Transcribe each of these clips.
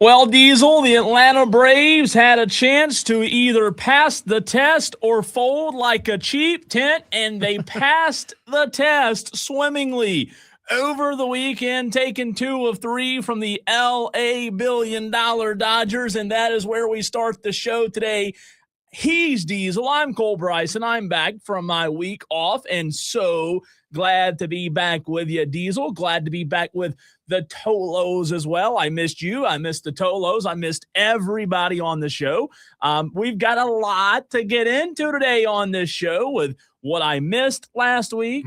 Well, Diesel, the Atlanta Braves had a chance to either pass the test or fold like a cheap tent, and they passed the test swimmingly over the weekend, taking 2 of 3 from the LA billion-dollar Dodgers, and that is where we start the show today. He's Diesel. I'm Cole Bryson. I'm back from my week off, and so glad to be back with you, Diesel. Glad to be back with the Tolos as well. I missed you. I missed the Tolos. I missed everybody on the show. We've got a lot to get into today on this show with what I missed last week.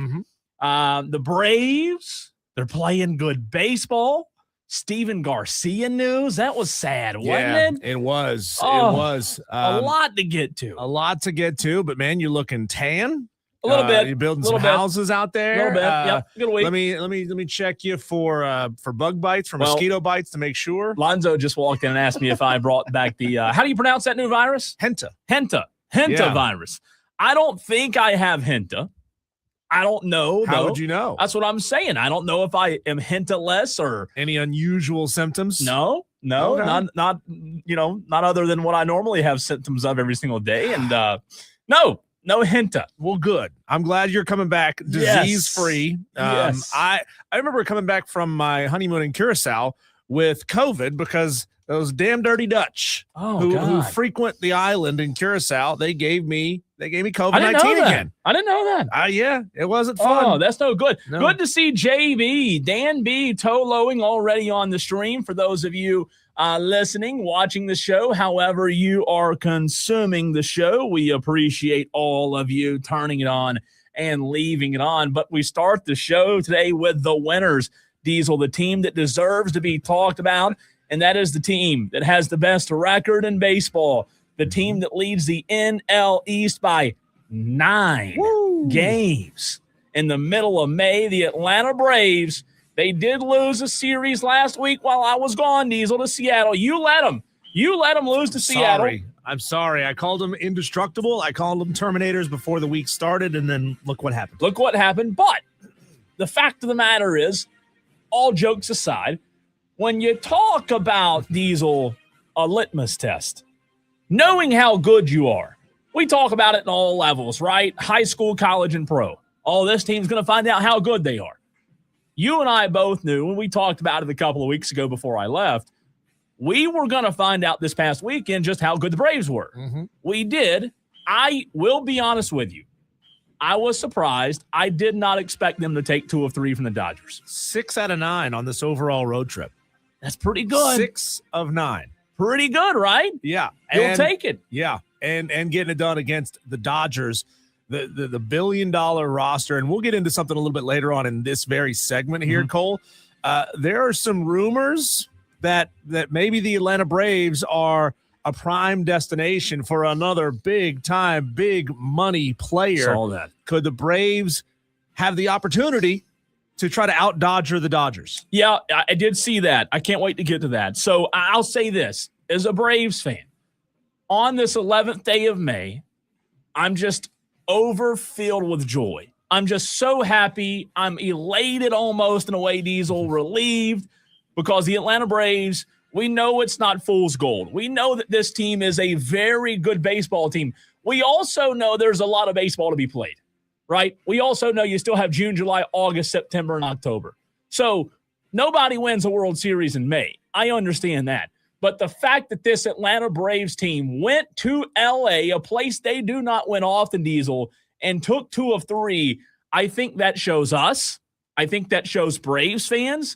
The Braves, they're playing good baseball. Steven Garcia news. That was sad, wasn't it? It was. Oh, it was. A lot to get to. A lot to get to, but man, you're looking tan. A little bit. You're building some houses out there. A little bit. Yep. Good week. Let me check you for bug bites, for mosquito bites to make sure. Lonzo just walked in and asked me if I brought back the how do you pronounce that new virus? Henta virus. I don't think I have Henta. I don't know. How would you know? That's what I'm saying. I don't know if I am Henta-less or any unusual symptoms. No, okay. not other than what I normally have symptoms of every single day. And no Henta. Well, good. I'm glad you're coming back disease-free. Yes. I remember coming back from my honeymoon in Curacao with COVID because those damn dirty Dutch who frequent the island in Curacao, they gave me COVID-19 again. I didn't know that. Yeah, it wasn't fun. Oh, that's no good. No. Good to see JB, Dan B, Toloing already on the stream. For those of you listening, watching the show, however you are consuming the show, we appreciate all of you turning it on and leaving it on. But we start the show today with the winners. Diesel, the team that deserves to be talked about, and that is the team that has the best record in baseball, the team that leads the NL East by 9 games. In the middle of May, the Atlanta Braves, they did lose a series last week while I was gone, Diesel, to Seattle. You let them lose to Seattle. I'm sorry. I called them indestructible. I called them Terminators before the week started, and then look what happened. But the fact of the matter is, all jokes aside, when you talk about, Diesel, a litmus test, knowing how good you are, we talk about it in all levels, right? High school, college, and pro. Oh, this team's going to find out how good they are. You and I both knew, when we talked about it a couple of weeks ago before I left, we were going to find out this past weekend just how good the Braves were. We did. I will be honest with you. I was surprised. I did not expect them to take 2 of 3 from the Dodgers. 6 out of 9 on this overall road trip. That's pretty good. 6 of 9. Pretty good, right? Yeah. You'll take it. Yeah. And getting it done against the Dodgers, the billion-dollar roster. And we'll get into something a little bit later on in this very segment here, Cole. There are some rumors that maybe the Atlanta Braves are a prime destination for another big-time, big-money player. Saw that. Could the Braves have the opportunity to try to out-Dodger the Dodgers? Yeah, I did see that. I can't wait to get to that. So I'll say this. As a Braves fan, on this 11th day of May, I'm just overfilled with joy. I'm just so happy. I'm elated almost in a way, Diesel, relieved, because the Atlanta Braves, we know it's not fool's gold. We know that this team is a very good baseball team. We also know there's a lot of baseball to be played, right? We also know you still have June, July, August, September, and October. So nobody wins a World Series in May. I understand that. But the fact that this Atlanta Braves team went to L.A., a place they do not win often, Diesel, and took 2 of 3, I think that shows us. I think that shows Braves fans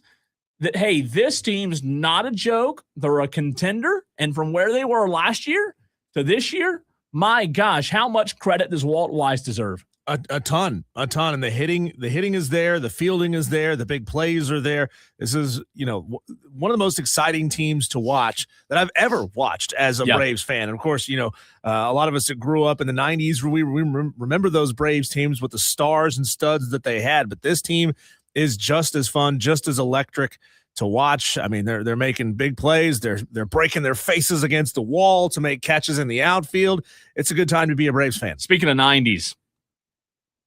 that, hey, this team's not a joke. They're a contender. And from where they were last year to this year, my gosh, how much credit does Walt Weiss deserve? A ton. And the hitting is there. The fielding is there. The big plays are there. This is, one of the most exciting teams to watch that I've ever watched as a Braves fan. And of course, a lot of us that grew up in the 90s, we remember those Braves teams with the stars and studs that they had. But this team is just as fun, just as electric to watch. I mean, they're making big plays. They're breaking their faces against the wall to make catches in the outfield. It's a good time to be a Braves fan. Speaking of 90s,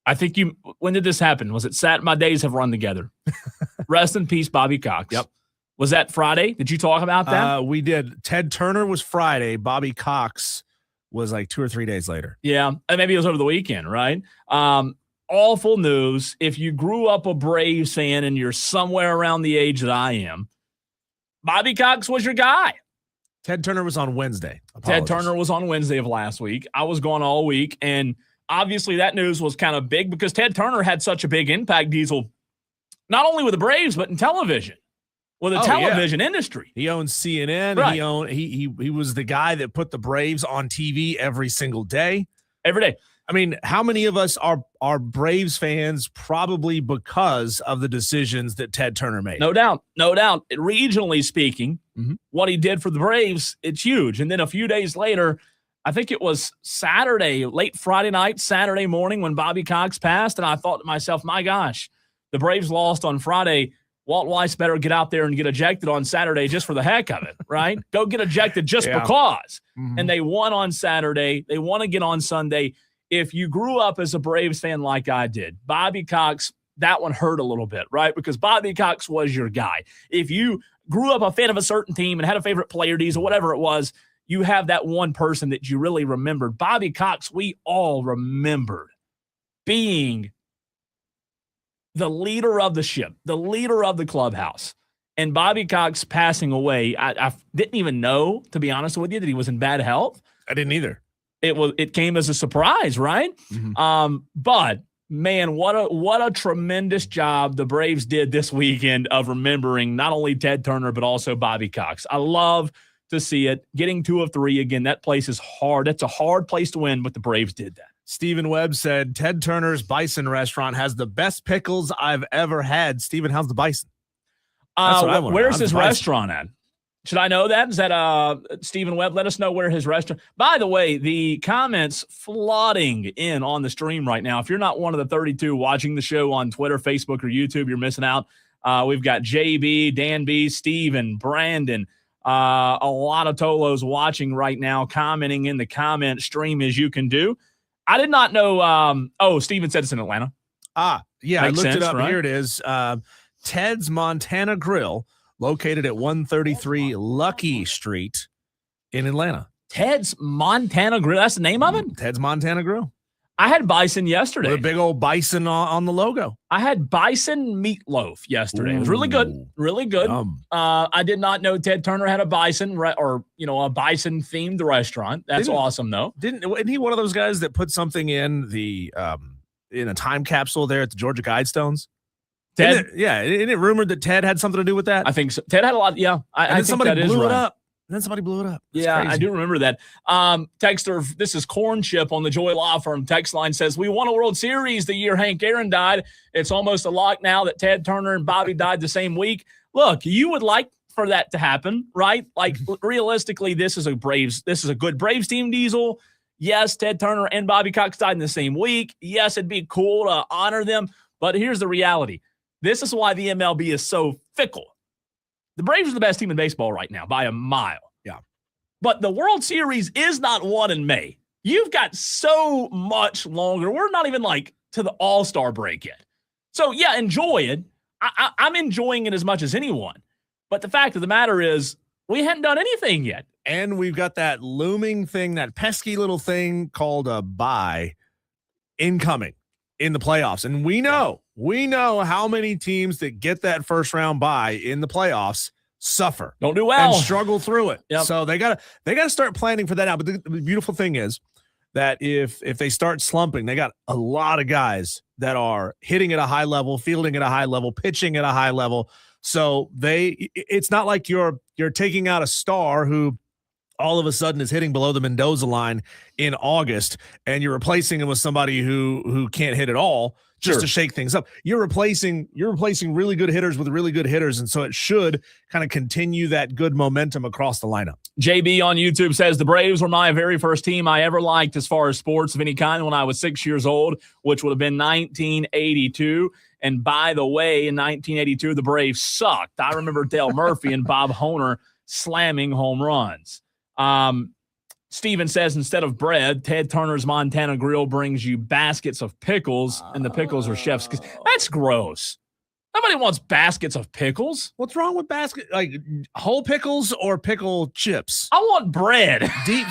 I think when did this happen? Was it My days have run together. Rest in peace, Bobby Cox. Yep. Was that Friday? Did you talk about that? We did. Ted Turner was Friday. Bobby Cox was like 2 or 3 days later. Yeah, and maybe it was over the weekend, right? Awful news. If you grew up a Braves fan and you're somewhere around the age that I am, Bobby Cox was your guy. Ted Turner was on Wednesday. Ted Turner was on Wednesday of last week. I was gone all week, and obviously that news was kind of big because Ted Turner had such a big impact, Diesel, not only with the Braves, but in television, with the television industry. He owns CNN. Right. He was the guy that put the Braves on TV every single day. Every day. I mean, how many of us are Braves fans probably because of the decisions that Ted Turner made? No doubt. No doubt. Regionally speaking, what he did for the Braves, it's huge. And then a few days later, I think it was Saturday, late Friday night, Saturday morning when Bobby Cox passed, and I thought to myself, my gosh, the Braves lost on Friday. Walt Weiss better get out there and get ejected on Saturday just for the heck of it, right? Go get ejected just because. And they won on Saturday. They won again on Sunday. If you grew up as a Braves fan like I did, Bobby Cox, that one hurt a little bit, right? Because Bobby Cox was your guy. If you grew up a fan of a certain team and had a favorite player, or whatever it was, you have that one person that you really remembered. Bobby Cox, we all remembered being the leader of the ship, the leader of the clubhouse. And Bobby Cox passing away, I didn't even know, to be honest with you, that he was in bad health. I didn't either. It came as a surprise, right? But man, what a tremendous job the Braves did this weekend of remembering not only Ted Turner but also Bobby Cox. I love to see it. Getting 2 of 3 again. That place is hard. That's a hard place to win, but the Braves did that. Stephen Webb said Ted Turner's Bison restaurant has the best pickles I've ever had. Stephen, how's the Bison? Where's his restaurant at? Should I know that? Is that Stephen Webb? Let us know where his restaurant. By the way, the comments flooding in on the stream right now. If you're not one of the 32 watching the show on Twitter, Facebook, or YouTube, you're missing out. We've got JB, Dan B, Steven, Brandon, a lot of Tolos watching right now, commenting in the comment stream as you can do. I did not know. Steven said it's in Atlanta. Yeah, Makes I looked sense, it up. right? Here it is. Ted's Montana Grill, located at 133 Lucky Street in Atlanta. Ted's Montana Grill. That's the name of it? Ted's Montana Grill. I had bison yesterday. With a big old bison on the logo. I had bison meatloaf yesterday. It was really good. Really good. I did not know Ted Turner had a bison a bison-themed restaurant. That's awesome, though. Isn't he one of those guys that put something in the in a time capsule there at the Georgia Guidestones? Ted? Isn't it rumored that Ted had something to do with that? I think so. Ted had a lot. Yeah, I think somebody that blew is it right. up. And then somebody blew it up. That's yeah, crazy. I do remember that. Texter, this is Corn Chip on the Joy Law Firm text line, says, we won a World Series the year Hank Aaron died. It's almost a lock now that Ted Turner and Bobby died the same week. Look, you would like for that to happen, right? Like, realistically, this is a good Braves team, Diesel. Yes, Ted Turner and Bobby Cox died in the same week. Yes, it'd be cool to honor them. But here's the reality. This is why the MLB is so fickle. The Braves are the best team in baseball right now by a mile. Yeah. But the World Series is not won in May. You've got so much longer. We're not even to the All-Star break yet. So, yeah, enjoy it. I'm enjoying it as much as anyone. But the fact of the matter is we hadn't done anything yet. And we've got that looming thing, that pesky little thing called a bye incoming in the playoffs. And we know how many teams that get that first round bye in the playoffs suffer. Don't do well. And struggle through it. Yep. So they gotta start planning for that now. But the beautiful thing is that if they start slumping, they got a lot of guys that are hitting at a high level, fielding at a high level, pitching at a high level. So it's not like you're taking out a star who all of a sudden is hitting below the Mendoza line in August, and you're replacing him with somebody who can't hit at all just to shake things up. You're replacing really good hitters with really good hitters, and so it should kind of continue that good momentum across the lineup. JB on YouTube says, the Braves were my very first team I ever liked as far as sports of any kind when I was 6 years old, which would have been 1982. And by the way, in 1982, the Braves sucked. I remember Dale Murphy and Bob Honer slamming home runs. Steven says, instead of bread, Ted Turner's Montana Grill brings you baskets of pickles, and the pickles are chef's kiss. That's gross. Nobody wants baskets of pickles. What's wrong with like whole pickles or pickle chips? I want bread. Deep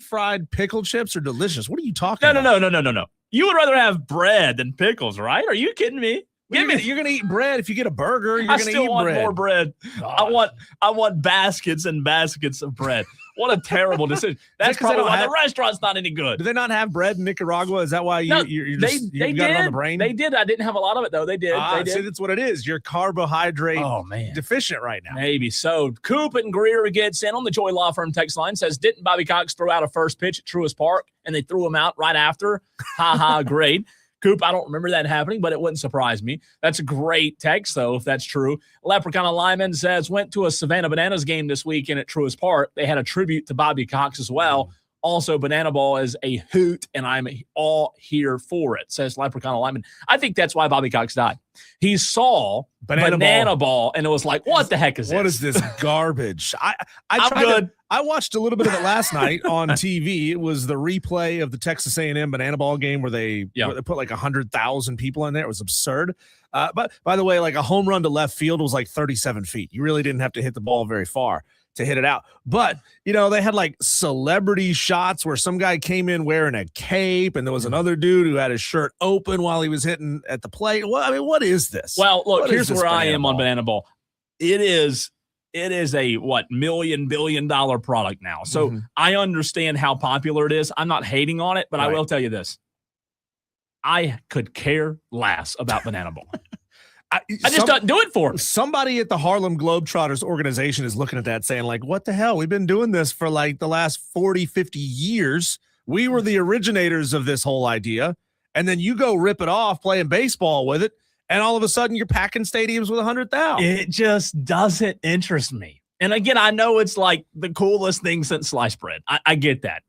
fried pickle chips are delicious. What are you talking about? No. You would rather have bread than pickles, right? Are you kidding me? You're going to eat bread if you get a burger. You're going to eat bread. I still want more bread. I want baskets and baskets of bread. What a terrible decision. That's probably why the restaurant's not any good. Do they not have bread in Nicaragua? Is that why you got it on the brain? They did. I didn't have a lot of it, though. They did. See, that's what it is. You're carbohydrate deficient right now. Maybe so. Coop and Greer gets in on the Joy Law Firm text line. Says, didn't Bobby Cox throw out a first pitch at Truist Park, and they threw him out right after? Ha ha, great. Coop, I don't remember that happening, but it wouldn't surprise me. That's a great text, though, if that's true. Leprechaun Lyman says, went to a Savannah Bananas game this weekend at Truist Park. They had a tribute to Bobby Cox as well. Also, Banana Ball is a hoot, and I'm all here for it, says Leprechaun Lyman. I think that's why Bobby Cox died. He saw Banana Ball, and it was like, what the heck is this? What is this garbage? I watched a little bit of it last night on TV. It was the replay of the Texas A&M Banana Ball game where they put like 100,000 people in there. It was absurd. But by the way, like a home run to left field was like 37 feet. You really didn't have to hit the ball very far to hit it out. But, they had like celebrity shots where some guy came in wearing a cape and there was another dude who had his shirt open while he was hitting at the plate. What is this? Well, look, here's where I am on Banana Ball. It is a $1 billion product now. So I understand how popular it is. I'm not hating on it, but I will tell you this. I could care less about Banana Ball. I just don't do it for me. Somebody at the Harlem Globetrotters organization is looking at that saying, like, what the hell? We've been doing this for like the last 40, 50 years. We were the originators of this whole idea. And then you go rip it off playing baseball with it. And all of a sudden you're packing stadiums with 100,000. It just doesn't interest me. And again, I know it's like the coolest thing since sliced bread. I get that.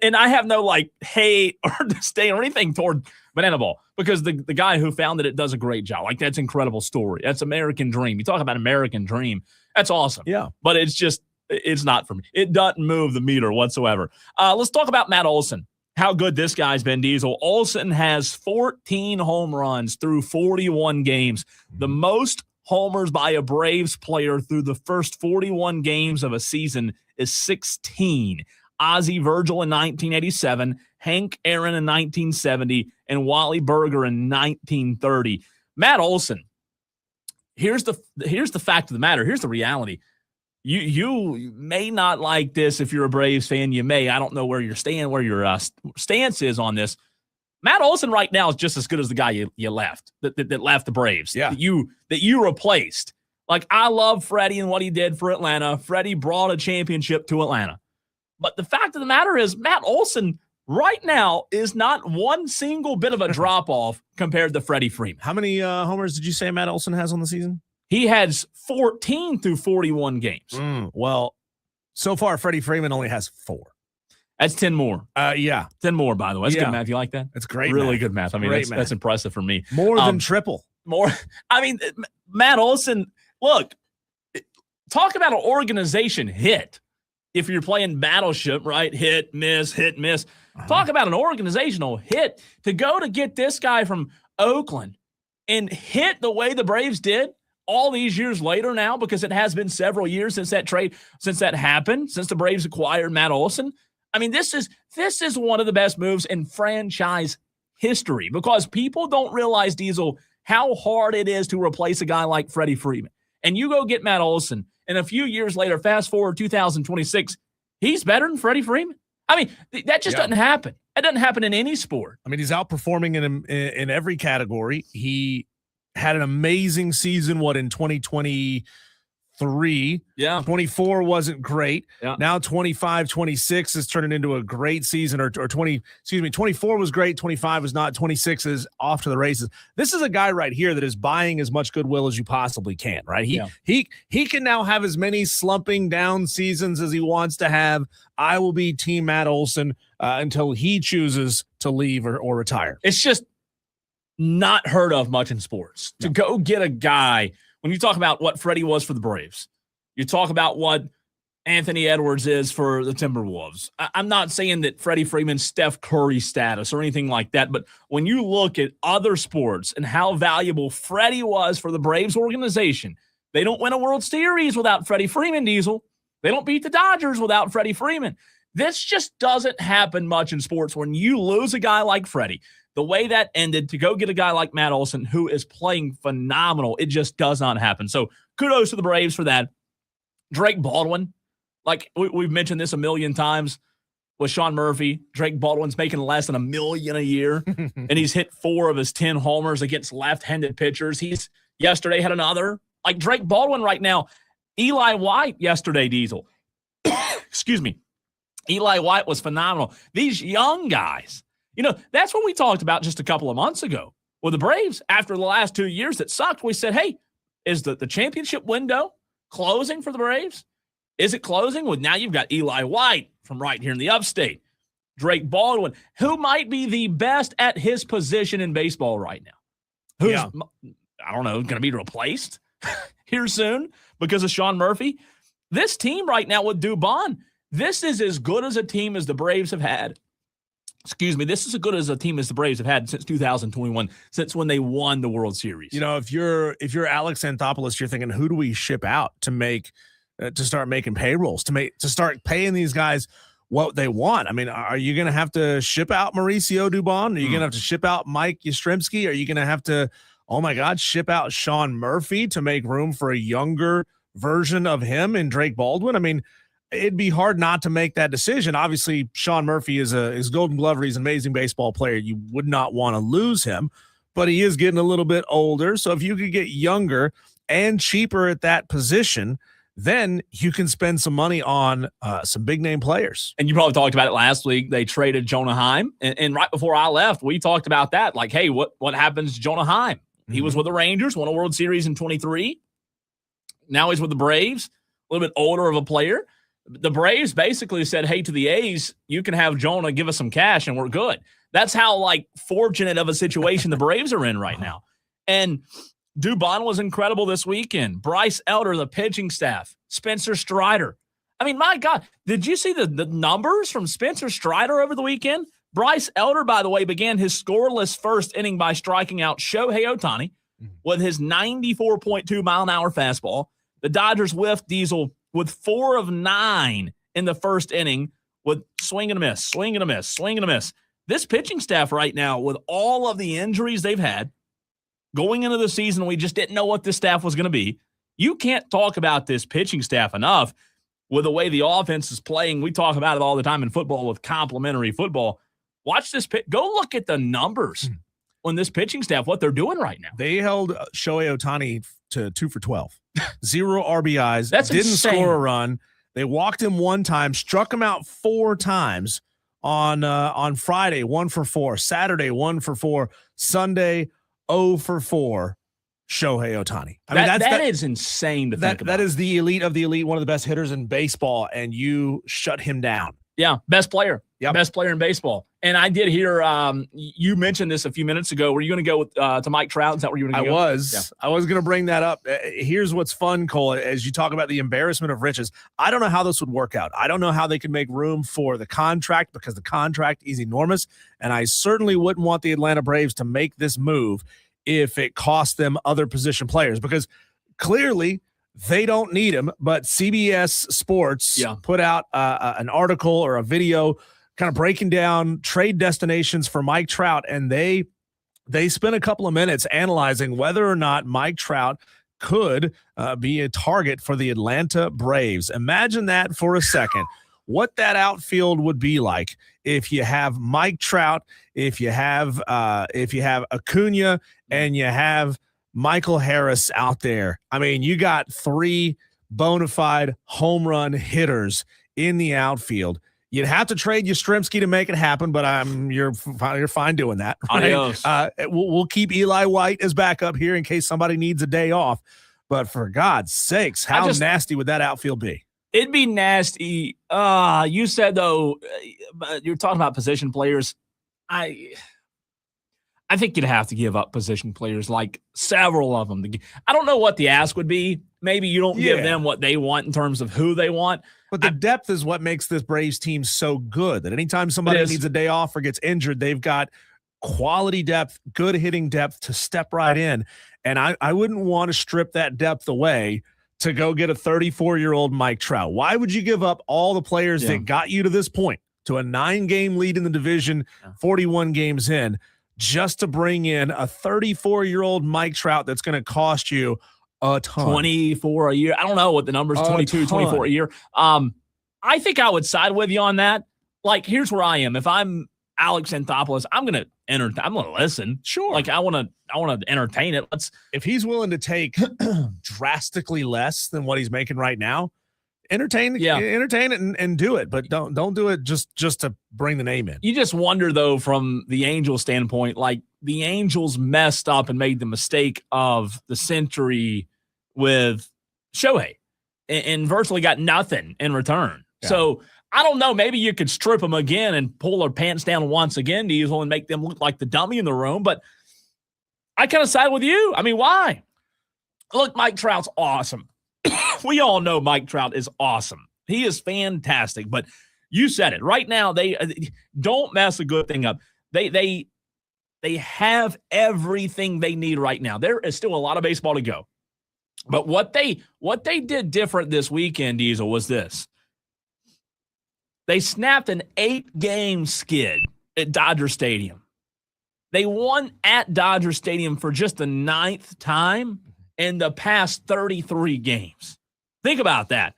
And I have no like hate or disdain or anything toward Banana Ball because the guy who founded it does a great job. Like, that's an incredible story. That's American dream. You talk about American dream. That's awesome. Yeah. But it's not for me. It doesn't move the meter whatsoever. Let's talk about Matt Olson. How good this guy's been, Diesel. Olson has 14 home runs through 41 games. The most homers by a Braves player through the first 41 games of a season is 16. Ozzie Virgil in 1987, Hank Aaron in 1970, and Wally Berger in 1930. Matt Olson, here's the fact of the matter. Here's the reality. You may not like this if you're a Braves fan. You may. I don't know where your stance is on this. Matt Olson right now is just as good as the guy you left, that left the Braves, that you replaced. Like, I love Freddie and what he did for Atlanta. Freddie brought a championship to Atlanta. But the fact of the matter is, Matt Olson right now is not one single bit of a drop-off compared to Freddie Freeman. How many homers did you say Matt Olson has on the season? He has 14 through 41 games. Well, so far, Freddie Freeman only has 4. That's 10 more. 10 more, by the way. That's good math. You like that? That's great. Really good math. I mean, that's impressive for me. More than triple. More. I mean, Matt Olson, look, talk about an organization hit. If you're playing Battleship, right? Hit, miss, hit, miss. Talk about an organizational hit to go to get this guy from Oakland and hit the way the Braves did all these years later now, because it has been several years since that trade, since that happened, since the Braves acquired Matt Olson. I mean, this is one of the best moves in franchise history, because people don't realize, Diesel, how hard it is to replace a guy like Freddie Freeman. And you go get Matt Olson, and a few years later, fast forward 2026, he's better than Freddie Freeman. I mean, that just doesn't happen. That doesn't happen in any sport. I mean, he's outperforming in every category. He had an amazing season, in 2023. Yeah. 24 wasn't great. Yeah. Now 25, 26 is turning into a great season, or 24 was great, 25 was not, 26 is off to the races. This is a guy right here that is buying as much goodwill as you possibly can, right? He can now have as many slumping down seasons as he wants to have. I will be Team Matt Olson until he chooses to leave or retire. It's just not heard of much in sports. To go get a guy, when you talk about what Freddie was for the Braves, you talk about what Anthony Edwards is for the Timberwolves. I'm not saying that Freddie Freeman's Steph Curry status or anything like that, but when you look at other sports and how valuable Freddie was for the Braves organization, they don't win a World Series without Freddie Freeman, Diesel. They don't beat the Dodgers without Freddie Freeman. This just doesn't happen much in sports. When you lose a guy like Freddie, the way that ended, to go get a guy like Matt Olson, who is playing phenomenal, it just does not happen. So kudos to the Braves for that. Drake Baldwin, like we've mentioned this a million times with Sean Murphy. Drake Baldwin's making less than $1 million a year, and he's hit 4 of his 10 homers against left-handed pitchers. He's yesterday had another. Like Drake Baldwin right now. Eli White yesterday, Diesel. Excuse me. Eli White was phenomenal. These young guys, that's what we talked about just a couple of months ago with the Braves. After the last 2 years that sucked, we said, hey, is the championship window closing for the Braves? Is it closing? Well, now you've got Eli White from right here in the upstate. Drake Baldwin, who might be the best at his position in baseball right now. Who's, I don't know, going to be replaced here soon because of Sean Murphy. This team right now with Dubon, this is as good as a team as the Braves have had. Excuse me, this is as good as a team as the Braves have had since 2021, since when they won the World Series. If you're Alex Anthopoulos, you're thinking, who do we ship out to start making payrolls, to start paying these guys what they want? I mean, are you going to have to ship out Mauricio Dubon? Are you going to have to ship out Mike Yastrzemski? Are you going to have to, oh my God, ship out Sean Murphy to make room for a younger version of him and Drake Baldwin? I mean, it'd be hard not to make that decision. Obviously, Sean Murphy is Golden Glover. He's an amazing baseball player. You would not want to lose him, but he is getting a little bit older. So if you could get younger and cheaper at that position, then you can spend some money on some big name players. And you probably talked about it last week. They traded Jonah Heim. And right before I left, we talked about that. Like, hey, what happens to Jonah Heim? He was with the Rangers, won a World Series in 23. Now he's with the Braves, a little bit older of a player. The Braves basically said, hey, to the A's, you can have Jonah, give us some cash, and we're good. That's how, fortunate of a situation the Braves are in right now. And Dubon was incredible this weekend. Bryce Elder, the pitching staff. Spencer Strider. I mean, my God, did you see the numbers from Spencer Strider over the weekend? Bryce Elder, by the way, began his scoreless first inning by striking out Shohei Ohtani with his 94.2-mile-an-hour fastball. The Dodgers whiffed Diesel with 4 of 9 in the first inning with swing and a miss, swing and a miss, swing and a miss. This pitching staff right now, with all of the injuries they've had, going into the season, we just didn't know what this staff was going to be. You can't talk about this pitching staff enough with the way the offense is playing. We talk about it all the time in football with complementary football. Watch this pitch. Go look at the numbers on this pitching staff, what they're doing right now. They held Shohei Ohtani to 2 for 12. 0 RBIs. That's didn't insane. Score a run. They walked him 1 time, struck him out 4 times on Friday, 1 for 4. Saturday, 1 for 4. Sunday, 0 for 4. Shohei Ohtani. I mean, that is insane to think about. That is the elite of the elite, one of the best hitters in baseball, and you shut him down. Yeah, best player. Yep. Best player in baseball. And I did hear you mentioned this a few minutes ago. Were you going to go with, to Mike Trout? Is that where you were going to go? I was going to bring that up. Here's what's fun, Cole, as you talk about the embarrassment of riches. I don't know how this would work out. I don't know how they can make room for the contract because the contract is enormous. And I certainly wouldn't want the Atlanta Braves to make this move if it cost them other position players, because clearly they don't need him. But CBS Sports put out an article or a video kind of breaking down trade destinations for Mike Trout, and they spent a couple of minutes analyzing whether or not Mike Trout could be a target for the Atlanta Braves. Imagine that for a second. What that outfield would be like if you have Mike Trout, if you have Acuna, and you have Michael Harris out there. I mean, you got 3 bona fide home run hitters in the outfield. You'd have to trade Yastrzemski to make it happen, but you're fine doing that. Right? We'll keep Eli White as backup here in case somebody needs a day off. But for God's sakes, how nasty would that outfield be? It'd be nasty. You said, though, you're talking about position players. I I think you'd have to give up position players, like several of them. I don't know what the ask would be. Maybe you don't give them what they want in terms of who they want. But the depth is what makes this Braves team so good, that anytime somebody needs a day off or gets injured, they've got quality depth, good hitting depth to step right in. And I wouldn't want to strip that depth away to go get a 34-year-old Mike Trout. Why would you give up all the players that got you to this point, to a 9-game lead in the division, 41 games in, just to bring in a 34-year-old Mike Trout that's going to cost you a ton? 24 a year. I don't know what the number is, 22, 24 a year. I think I would side with you on that. Like, here's where I am. If I'm Alex Anthopoulos, I'm going to listen. Sure. Like, I want to entertain it. If he's willing to take drastically less than what he's making right now, entertain it and do it, but don't do it just to bring the name in. You just wonder, though, from the Angels standpoint, like, the Angels messed up and made the mistake of the century with Shohei and virtually got nothing in return. Yeah. So I don't know. Maybe you could strip them again and pull their pants down once again, Diesel, and make them look like the dummy in the room. But I kind of side with you. I mean, why? Look, Mike Trout's awesome. We all know Mike Trout is awesome. He is fantastic. But you said it. Right now, they don't mess a good thing up. They have everything they need right now. There is still a lot of baseball to go. But what they did different this weekend, Diesel, was this. They snapped an 8-game skid at Dodger Stadium. They won at Dodger Stadium for just the 9th time in the past 33 games. Think about that.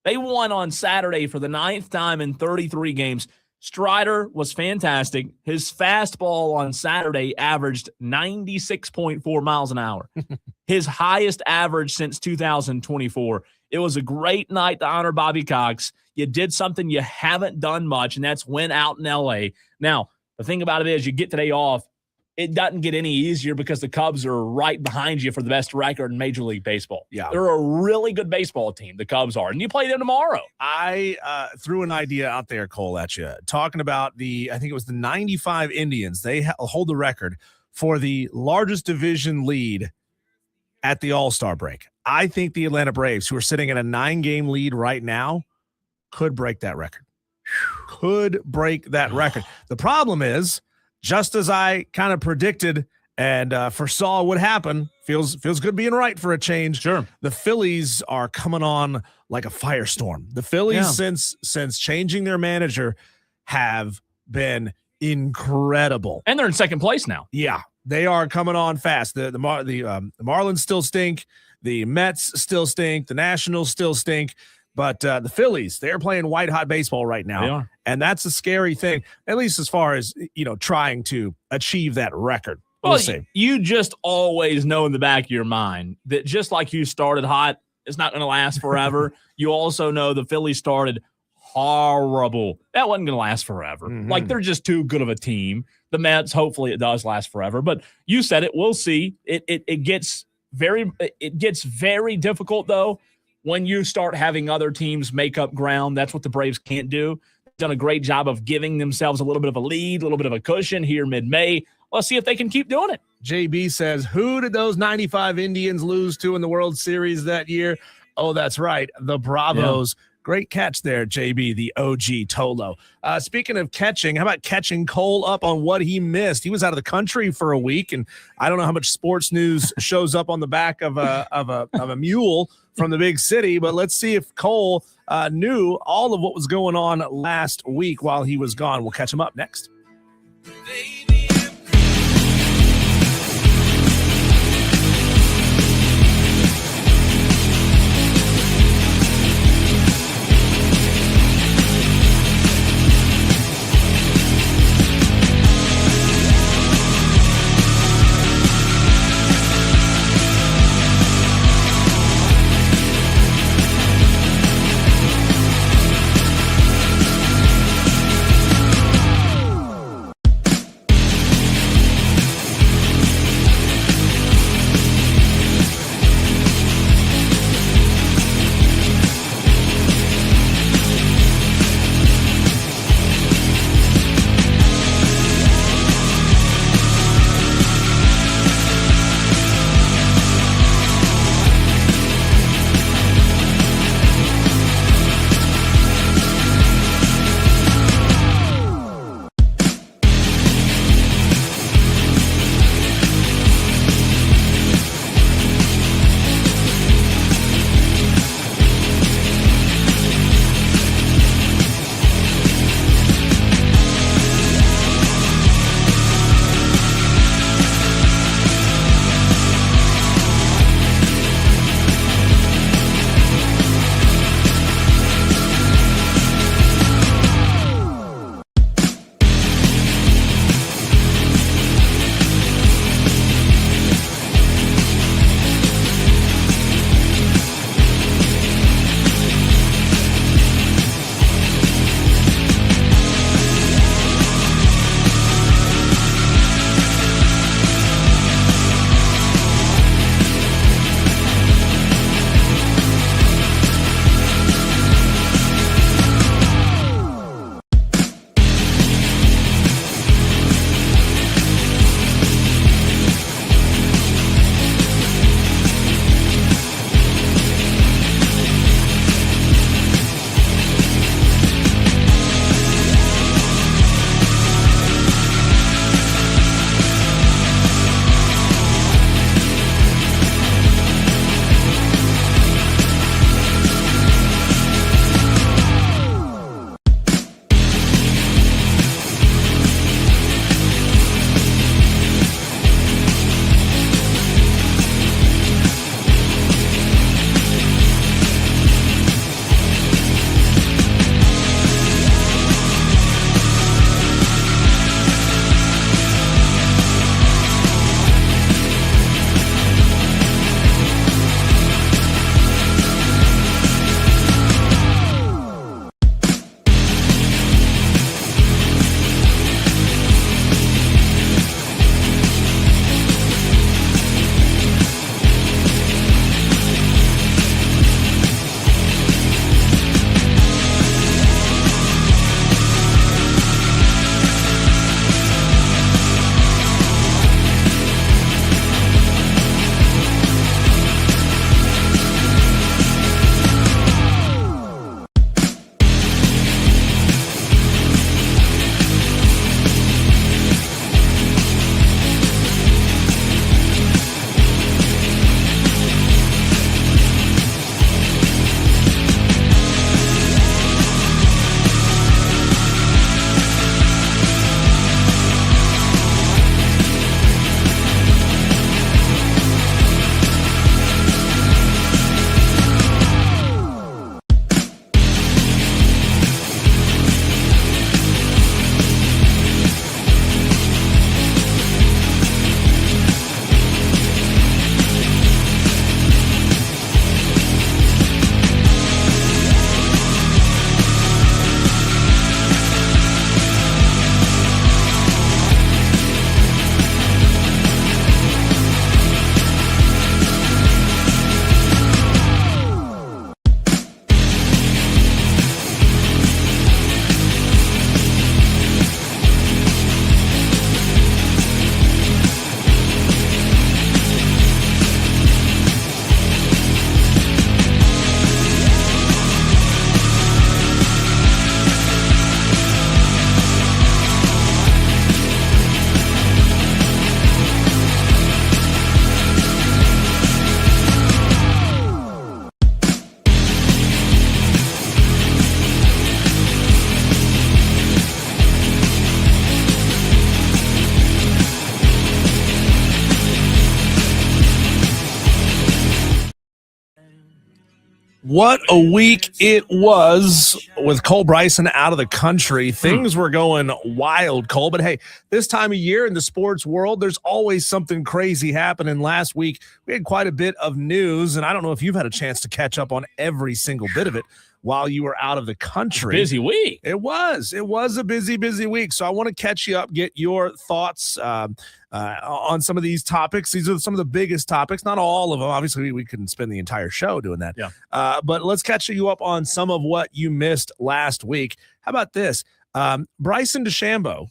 They won on Saturday for the 9th time in 33 games. Strider was fantastic. His fastball on Saturday averaged 96.4 miles an hour. His highest average since 2024. It was a great night to honor Bobby Cox. You did something you haven't done much, and that's win out in L.A. Now, the thing about it is you get today off, it doesn't get any easier because the Cubs are right behind you for the best record in Major League Baseball. Yeah. They're a really good baseball team, the Cubs are, and you play them tomorrow. I threw an idea out there, Cole, at you, talking about I think it was the 95 Indians. They hold the record for the largest division lead at the All-Star break. I think the Atlanta Braves, who are sitting at a 9-game lead right now, could break that record. Could break that record. The problem is, just as I kind of predicted and foresaw would happen, feels good being right for a change. Sure. The Phillies are coming on like a firestorm. The Phillies, since changing their manager, have been incredible. And they're in second place now. Yeah, they are coming on fast. The Marlins still stink. The Mets still stink. The Nationals still stink. But the Phillies, they're playing white-hot baseball right now. They are. And that's a scary thing, at least as far as, trying to achieve that record. We'll see. You just always know in the back of your mind that just like you started hot, it's not going to last forever. You also know the Phillies started horrible. That wasn't going to last forever. Mm-hmm. Like, they're just too good of a team. The Mets, hopefully it does last forever. But you said it. We'll see. It gets very difficult, though, when you start having other teams make up ground. That's what the Braves can't do. They've done a great job of giving themselves a little bit of a lead, a little bit of a cushion here mid-May. Let's see if they can keep doing it. JB says, who did those 95 Indians lose to in the World Series that year? Oh, that's right. The Bravos. Yeah. Great catch there, JB, the OG Tolo. Speaking of catching, how about catching Cole up on what he missed? He was out of the country for a week, and I don't know how much sports news shows up on the back of a mule from the big city, but let's see if Cole knew all of what was going on last week while he was gone. We'll catch him up next. What a week it was with Cole Bryson out of the country. Things were going wild, Cole. But hey, this time of year in the sports world, there's always something crazy happening. Last week, we had quite a bit of news, and I don't know if you've had a chance to catch up on every single bit of it while you were out of the country. Busy week. It was a busy week. So I want to catch you up, get your thoughts on some of these topics. These are some of the biggest topics, not all of them. Obviously, we couldn't spend the entire show doing that. Yeah. But let's catch you up on some of what you missed last week. How about this? Bryson DeChambeau,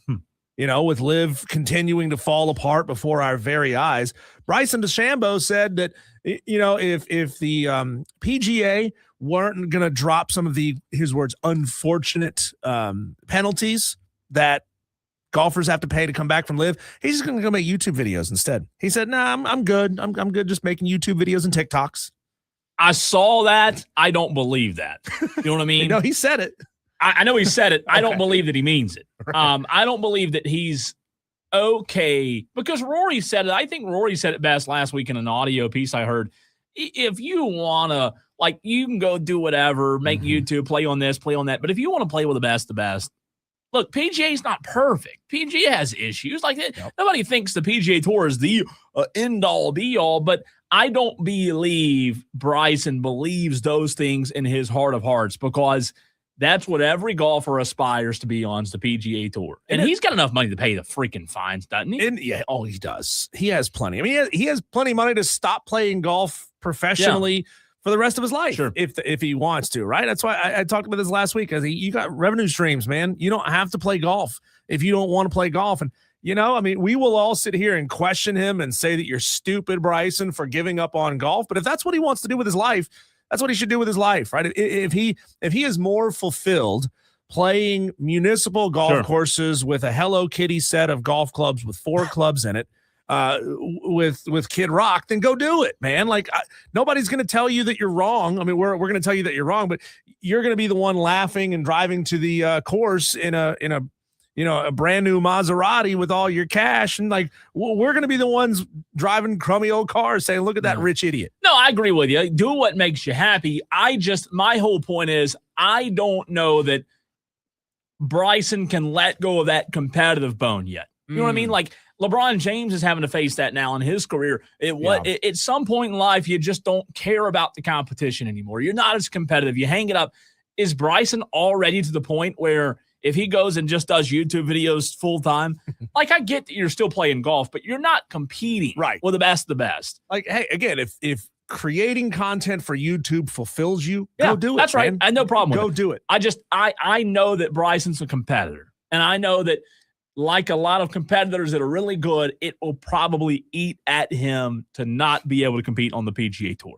with Liv continuing to fall apart before our very eyes. Bryson DeChambeau said that, if the PGA weren't going to drop some of his words, unfortunate penalties that golfers have to pay to come back from Liv, he's just going to go make YouTube videos instead. He said, "Nah, I'm good. I'm good just making YouTube videos and TikToks." I saw that. I don't believe that. You know what I mean? No, he said it. I know he said it. I Okay. don't believe that he means it. Right. I don't believe that he's okay, because Rory said it. I think Rory said it best last week in an audio piece I heard. If you want to, you can go do whatever, make YouTube, play on this, play on that. But if you want to play with the best, look, PGA's not perfect. PGA has issues. Nobody thinks the PGA Tour is the end-all, be-all, but I don't believe Bryson believes those things in his heart of hearts, because that's what every golfer aspires to be on, is the PGA Tour. And he's got enough money to pay the freaking fines, doesn't he? He does. He has plenty. I mean, he has plenty of money to stop playing golf professionally for the rest of his life, sure, if he wants to, right? That's why I talked about this last week. You got revenue streams, man. You don't have to play golf if you don't want to play golf. And, we will all sit here and question him and say that you're stupid, Bryson, for giving up on golf. But if that's what he wants to do with his life, that's what he should do with his life, right? If he is more fulfilled playing municipal golf courses with a Hello Kitty set of golf clubs with 4 clubs in it, with Kid Rock, then go do it, man. Nobody's going to tell you that you're wrong. I mean, we're going to tell you that you're wrong, but you're going to be the one laughing and driving to the course in a brand new Maserati with all your cash, and we're going to be the ones driving crummy old cars saying, "Look at that rich idiot." No, I agree with you. Do what makes you happy. My whole point is, I don't know that Bryson can let go of that competitive bone yet. You know what I mean? LeBron James is having to face that now in his career. At some point in life, you just don't care about the competition anymore. You're not as competitive. You hang it up. Is Bryson already to the point where if he goes and just does YouTube videos full time, I get that you're still playing golf, but you're not competing with the best of the best. Hey, again, if creating content for YouTube fulfills you, go do it. That's right. Man. I have no problem with it. Go do it. I know that Bryson's a competitor, and I know that, like a lot of competitors that are really good, it will probably eat at him to not be able to compete on the PGA Tour.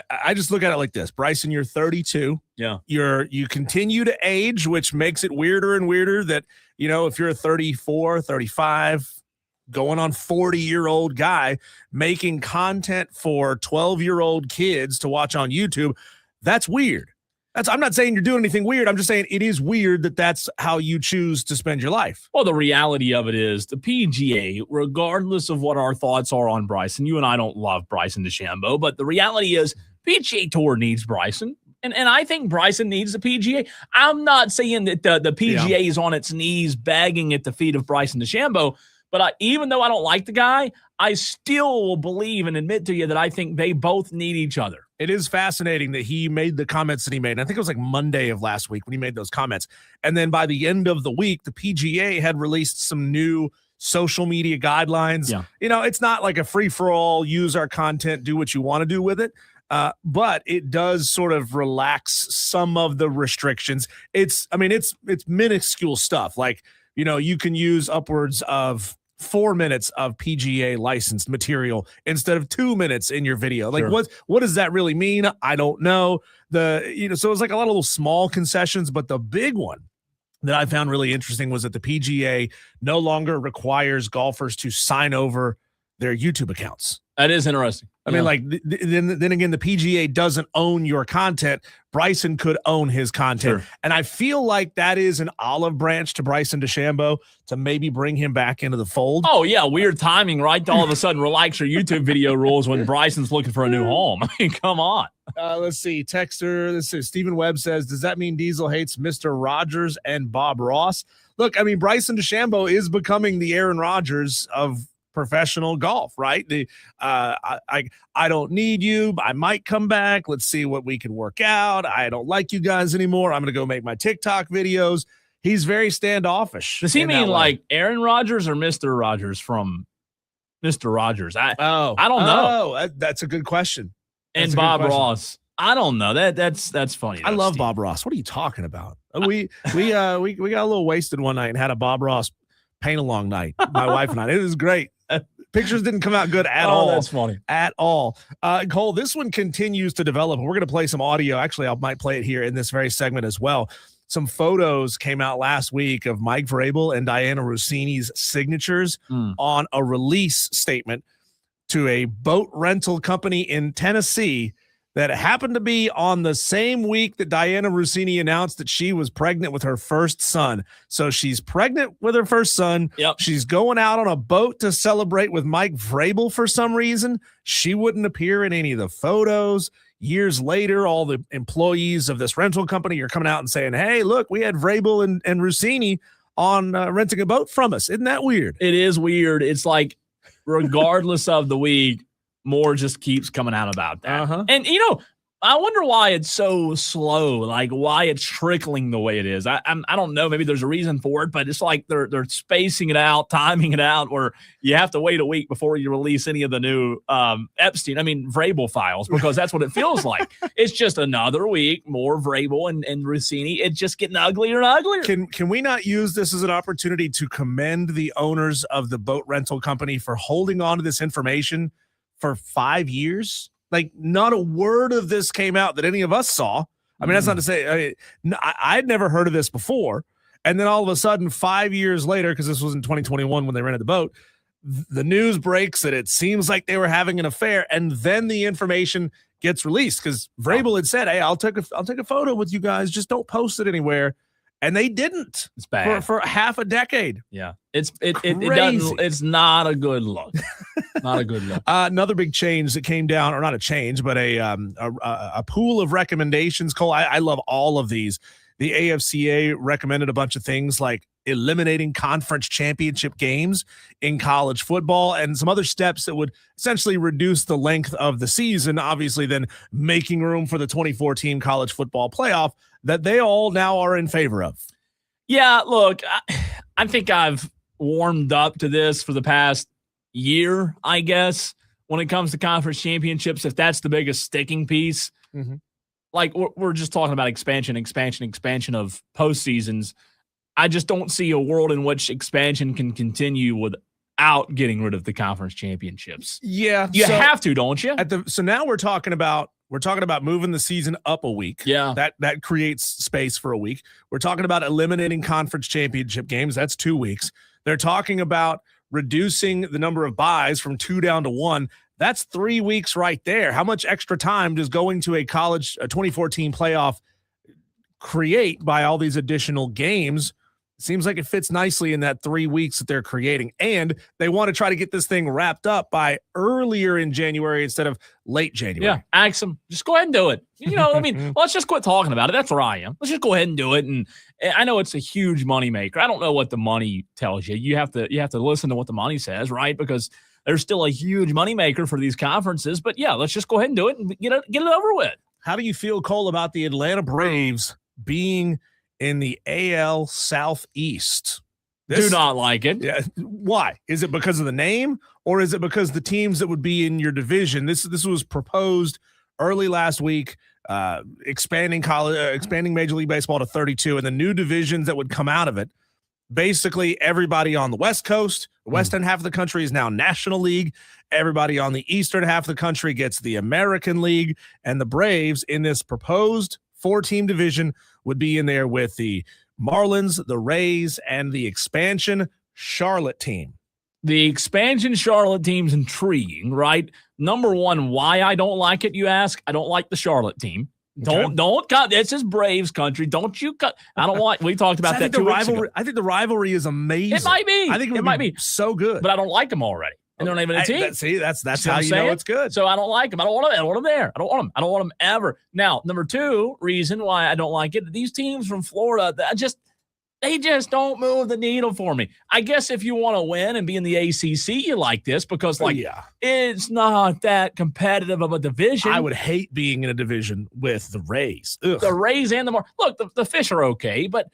I just look at it like this. Bryson, you're 32. Yeah. You continue to age, which makes it weirder and weirder that, if you're a 34, 35, going on 40-year-old guy making content for 12-year-old kids to watch on YouTube, that's weird. I'm not saying you're doing anything weird. I'm just saying it is weird that that's how you choose to spend your life. Well, the reality of it is the PGA, regardless of what our thoughts are on Bryson, you and I don't love Bryson DeChambeau, but the reality is PGA Tour needs Bryson. And I think Bryson needs the PGA. I'm not saying that the PGA is on its knees begging at the feet of Bryson DeChambeau, but even though I don't like the guy, I still will believe and admit to you that I think they both need each other. It is fascinating that he made the comments that he made. And I think it was Monday of last week when he made those comments. And then by the end of the week, the PGA had released some new social media guidelines. Yeah. It's not like a free-for-all, use our content, do what you want to do with it. But it does sort of relax some of the restrictions. It's minuscule stuff. You can use upwards of 4 minutes of PGA licensed material instead of 2 minutes in your video. What does that really mean? I don't know. So it's a lot of little small concessions, but the big one that I found really interesting was that the PGA no longer requires golfers to sign over their YouTube accounts. That is interesting. I mean, like, then again, the PGA doesn't own your content. Bryson could own his content. Sure. And I feel like that is an olive branch to Bryson DeChambeau to maybe bring him back into the fold. Oh, yeah. Weird timing, right? To all of a sudden relax your YouTube video rules when Bryson's looking for a new home. I mean, come on. Let's see. Texter, Stephen Webb says, does that mean Diesel hates Mr. Rogers and Bob Ross? Look, I mean, Bryson DeChambeau is becoming the Aaron Rodgers of professional golf, right? I don't need you. I might come back. Let's see what we can work out. I don't like you guys anymore. I'm going to go make my TikTok videos. He's very standoffish. Does he mean like Aaron Rodgers or Mr. Rogers from Mr. Rogers? I don't know. Oh, that's a good question. And Bob Ross. I don't know. That's funny. I love Bob Ross. What are you talking about? We got a little wasted one night and had a Bob Ross paint along night. My wife and I. It was great. Pictures didn't come out good at all. That's funny. At all. Cole, this one continues to develop. We're going to play some audio. Actually, I might play it here in this very segment as well. Some photos came out last week of Mike Vrabel and Diana Rossini's signatures on a release statement to a boat rental company in Tennessee that happened to be on the same week that Diana Rossini announced that she was pregnant with her first son. So she's pregnant with her first son. Yep. She's going out on a boat to celebrate with Mike Vrabel for some reason. She wouldn't appear in any of the photos. Years later, all the employees of this rental company are coming out and saying, hey, look, we had Vrabel and Rossini on renting a boat from us. Isn't that weird? It is weird. It's like, regardless of the week, more just keeps coming out about that. And, I wonder why it's so slow, like why it's trickling the way it is. I don't know. Maybe there's a reason for it, but it's like they're spacing it out, timing it out, where you have to wait a week before you release any of the new Vrabel files, because that's what it feels like. It's just another week, more Vrabel and Rossini. It's just getting uglier and uglier. Can we not use this as an opportunity to commend the owners of the boat rental company for holding on to this information for 5 years? Like, not a word of this came out that any of us saw. I mean, that's not to say I'd never heard of this before. And then all of a sudden, 5 years later, because this was in 2021 when they rented the boat, the news breaks that it seems like they were having an affair. And then the information gets released because Vrabel had said, hey, I'll take a photo with you guys. Just don't post it anywhere. And they didn't. It's bad for half a decade. Yeah, it's not a good look. Not a good look. Another big change that came down, or not a change, but a pool of recommendations. Cole, I love all of these. The AFCA recommended a bunch of things like eliminating conference championship games in college football and some other steps that would essentially reduce the length of the season, obviously then making room for the 2014 college football playoff that they all now are in favor of. Yeah, look, I think I've warmed up to this for the past year, I guess, when it comes to conference championships, if that's the biggest sticking piece. Like, we're just talking about expansion of postseasons. I just don't see a world in which expansion can continue without getting rid of the conference championships. Yeah. You have to, don't you? So now we're talking about moving the season up a week. Yeah. That creates space for a week. We're talking about eliminating conference championship games. That's 2 weeks. They're talking about reducing the number of buys from 2 down to 1. That's 3 weeks right there. How much extra time does going to a 2014 playoff create by all these additional games? Seems like it fits nicely in that 3 weeks that they're creating. And they want to try to get this thing wrapped up by earlier in January instead of late January. Yeah, ask them. Just go ahead and do it. Let's just quit talking about it. That's where I am. Let's just go ahead and do it. And I know it's a huge moneymaker. I don't know what the money tells you. You have to listen to what the money says, right? Because there's still a huge moneymaker for these conferences. But yeah, let's just go ahead and do it and get it over with. How do you feel, Cole, about the Atlanta Braves being in the AL Southeast? Do not like it. Yeah. Why? Is it because of the name, or is it because the teams that would be in your division? This was proposed early last week, expanding Major League Baseball to 32, and the new divisions that would come out of it. Basically, everybody on the West Coast, the western half of the country is now National League. Everybody on the eastern half of the country gets the American League, and the Braves in this proposed 4-team division would be in there with the Marlins, the Rays, and the expansion Charlotte team. The expansion Charlotte team's intriguing, right? Number one, why I don't like it, you ask? I don't like the Charlotte team. Don't cut. This is Braves country. Don't you cut. I don't want. We talked about that 2 weeks ago. I think the rivalry is amazing. It might be. I think it might be so good. But I don't like them already. And they're not even a team. That's how you know it's good. So I don't like them. I don't want them there. I don't want them. I don't want them ever. Now, number 2 reason why I don't like it, these teams from Florida, they just don't move the needle for me. I guess if you want to win and be in the ACC, you like this because, it's not that competitive of a division. I would hate being in a division with the Rays. Ugh. The Rays and look, the Fish are okay, but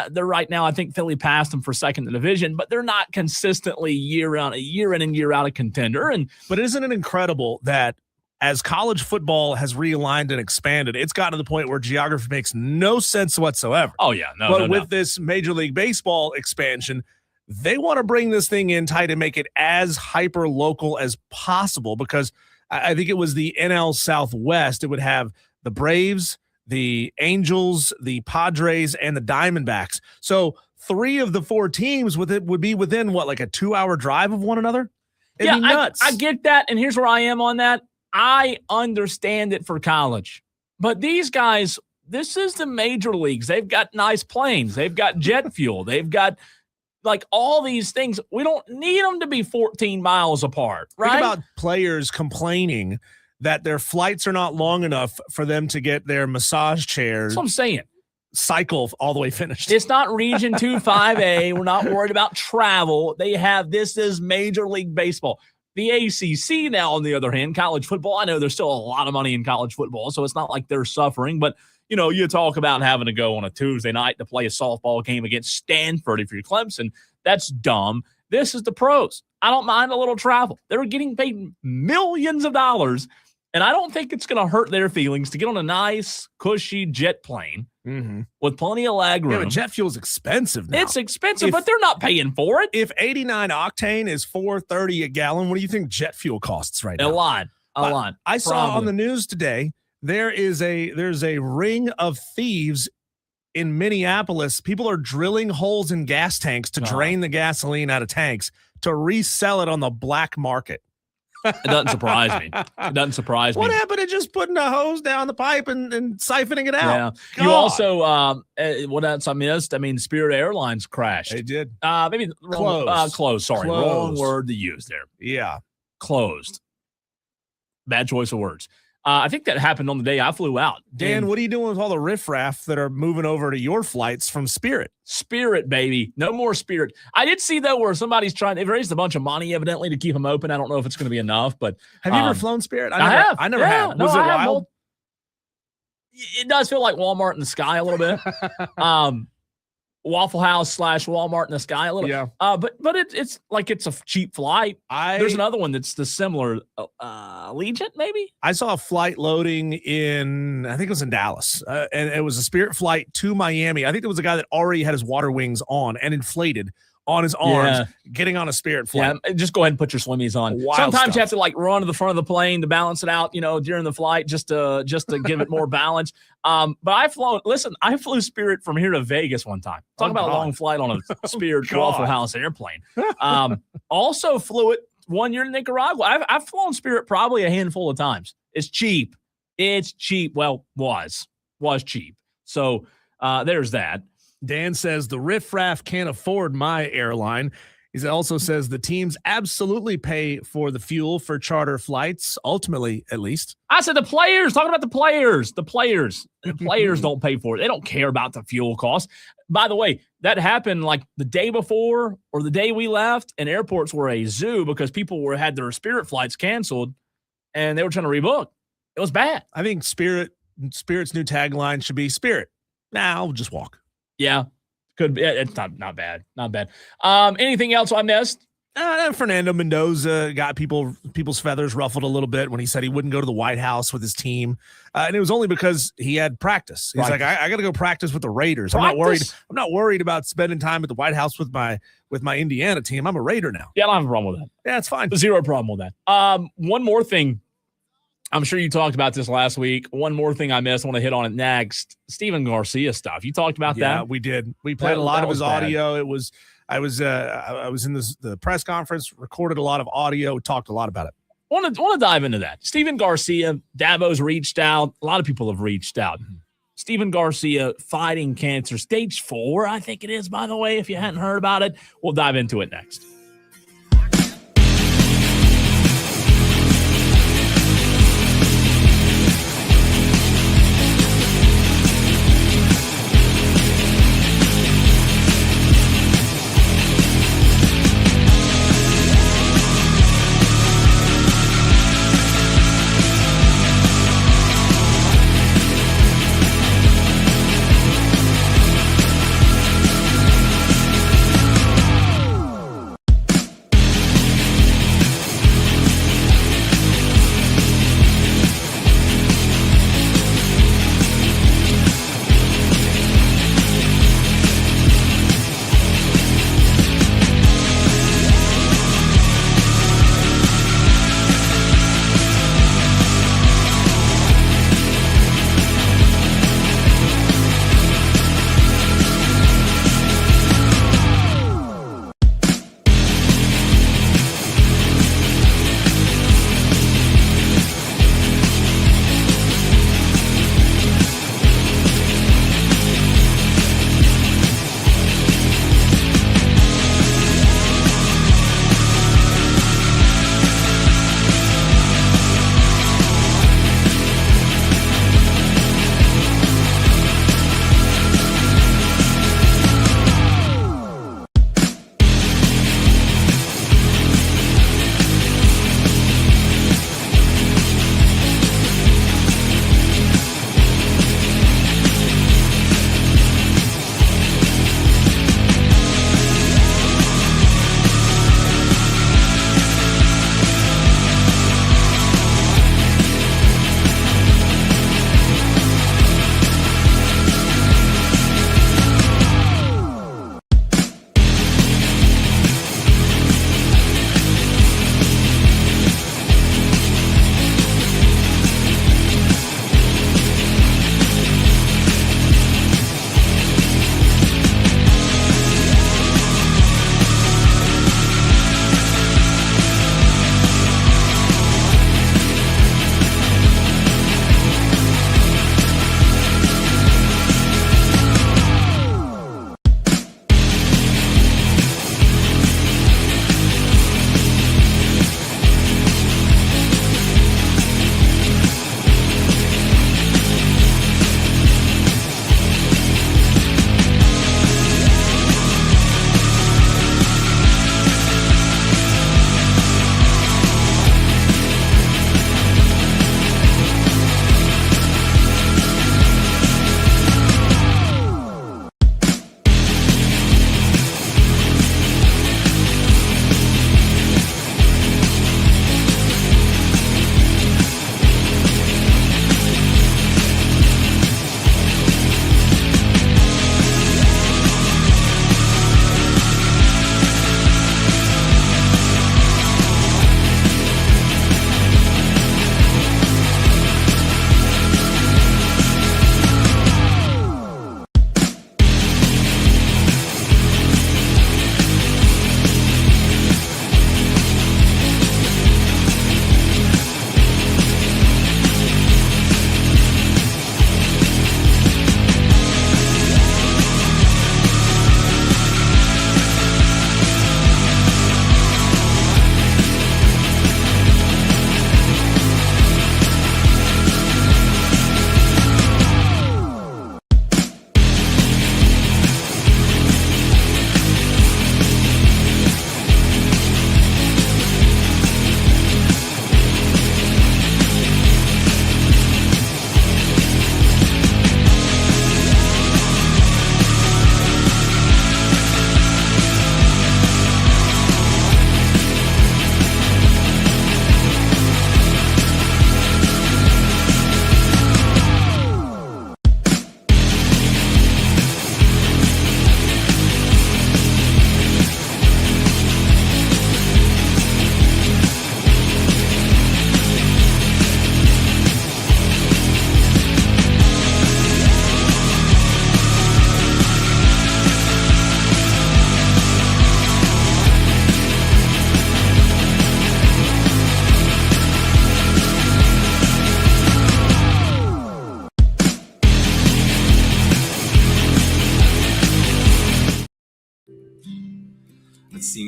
they're right now. I think Philly passed them for second in the division, but they're not consistently year in and year out a contender. But isn't it incredible that as college football has realigned and expanded, it's gotten to the point where geography makes no sense whatsoever. Oh, yeah. But with this Major League Baseball expansion, they want to bring this thing in tight and make it as hyper-local as possible because I think it was the NL Southwest. It would have the Braves, the Angels, the Padres, and the Diamondbacks. So 3 of the 4 teams would be within, like a 2-hour drive of one another? It'd be nuts. I get that, and here's where I am on that. I understand it for college, but these guys, this is the major leagues. They've got nice planes. They've got jet fuel. They've got all these things. We don't need them to be 14 miles apart, right? Think about players complaining that their flights are not long enough for them to get their massage chairs. That's what I'm saying. Cycle all the way finished. It's not Region 2 5A. We're not worried about travel. This is Major League Baseball. The ACC now, on the other hand, college football, I know there's still a lot of money in college football, so it's not like they're suffering. But, you talk about having to go on a Tuesday night to play a softball game against Stanford if you're Clemson. That's dumb. This is the pros. I don't mind a little travel. They're getting paid millions of dollars, and I don't think it's going to hurt their feelings to get on a nice, cushy jet plane with plenty of leg room. Yeah, but jet fuel is expensive now. It's expensive, but they're not paying for it. If 89 octane is $4.30 a gallon, what do you think jet fuel costs right now? A lot. I saw on the news today there's a ring of thieves in Minneapolis. People are drilling holes in gas tanks to drain the gasoline out of tanks to resell it on the black market. It doesn't surprise me. What happened to just putting a hose down the pipe and siphoning it out? Yeah. You also, what else I missed? I mean, Spirit Airlines crashed. They did. Maybe closed. Sorry, wrong word to use there. Yeah. Closed. Bad choice of words. I think that happened on the day I flew out. Dan, what are you doing with all the riffraff that are moving over to your flights from Spirit? Spirit, baby. No more Spirit. I did see, though, where they've raised a bunch of money, evidently, to keep them open. I don't know if it's going to be enough, but. Have you ever flown Spirit? I have. I never have. Was it wild? It does feel like Walmart in the sky a little bit. Waffle House / Walmart in the sky a little. Yeah. But it's like it's a cheap flight. There's another one that's the similar Allegiant, maybe. I saw a flight loading I think it was in Dallas, and it was a Spirit flight to Miami. I think there was a guy that already had his water wings on and inflated on his arms, getting on a Spirit flight. Yeah, just go ahead and put your swimmies on. Wild Sometimes stuff. you have to run to the front of the plane to balance it out, during the flight, just to give it more balance. But I flew Spirit from here to Vegas one time. Talk about a long flight on a Spirit Waffle House airplane. Also flew it 1 year to Nicaragua. I've flown Spirit probably a handful of times. It's cheap. Well, was cheap. So there's that. Dan says the riffraff can't afford my airline. He also says the teams absolutely pay for the fuel for charter flights, ultimately, at least. I said the players, talking about the players. The players don't pay for it. They don't care about the fuel costs. By the way, that happened like the day before or the day we left, and airports were a zoo because people had their Spirit flights canceled, and they were trying to rebook. It was bad. I think Spirit's new tagline should be Spirit. Now we'll just walk. Yeah, could be. It's not bad. Not bad. Anything else I missed? Fernando Mendoza got people's feathers ruffled a little bit when he said he wouldn't go to the White House with his team, and it was only because he had practice. He's like, I got to go practice with the Raiders. I'm not worried about spending time at the White House with my Indiana team. I'm a Raider now. Yeah, I don't have a problem with that. Yeah, it's fine. Zero problem with that. One more thing. I'm sure you talked about this last week. One more thing I missed. I want to hit on it next. Steven Garcia stuff. You talked about that? Yeah, we did. We played a lot of his audio. It was I was in the press conference, recorded a lot of audio, talked a lot about it. Want to dive into that. Steven Garcia, Dabo's reached out. A lot of people have reached out. Steven Garcia fighting cancer, stage 4, I think it is, by the way, if you hadn't heard about it. We'll dive into it next.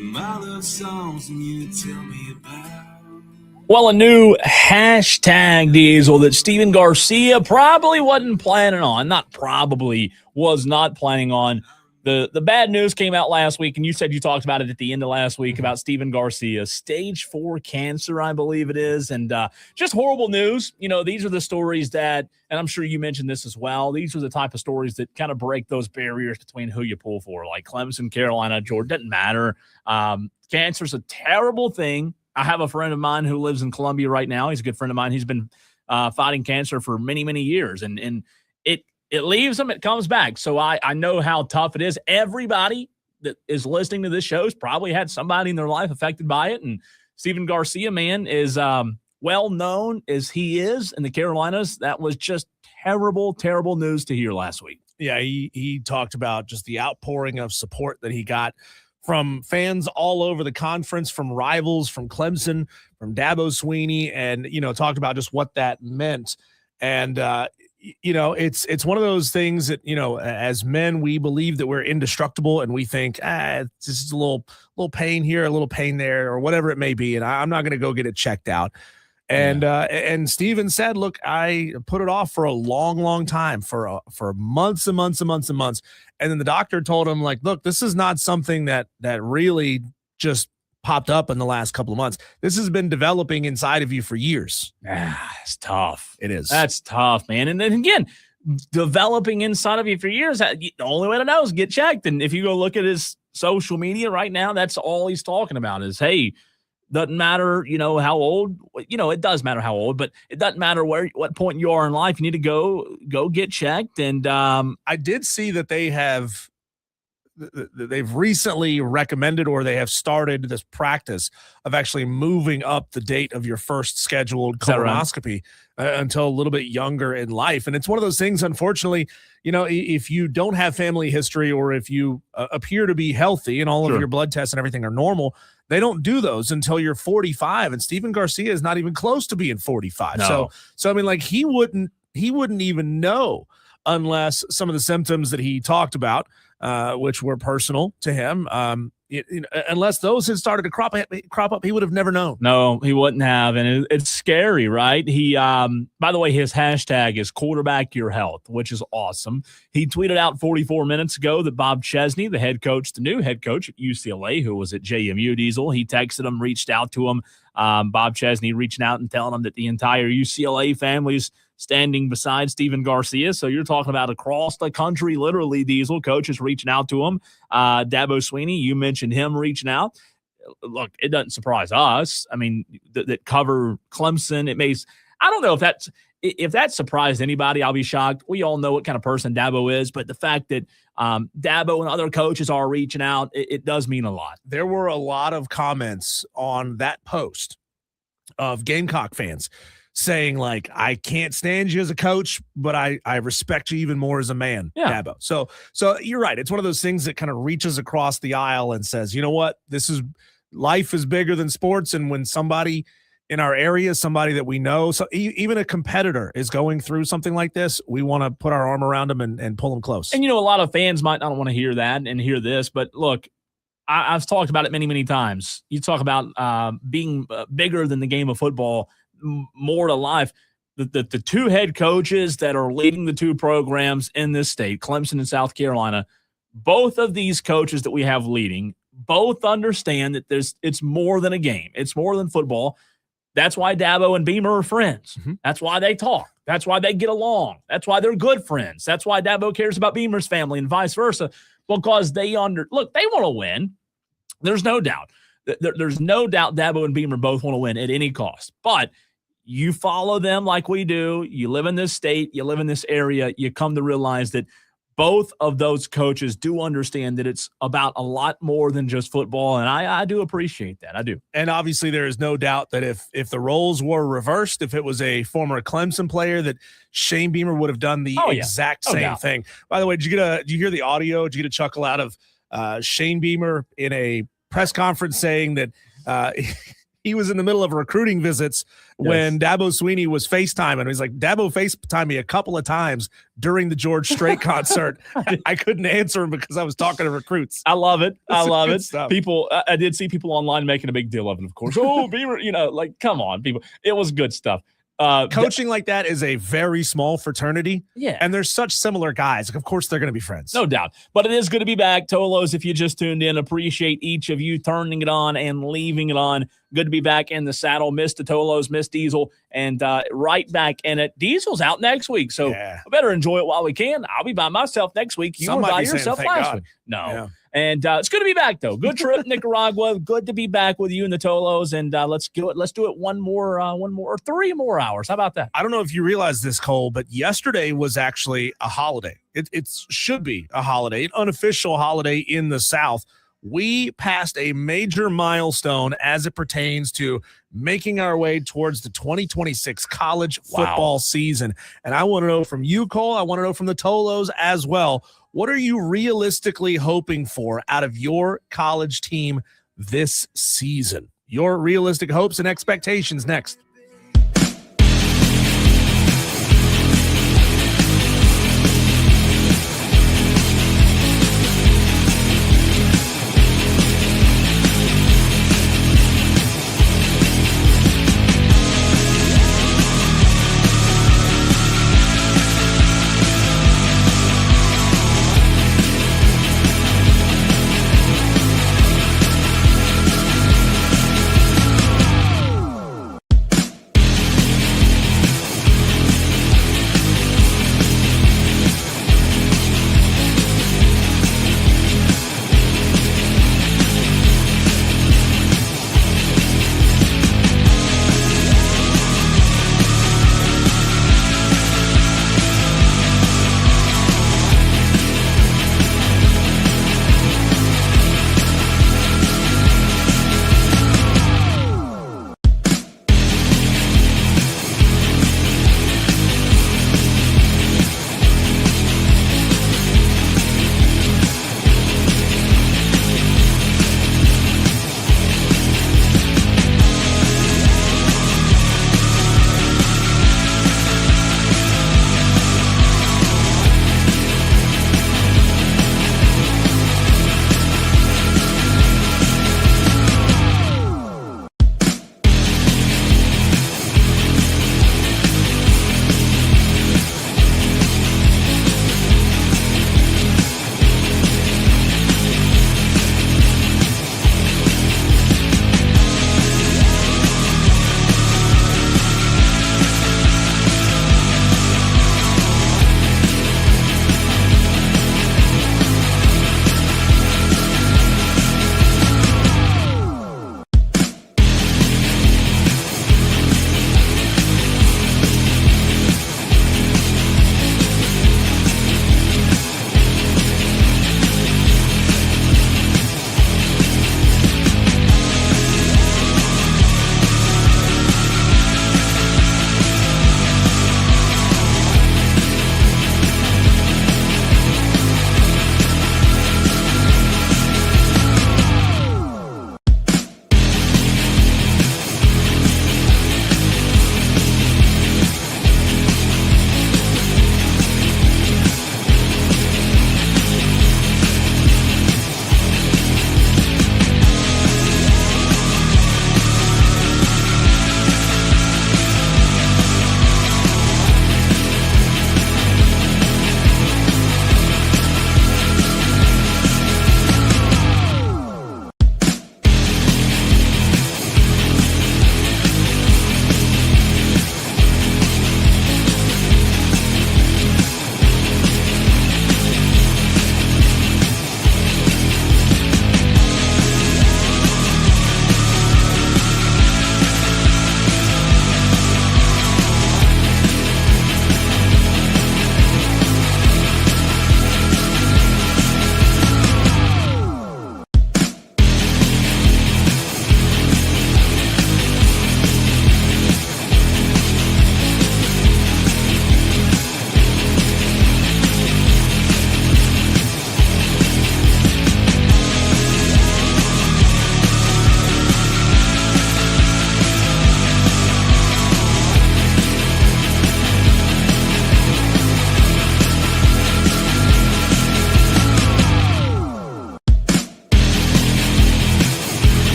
you my love songs and you tell me about. Well, a new hashtag, Diesel, that Steven Garcia probably wasn't planning on. Not probably, was not planning on. The bad news came out last week, and you said you talked about it at the end of last week about Steven Garcia. Stage 4 cancer, I believe it is, and just horrible news. You know, these are the stories that, and I'm sure you mentioned this as well, these are the type of stories that kind of break those barriers between who you pull for, like Clemson, Carolina, Georgia, doesn't matter. Cancer's a terrible thing. I have a friend of mine who lives in Columbia right now. He's a good friend of mine. He's been fighting cancer for many, many years, and it leaves him, it comes back. So I know how tough it is. Everybody that is listening to this show has probably had somebody in their life affected by it, and Steven Garcia, man, is well known as he is in the Carolinas. That was just terrible, terrible news to hear last week. Yeah, he talked about just the outpouring of support that he got from fans all over the conference, from rivals, from Clemson, from Dabo Swinney, and, you know, talked about just what that meant. And, you know, it's one of those things that, you know, as men, we believe that we're indestructible, and we think, it's just a little pain here, a little pain there, or whatever it may be, and I'm not going to go get it checked out. And Steven said, look, I put it off for a long, long time, for months and months and months and months. And then the doctor told him, like, look, this is not something that really just popped up in the last couple of months. This has been developing inside of you for years. It's tough. It is. That's tough, man. And then again, developing inside of you for years, the only way to know is get checked. And if you go look at his social media right now, that's all he's talking about is, hey, doesn't matter, you know, how old, you know, it does matter how old, but it doesn't matter what point you are in life. You need to go get checked. And I did see that they've recently recommended, or they have started this practice of actually moving up the date of your first scheduled colonoscopy until a little bit younger in life. And it's one of those things, unfortunately, you know, if you don't have family history, or if you appear to be healthy and all of your blood tests and everything are normal, they don't do those until you're 45. And Steven Garcia is not even close to being 45. No. So I mean, like, he wouldn't even know unless some of the symptoms that he talked about, which were personal to him, unless those had started to crop up, he would have never known. No, he wouldn't have. And it's scary, right? He, by the way, his hashtag is quarterback your health, which is awesome. He tweeted out 44 minutes ago that Bob Chesney, the new head coach at UCLA, who was at JMU, Diesel, he texted him, reached out to him. Bob Chesney reaching out and telling him that the entire UCLA family's standing beside Steven Garcia. So you're talking about across the country, literally, Diesel coaches reaching out to him. Dabo Swinney, you mentioned him reaching out. Look, it doesn't surprise us. I mean, that cover Clemson. I don't know if that surprised anybody. I'll be shocked. We all know what kind of person Dabo is, but the fact that Dabo and other coaches are reaching out, it does mean a lot. There were a lot of comments on that post of Gamecock fans saying, like, I can't stand you as a coach, but I respect you even more as a man, Dabo. So you're right. It's one of those things that kind of reaches across the aisle and says, you know what, life is bigger than sports. And when somebody in our area, somebody that we know, so even a competitor is going through something like this, we want to put our arm around them and pull them close. And, you know, a lot of fans might not want to hear that and hear this, but look, I've talked about it many, many times. You talk about being bigger than the game of football, more to life. The two head coaches that are leading the two programs in this state, Clemson and South Carolina, both of these coaches that we have leading, both understand that it's more than a game. It's more than football. That's why Dabo and Beamer are friends. Mm-hmm. That's why they talk. That's why they get along. That's why they're good friends. That's why Dabo cares about Beamer's family and vice versa, because they want to win. There's no doubt. There's no doubt Dabo and Beamer both want to win at any cost. But you follow them like we do. You live in this state. You live in this area. You come to realize that both of those coaches do understand that it's about a lot more than just football, and I do appreciate that. I do. And obviously there is no doubt that if the roles were reversed, if it was a former Clemson player, that Shane Beamer would have done the exact same thing. By the way, did you hear the audio? Did you get a chuckle out of Shane Beamer in a press conference saying that he was in the middle of recruiting visits when Dabo Sweeney was FaceTiming. He's like, Dabo FaceTimed me a couple of times during the George Strait concert. I couldn't answer him because I was talking to recruits. I love it. I love it. Stuff. People, I did see people online making a big deal of it, of course. Oh, Beaver, like, come on, people. It was good stuff. Coaching like that is a very small fraternity. Yeah. And there's such similar guys. Like, of course, they're going to be friends. No doubt. But it is good to be back. Tolos, if you just tuned in, appreciate each of you turning it on and leaving it on. Good to be back in the saddle. Missed the Tolos, missed Diesel, and right back in it. Diesel's out next week, so I better enjoy it while we can. I'll be by myself next week. You were by yourself last week. No. Yeah. And it's good to be back, though. Good trip, Nicaragua. Good to be back with you and the Tolos. And let's do it. Let's do it one more, or 3 more hours. How about that? I don't know if you realize this, Cole, but yesterday was actually a holiday. It should be a holiday, an unofficial holiday in the South. We passed a major milestone as it pertains to making our way towards the 2026 college football season. And I want to know from you, Cole. I want to know from the Tolos as well. What are you realistically hoping for out of your college team this season? Your realistic hopes and expectations next.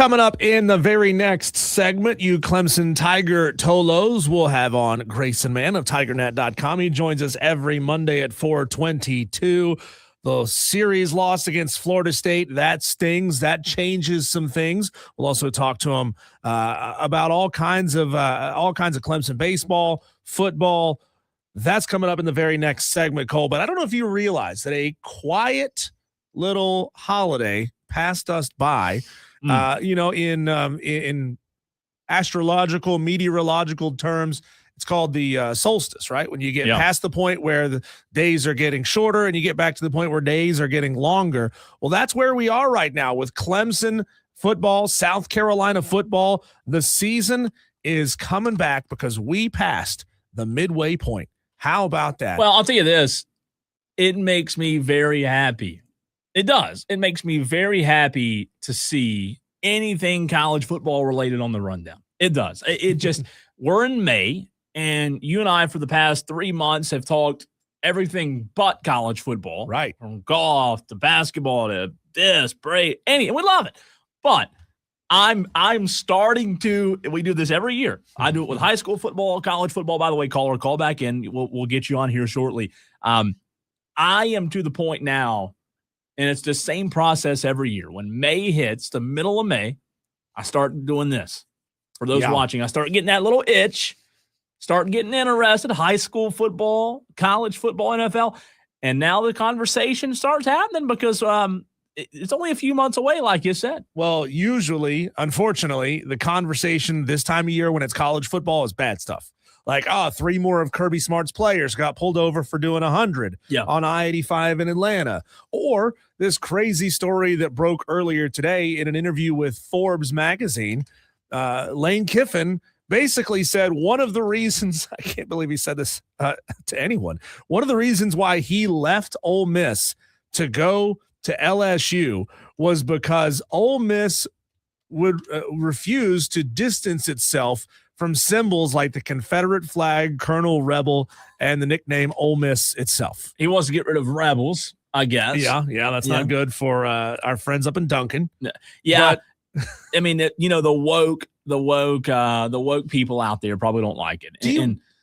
Coming up in the very next segment, you Clemson Tiger Tolos will have on Grayson Mann of TigerNet.com. He joins us every Monday at 4:22. The series loss against Florida State, that stings. That changes some things. We'll also talk to him about all kinds of Clemson baseball, football. That's coming up in the very next segment, Cole. But I don't know if you realize that a quiet little holiday passed us by. In astrological, meteorological terms, it's called the solstice, right? When you get past the point where the days are getting shorter and you get back to the point where days are getting longer. Well, that's where we are right now with Clemson football, South Carolina football. The season is coming back because we passed the midway point. How about that? Well, I'll tell you this. It makes me very happy. It does. It makes me very happy to see anything college football related on the rundown. It does. It just, we're in May, and you and I for the past 3 months have talked everything but college football. Right. From golf to basketball to this, we love it. But I'm starting to, we do this every year. I do it with high school football, college football. By the way, call back in. We'll get you on here shortly. I am to the point now, and it's the same process every year. When May hits, the middle of May, I start doing this. For those watching, I start getting that little itch, start getting interested, high school football, college football, NFL. And now the conversation starts happening because it's only a few months away, like you said. Well, usually, unfortunately, the conversation this time of year when it's college football is bad stuff. Like, 3 more of Kirby Smart's players got pulled over for doing 100 on I-85 in Atlanta. Or this crazy story that broke earlier today in an interview with Forbes magazine. Lane Kiffin basically said one of the reasons, I can't believe he said this to anyone, one of the reasons why he left Ole Miss to go to LSU was because Ole Miss would refuse to distance itself from symbols like the Confederate flag, Colonel Rebel, and the nickname Ole Miss itself. He wants to get rid of rebels, I guess. Yeah, that's not good for our friends up in Duncan. Yeah, but, I mean, the woke people out there probably don't like it.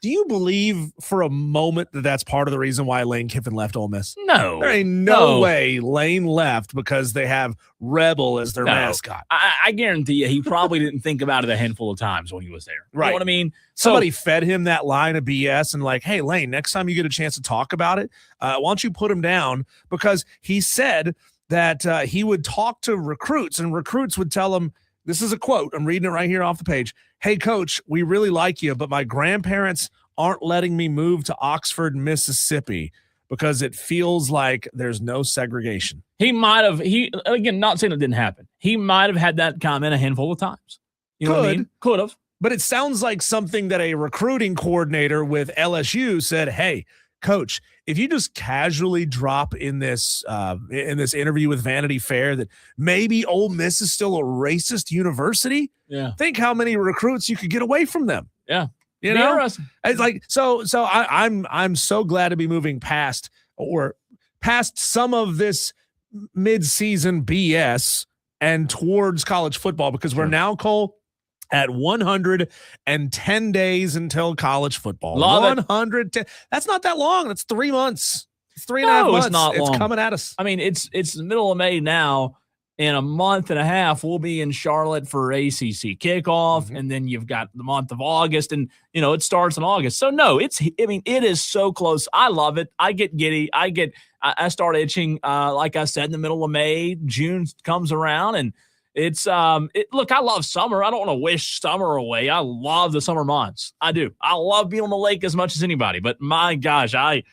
Do you believe for a moment that that's part of the reason why Lane Kiffin left Ole Miss? No. There ain't no way Lane left because they have Rebel as their mascot. I guarantee you he probably didn't think about it a handful of times when he was there. Right. You know what I mean? Somebody fed him that line of BS and like, hey, Lane, next time you get a chance to talk about it, why don't you put him down? Because he said that he would talk to recruits and recruits would tell him, this is a quote, I'm reading it right here off the page. Hey, coach, we really like you, but my grandparents aren't letting me move to Oxford, Mississippi because it feels like there's no segregation. He might have, again, not saying it didn't happen. He might have had that comment a handful of times. You know what I mean? Could have. But it sounds like something that a recruiting coordinator with LSU said, hey, coach, if you just casually drop in this interview with Vanity Fair that maybe Ole Miss is still a racist university, think how many recruits you could get away from them. Yeah. You know, it's like so. I'm so glad to be moving past some of this mid-season BS and towards college football because we're now, Cole, at 110 days until college football. 110. That's not that long. That's 3 months. It's 3.5 months. It's not long. It's coming at us. I mean, it's the middle of May now. In a month and a half, we'll be in Charlotte for ACC kickoff, and then you've got the month of August, and it starts in August. So no, it is so close. I love it. I get giddy. I start itching. Like I said, in the middle of May, June comes around, and it's look, I love summer. I don't want to wish summer away. I love the summer months. I do. I love being on the lake as much as anybody. But my gosh, I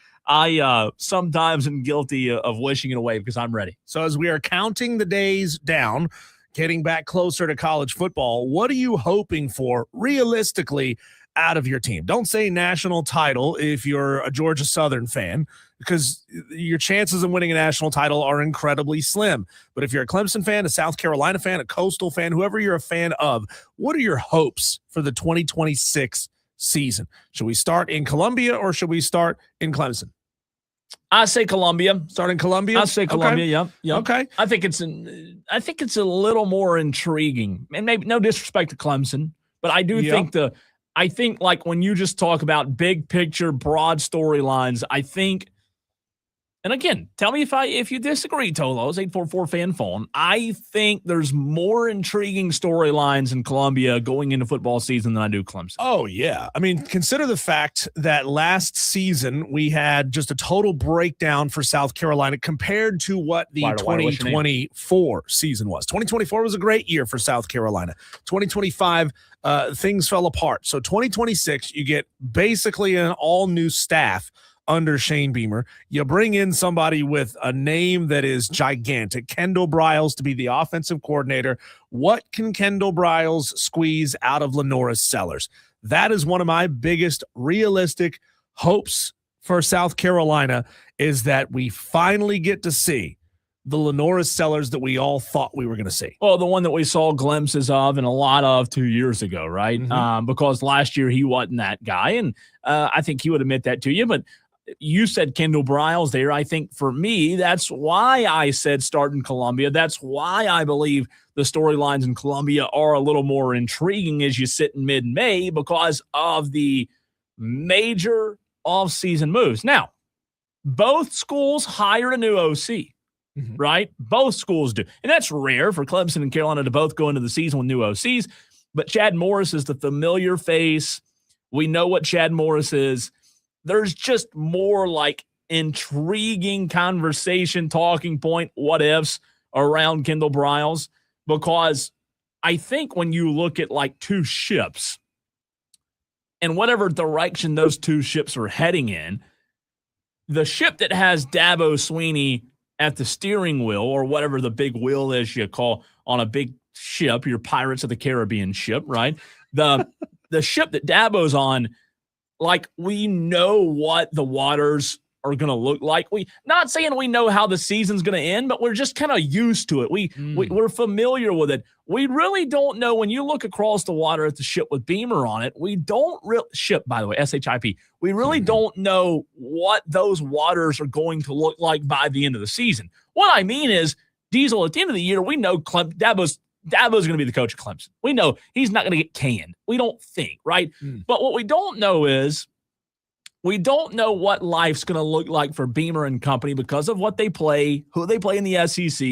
sometimes am guilty of wishing it away because I'm ready. So as we are counting the days down, getting back closer to college football, what are you hoping for realistically out of your team? Don't say national title if you're a Georgia Southern fan, because your chances of winning a national title are incredibly slim. But if you're a Clemson fan, a South Carolina fan, a Coastal fan, whoever you're a fan of, what are your hopes for the 2026 season? Should we start in Columbia or should we start in Clemson? I say Columbia. Starting Columbia? I say Columbia. Okay. Yep. Okay. I think it's a little more intriguing, and maybe no disrespect to Clemson, but I do think like when you just talk about big picture, broad storylines, I think. And again, tell me if you disagree, Tolos, 844 fan phone. I think there's more intriguing storylines in Columbia going into football season than I do Clemson. Oh, yeah. I mean, consider the fact that last season we had just a total breakdown for South Carolina compared to what the 2024 season was. 2024 was a great year for South Carolina. 2025, things fell apart. So 2026, you get basically an all-new staff under Shane Beamer. You bring in somebody with a name that is gigantic, Kendall Briles, to be the offensive coordinator. What can Kendall Briles squeeze out of Lenoris Sellers? That is one of my biggest realistic hopes for South Carolina, is that we finally get to see the Lenoris Sellers that we all thought we were going to see. Well, the one that we saw glimpses of and a lot of 2 years ago, right? Mm-hmm. Because last year he wasn't that guy, and I think he would admit that to you, but you said Kendall Briles there. I think for me, that's why I said start in Columbia. That's why I believe the storylines in Columbia are a little more intriguing as you sit in mid-May because of the major offseason moves. Now, both schools hired a new OC, right? Both schools do. And that's rare for Clemson and Carolina to both go into the season with new OCs. But Chad Morris is the familiar face. We know what Chad Morris is. There's just more like intriguing conversation, talking point, what ifs around Kendall Briles, because I think when you look at like two ships and whatever direction those two ships are heading in, the ship that has Dabo Sweeney at the steering wheel, or whatever the big wheel is you call on a big ship, your Pirates of the Caribbean ship, right? The ship that Dabo's on, like, we know what the waters are going to look like. We not saying we know how the season's going to end, but we're just kind of used to it. We're familiar with it. We really don't know when you look across the water at the ship with Beamer on it. We don't ship, by the way, SHIP. We really don't know what those waters are going to look like by the end of the season. What I mean is, Diesel, at the end of the year, we know Dabo's going to be the coach of Clemson. We know he's not going to get canned. We don't think, right? But what we don't know is we don't know what life's going to look like for Beamer and company because of what they play, who they play in the SEC,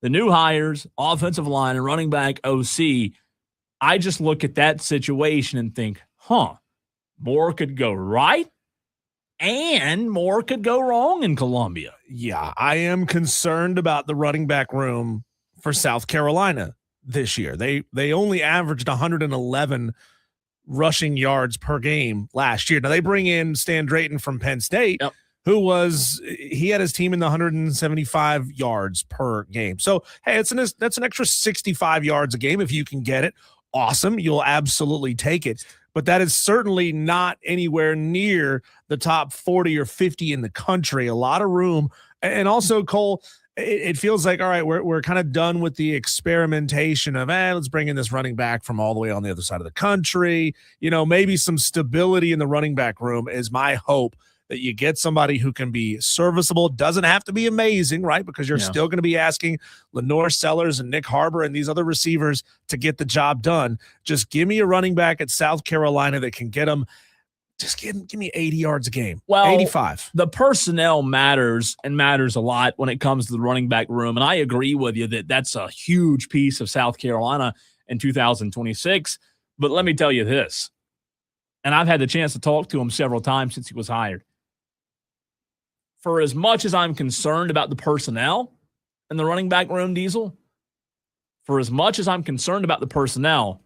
the new hires, offensive line, and running back OC. I just look at that situation and think, more could go right and more could go wrong in Columbia. Yeah, I am concerned about the running back room for South Carolina this year. They only averaged 111 rushing yards per game last year. Now they bring in Stan Drayton from Penn State, he had his team in the 175 yards per game. So, hey, that's an extra 65 yards a game if you can get it. Awesome. You'll absolutely take it. But that is certainly not anywhere near the top 40 or 50 in the country. A lot of room. And also, Cole, it feels like, all right, we're kind of done with the experimentation of, let's bring in this running back from all the way on the other side of the country. You know, maybe some stability in the running back room is my hope, that you get somebody who can be serviceable. Doesn't have to be amazing, right? Because you're still going to be asking Lenoris Sellers and Nick Harbor and these other receivers to get the job done. Just give me a running back at South Carolina that can get them. Just give me 80 yards a game. Well, 85. The personnel matters and matters a lot when it comes to the running back room. And I agree with you that that's a huge piece of South Carolina in 2026. But let me tell you this, and I've had the chance to talk to him several times since he was hired. For as much as I'm concerned about the personnel in the running back room, Diesel, for as much as I'm concerned about the personnel,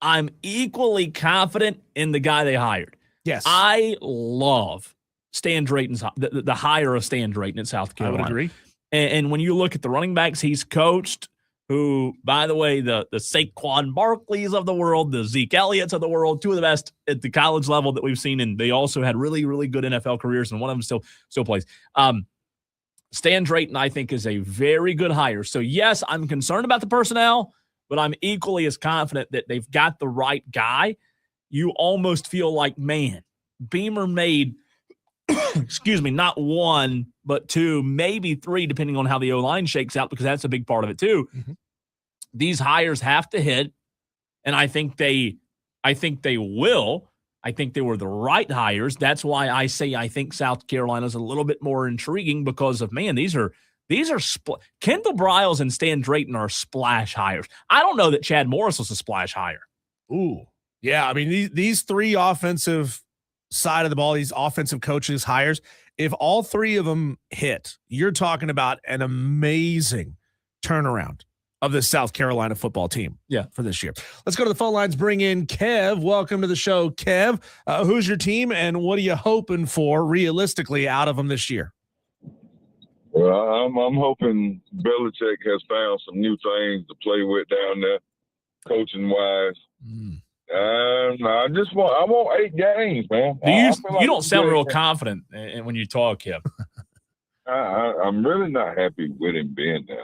I'm equally confident in the guy they hired. Yes. I love Stan Drayton's the hire of Stan Drayton at South Carolina. I would agree. And when you look at the running backs he's coached, who, by the way, the Saquon Barkleys of the world, the Zeke Elliott's of the world, two of the best at the college level that we've seen, and they also had really, really good NFL careers, and one of them still plays. Stan Drayton, I think, is a very good hire. So, yes, I'm concerned about the personnel, but I'm equally as confident that they've got the right guy. You almost feel like, man, Beamer made excuse me, not one, but two, maybe three, depending on how the O-line shakes out, because that's a big part of it too. Mm-hmm. These hires have to hit, and I think they will. I think they were the right hires. That's why I say I think South Carolina's a little bit more intriguing because of, man, these are Kendall Briles and Stan Drayton are splash hires. I don't know that Chad Morris was a splash hire. Ooh, yeah. I mean, these three offensive side of the ball, these offensive coaches hires, if all three of them hit, you're talking about an amazing turnaround of the South Carolina football team for this year. Let's go to the phone lines, bring in Kev. Welcome to the show, Kev. Who's your team, and what are you hoping for realistically out of them this year? Well, I'm hoping Belichick has found some new things to play with down there, coaching-wise. I want 8 games, man. You don't sound real confident when you talk, Kev. I'm really not happy with him being there.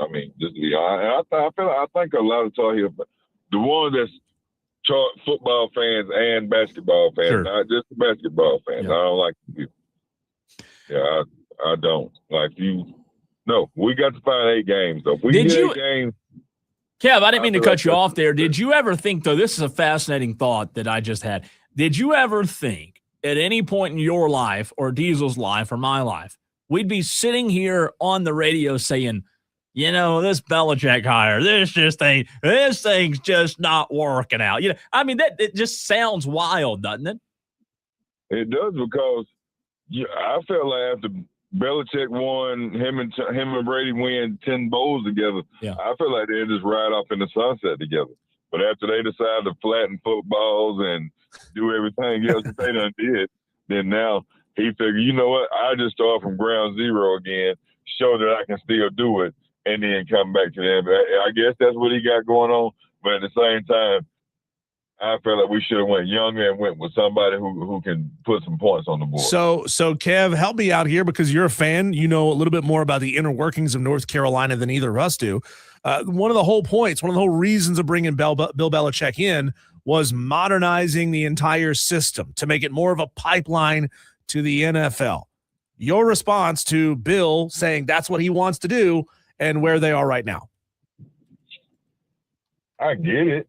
I mean, just to be honest, I think a lot of Tar Heel, the one that's football fans and basketball fans, sure. Not just the basketball fans. Yeah. I don't like the people. Yeah, I don't like you. No, we got to find 8 games though. If we get 8 games. Kev, I didn't mean to cut you off there. Did you ever think, though, this is a fascinating thought that I just had. Did you ever think at any point in your life or Diesel's life or my life, we'd be sitting here on the radio saying, you know, this Belichick hire, this thing's just not working out. You know, I mean, it just sounds wild, doesn't it? It does, because I felt like after Belichick won, him and Brady win 10 bowls together. Yeah. I feel like they just ride off in the sunset together. But after they decided to flatten footballs and do everything else that they done did, then now he figured, you know what, I just start from ground zero again, show that I can still do it, and then come back to them. I guess that's what he got going on. But at the same time, I felt like we should have went younger and went with somebody who can put some points on the board. So Kev, help me out here, because you're a fan. You know a little bit more about the inner workings of North Carolina than either of us do. One of the whole reasons of bringing Bill Belichick in was modernizing the entire system to make it more of a pipeline to the NFL. Your response to Bill saying that's what he wants to do and where they are right now. I get it.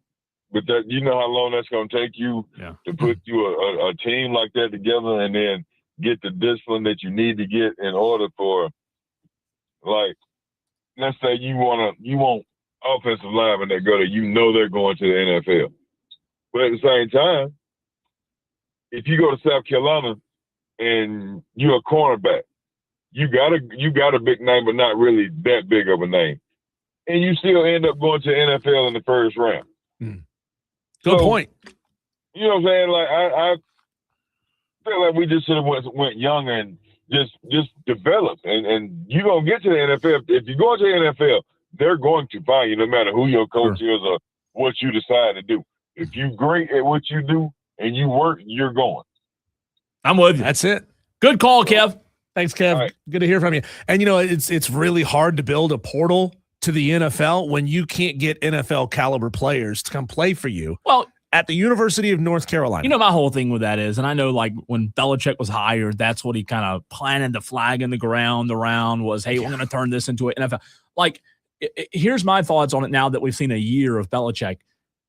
But that, you know how long that's going to take you to put you a team like that together and then get the discipline that you need to get in order for, like, let's say you want offensive linemen that go to, you know, they're going to the NFL. But at the same time, if you go to South Carolina and you're a cornerback, you got a big name, but not really that big of a name, and you still end up going to the NFL in the first round. Good point. You know what I'm saying? Like I feel like we just should have went younger and just developed. And you're gonna get to the NFL. If you go to the NFL, they're going to find you, no matter who your coach is or what you decide to do. If you're great at what you do and you work, you're going. I'm with you. That's it. Good call, Kev. Thanks, Kev. Right. Good to hear from you. And you know, it's really hard to build a portal to the NFL when you can't get NFL caliber players to come play for you. Well, at the University of North Carolina. You know, my whole thing with that is, and I know like when Belichick was hired, that's what he kind of planted the flag in the ground around was, hey, we're going to turn this into an NFL. Like, here's my thoughts on it now that we've seen a year of Belichick.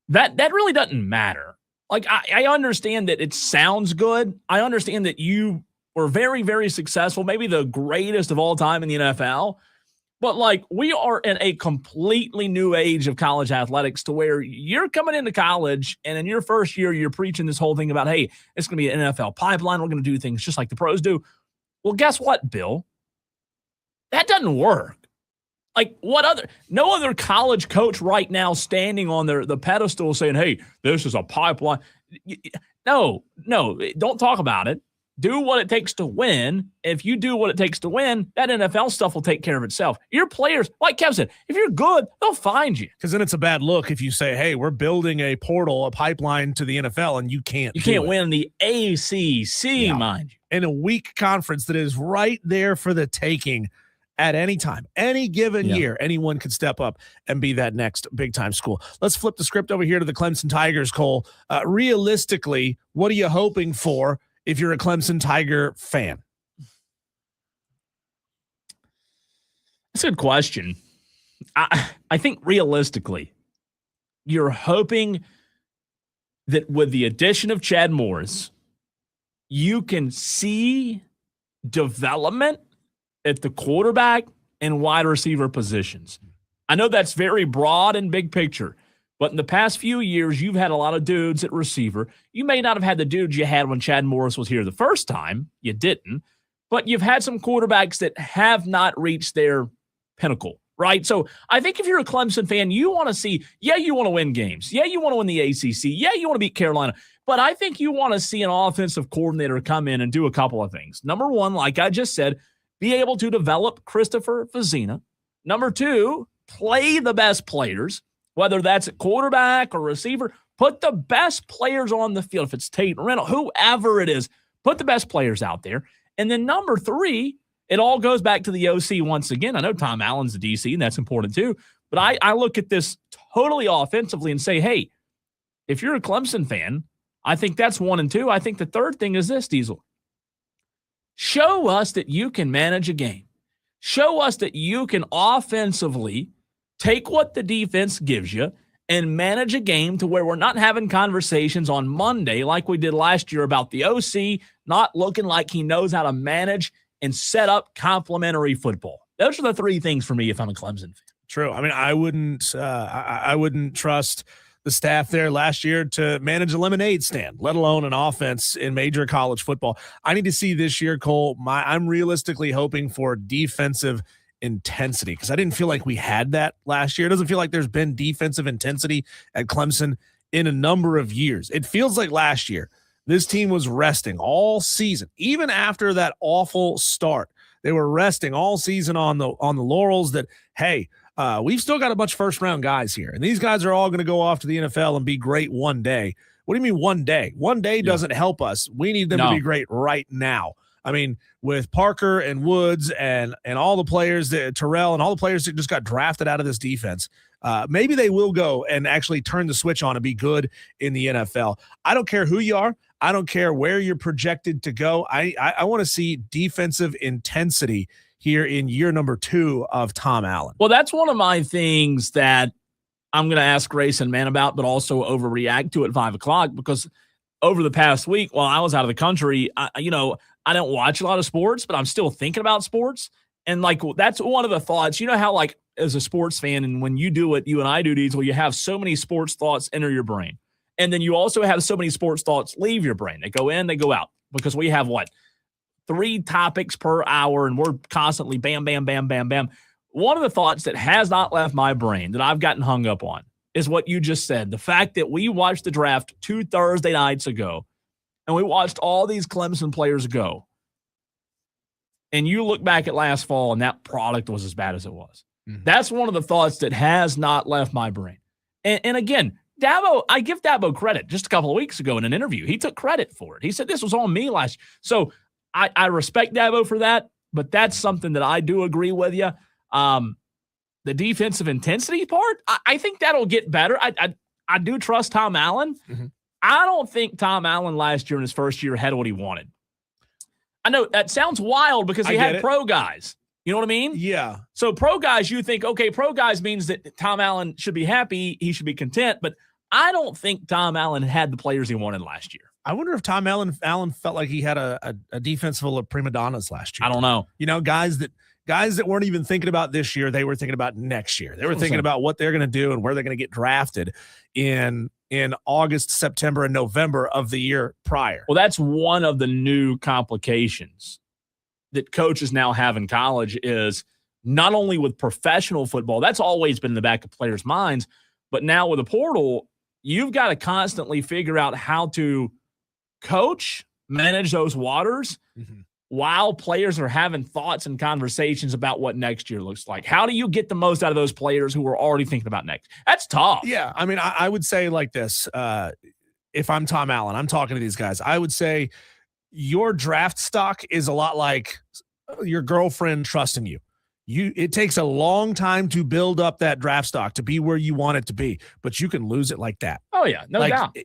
That really doesn't matter. Like, I understand that it sounds good. I understand that you were very, very successful, maybe the greatest of all time in the NFL. But, like, we are in a completely new age of college athletics to where you're coming into college, and in your first year, you're preaching this whole thing about, hey, it's going to be an NFL pipeline. We're going to do things just like the pros do. Well, guess what, Bill? That doesn't work. Like, no other college coach right now standing on the pedestal saying, hey, this is a pipeline. No, don't talk about it. Do what it takes to win. If you do what it takes to win, that NFL stuff will take care of itself. Your players, like Kev said, if you're good, they'll find you. Because then it's a bad look if you say, hey, we're building a portal, a pipeline to the NFL, and you can't win the ACC, mind you. In a weak conference that is right there for the taking at any time, any given year, anyone could step up and be that next big-time school. Let's flip the script over here to the Clemson Tigers, Cole. Realistically, what are you hoping for if you're a Clemson Tiger fan? That's a good question. I think realistically, you're hoping that with the addition of Chad Morris, you can see development at the quarterback and wide receiver positions. I know that's very broad and big picture, but in the past few years, you've had a lot of dudes at receiver. You may not have had the dudes you had when Chad Morris was here the first time. You didn't. But you've had some quarterbacks that have not reached their pinnacle, right? So I think if you're a Clemson fan, you want to see, you want to win games. Yeah, you want to win the ACC. Yeah, you want to beat Carolina. But I think you want to see an offensive coordinator come in and do a couple of things. Number one, like I just said, be able to develop Christopher Vizina. Number two, play the best players, whether that's at quarterback or receiver. Put the best players on the field. If it's Tate Reynolds, whoever it is, put the best players out there. And then number three, it all goes back to the OC once again. I know Tom Allen's the DC, and that's important too. But I look at this totally offensively and say, hey, if you're a Clemson fan, I think that's 1 and 2. I think the third thing is this, Diesel. Show us that you can manage a game. Show us that you can offensively take what the defense gives you and manage a game to where we're not having conversations on Monday like we did last year about the OC not looking like he knows how to manage and set up complementary football. Those are the three things for me if I'm a Clemson fan. True. I mean, I wouldn't trust the staff there last year to manage a lemonade stand, let alone an offense in major college football. I need to see this year, Cole. I'm realistically hoping for defensive intensity because I didn't feel like we had that last year. It doesn't feel like there's been defensive intensity at Clemson in a number of years. It feels like last year this team was resting all season, even after that awful start. They were resting all season on the laurels that, hey, we've still got a bunch of first-round guys here, and these guys are all going to go off to the NFL and be great one day. What do you mean one day? One day doesn't help us. We need them to be great right now. I mean, with Parker and Woods and all the players, Terrell and all the players that just got drafted out of this defense, maybe they will go and actually turn the switch on and be good in the NFL. I don't care who you are. I don't care where you're projected to go. I want to see defensive intensity here in year number 2 of Tom Allen. Well, that's one of my things that I'm going to ask Grayson Mann about, but also overreact to at 5 o'clock because over the past week, while I was out of the country, I don't watch a lot of sports, but I'm still thinking about sports. And like, that's one of the thoughts, you know how like as a sports fan, and when you do what you and I do, Diesel, you have so many sports thoughts enter your brain. And then you also have so many sports thoughts leave your brain. They go in, they go out because we have 3 topics per hour, and we're constantly bam, bam, bam, bam, bam. One of the thoughts that has not left my brain that I've gotten hung up on is what you just said. The fact that we watched the draft 2 Thursday nights ago, and we watched all these Clemson players go. And you look back at last fall, and that product was as bad as it was. Mm-hmm. That's one of the thoughts that has not left my brain. And again, Dabo, I give Dabo credit. Just a couple of weeks ago in an interview, he took credit for it. He said, this was on me last year. So I respect Dabo for that, but that's something that I do agree with you. The defensive intensity part, I think that'll get better. I do trust Tom Allen. Mm-hmm. I don't think Tom Allen last year in his first year had what he wanted. I know that sounds wild because he had pro guys. You know what I mean? Yeah. So pro guys, you think, okay, pro guys means that Tom Allen should be happy. He should be content. But I don't think Tom Allen had the players he wanted last year. I wonder if Tom Allen felt like he had a defense full of prima donnas last year. I don't know. Guys that weren't even thinking about this year, they were thinking about next year. They were thinking about what they're going to do and where they're going to get drafted in August, September, and November of the year prior. Well, that's one of the new complications that coaches now have in college is not only with professional football, that's always been in the back of players' minds, but now with the portal, you've got to constantly figure out how to coach, manage those waters while players are having thoughts and conversations about what next year looks like. How do you get the most out of those players who are already thinking about next? That's tough. Yeah. I mean, I would say like this, if I'm Tom Allen, I'm talking to these guys, I would say your draft stock is a lot like your girlfriend trusting you. It takes a long time to build up that draft stock to be where you want it to be, but you can lose it like that. Oh yeah, no doubt.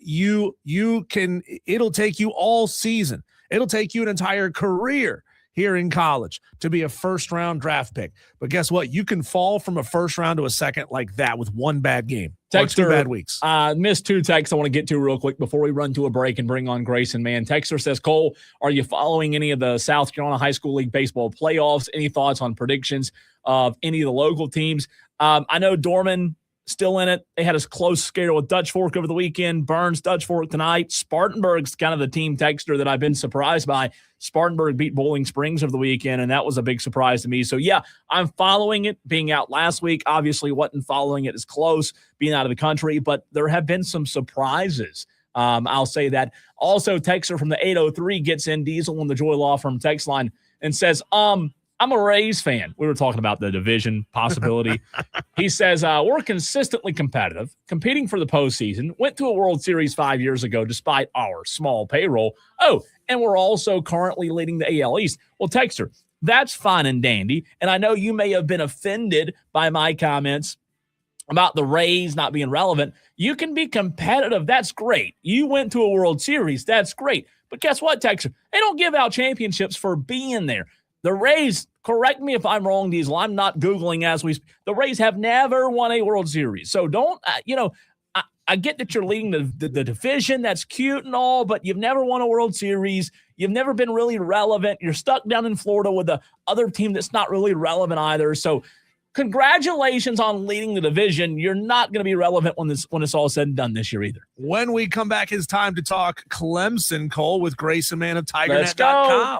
It'll take you all season. It'll take you an entire career here in college to be a first-round draft pick. But guess what? You can fall from a first round to a second like that with one bad game or 2 bad weeks. Missed 2 texts I want to get to real quick before we run to a break and bring on Grayson Mann. Texter says, Cole, are you following any of the South Carolina High School League baseball playoffs? Any thoughts on predictions of any of the local teams? I know Dorman still in it. They had a close scare with Dutch Fork over the weekend. Burns, Dutch Fork tonight. Spartanburg's kind of the team texter that I've been surprised by. Spartanburg beat Bowling Springs over the weekend, and that was a big surprise to me. So, yeah, I'm following it. Being out last week, obviously wasn't following it as close, being out of the country, but there have been some surprises. I'll say that. Also, texter from the 803 gets in, Diesel on the Joy Law Firm text line, and says, I'm a Rays fan. We were talking about the division possibility. He says, we're consistently competitive, competing for the postseason, went to a World Series 5 years ago despite our small payroll. Oh, and we're also currently leading the AL East. Well, texter, that's fine and dandy. And I know you may have been offended by my comments about the Rays not being relevant. You can be competitive. That's great. You went to a World Series. That's great. But guess what, texter? They don't give out championships for being there. The Rays, correct me if I'm wrong, Diesel, I'm not Googling as we speak. The Rays have never won a World Series. So don't, I get that you're leading the division. That's cute and all, but you've never won a World Series. You've never been really relevant. You're stuck down in Florida with the other team that's not really relevant either. So congratulations on leading the division. You're not going to be relevant when it's all said and done this year either. When we come back, it's time to talk Clemson, Cole, with Grayson Mann of TigerNet.com. Let's go.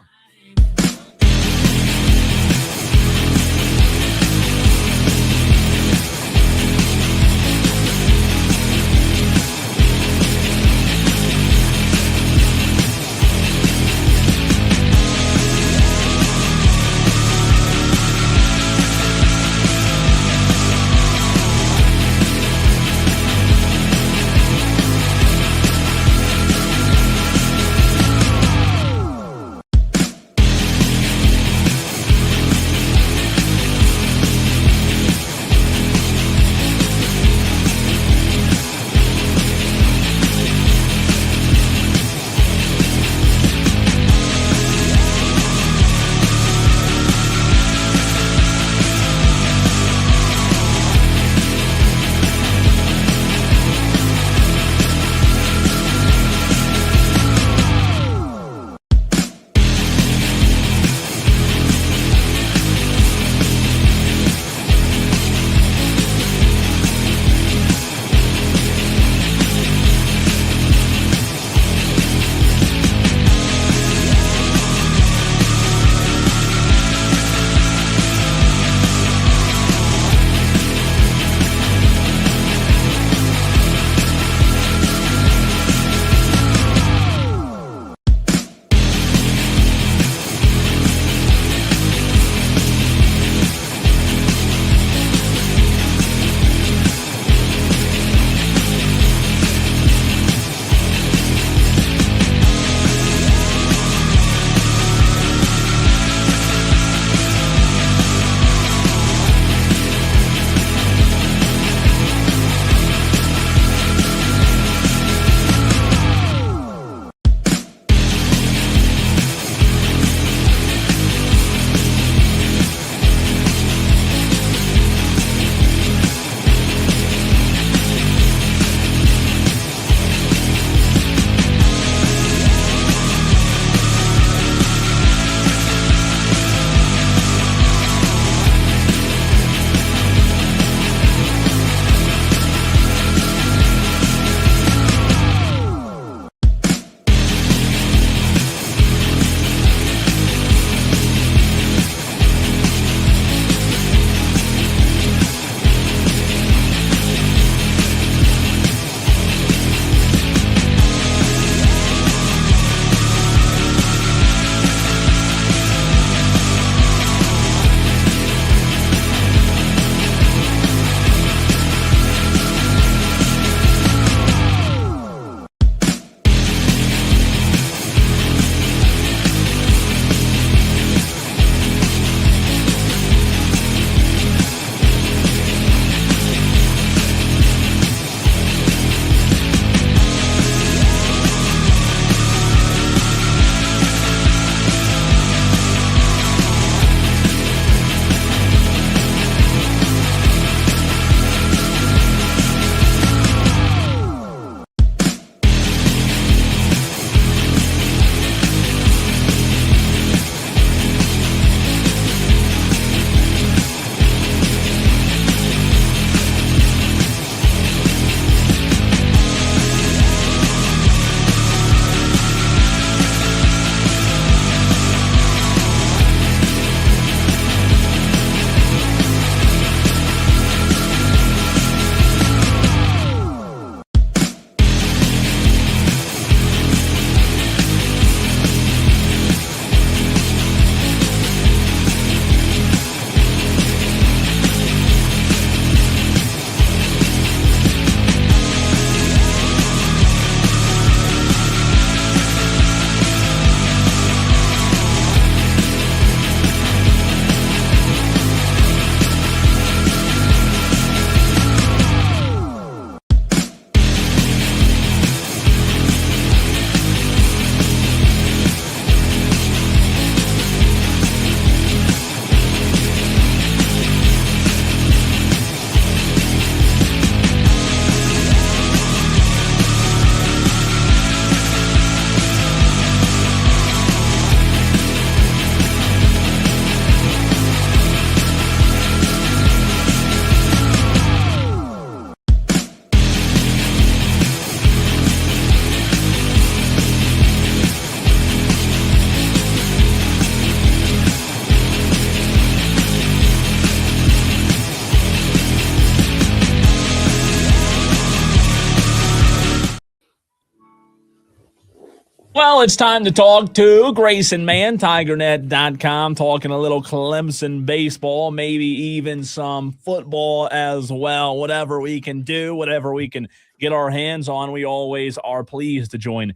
Well, it's time to talk to Grayson Mann, TigerNet.com, talking a little Clemson baseball, maybe even some football as well. Whatever we can do, whatever we can get our hands on, we always are pleased to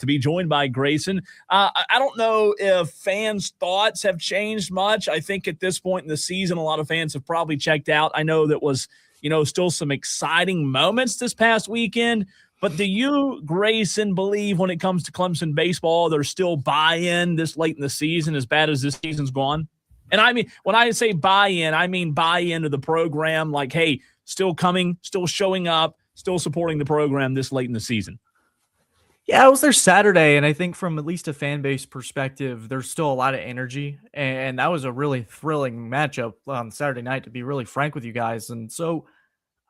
be joined by Grayson. I don't know if fans' thoughts have changed much. I think at this point in the season, a lot of fans have probably checked out. I know that was, still some exciting moments this past weekend. But do you, Grayson, believe when it comes to Clemson baseball, there's still buy-in this late in the season, as bad as this season's gone? And I mean, when I say buy-in, I mean buy-in to the program, like, hey, still coming, still showing up, still supporting the program this late in the season. Yeah, I was there Saturday, and I think from at least a fan base perspective, there's still a lot of energy, and that was a really thrilling matchup on Saturday night, to be really frank with you guys. And so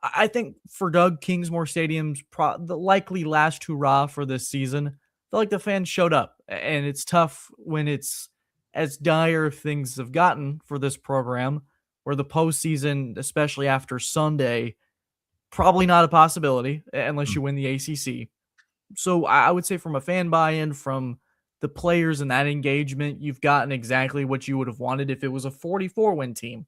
I think for Doug, Kingsmore Stadium's the likely last hurrah for this season, I feel like the fans showed up, and it's tough when it's as dire things have gotten for this program, where the postseason, especially after Sunday, probably not a possibility unless you win the ACC. So I would say from a fan buy-in, from the players and that engagement, you've gotten exactly what you would have wanted if it was a 44-win team.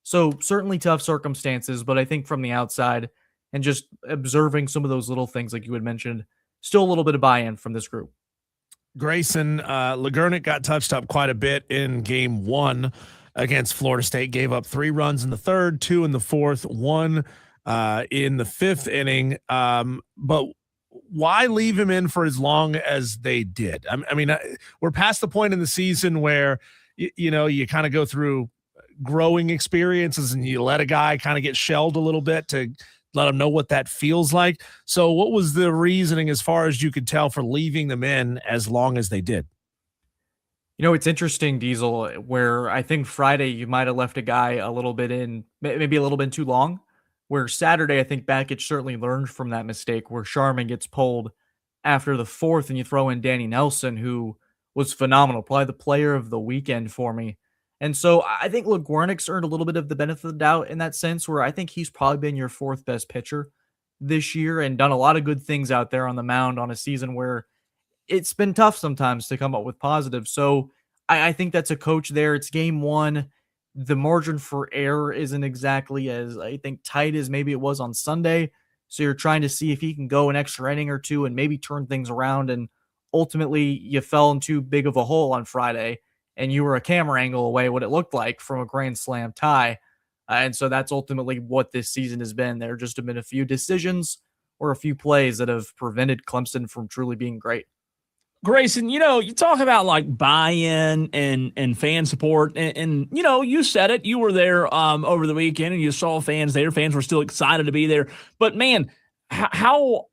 So certainly tough circumstances, but I think from the outside and just observing some of those little things like you had mentioned, still a little bit of buy-in from this group. Grayson, LeGurnick got touched up quite a bit in game 1 against Florida State, gave up 3 runs in the third, 2 in the fourth, 1 in the 5th inning. But why leave him in for as long as they did? I mean, we're past the point in the season where, you kind of go through growing experiences and you let a guy kind of get shelled a little bit to let him know what that feels like. So what was the reasoning, as far as you could tell, for leaving them in as long as they did? It's interesting, Diesel, where I think Friday you might have left a guy a little bit in, maybe a little bit too long, where Saturday I think Bakich certainly learned from that mistake, where Sharman gets pulled after the 4th and you throw in Danny Nelson, who was phenomenal, probably the player of the weekend for me. And so I think LeGurnick's earned a little bit of the benefit of the doubt in that sense, where I think he's probably been your 4th best pitcher this year and done a lot of good things out there on the mound on a season where it's been tough sometimes to come up with positives. So I think that's a coach there. It's game 1. The margin for error isn't exactly as, I think, tight as maybe it was on Sunday. So you're trying to see if he can go an extra inning or two and maybe turn things around. And ultimately you fell in too big of a hole on Friday, and you were a camera angle away what it looked like from a grand slam tie. And so that's ultimately what this season has been. There just have been a few decisions or a few plays that have prevented Clemson from truly being great. Grayson, you talk about like buy-in and fan support, and you said it. You were there over the weekend, and you saw fans there. Fans were still excited to be there. But man, how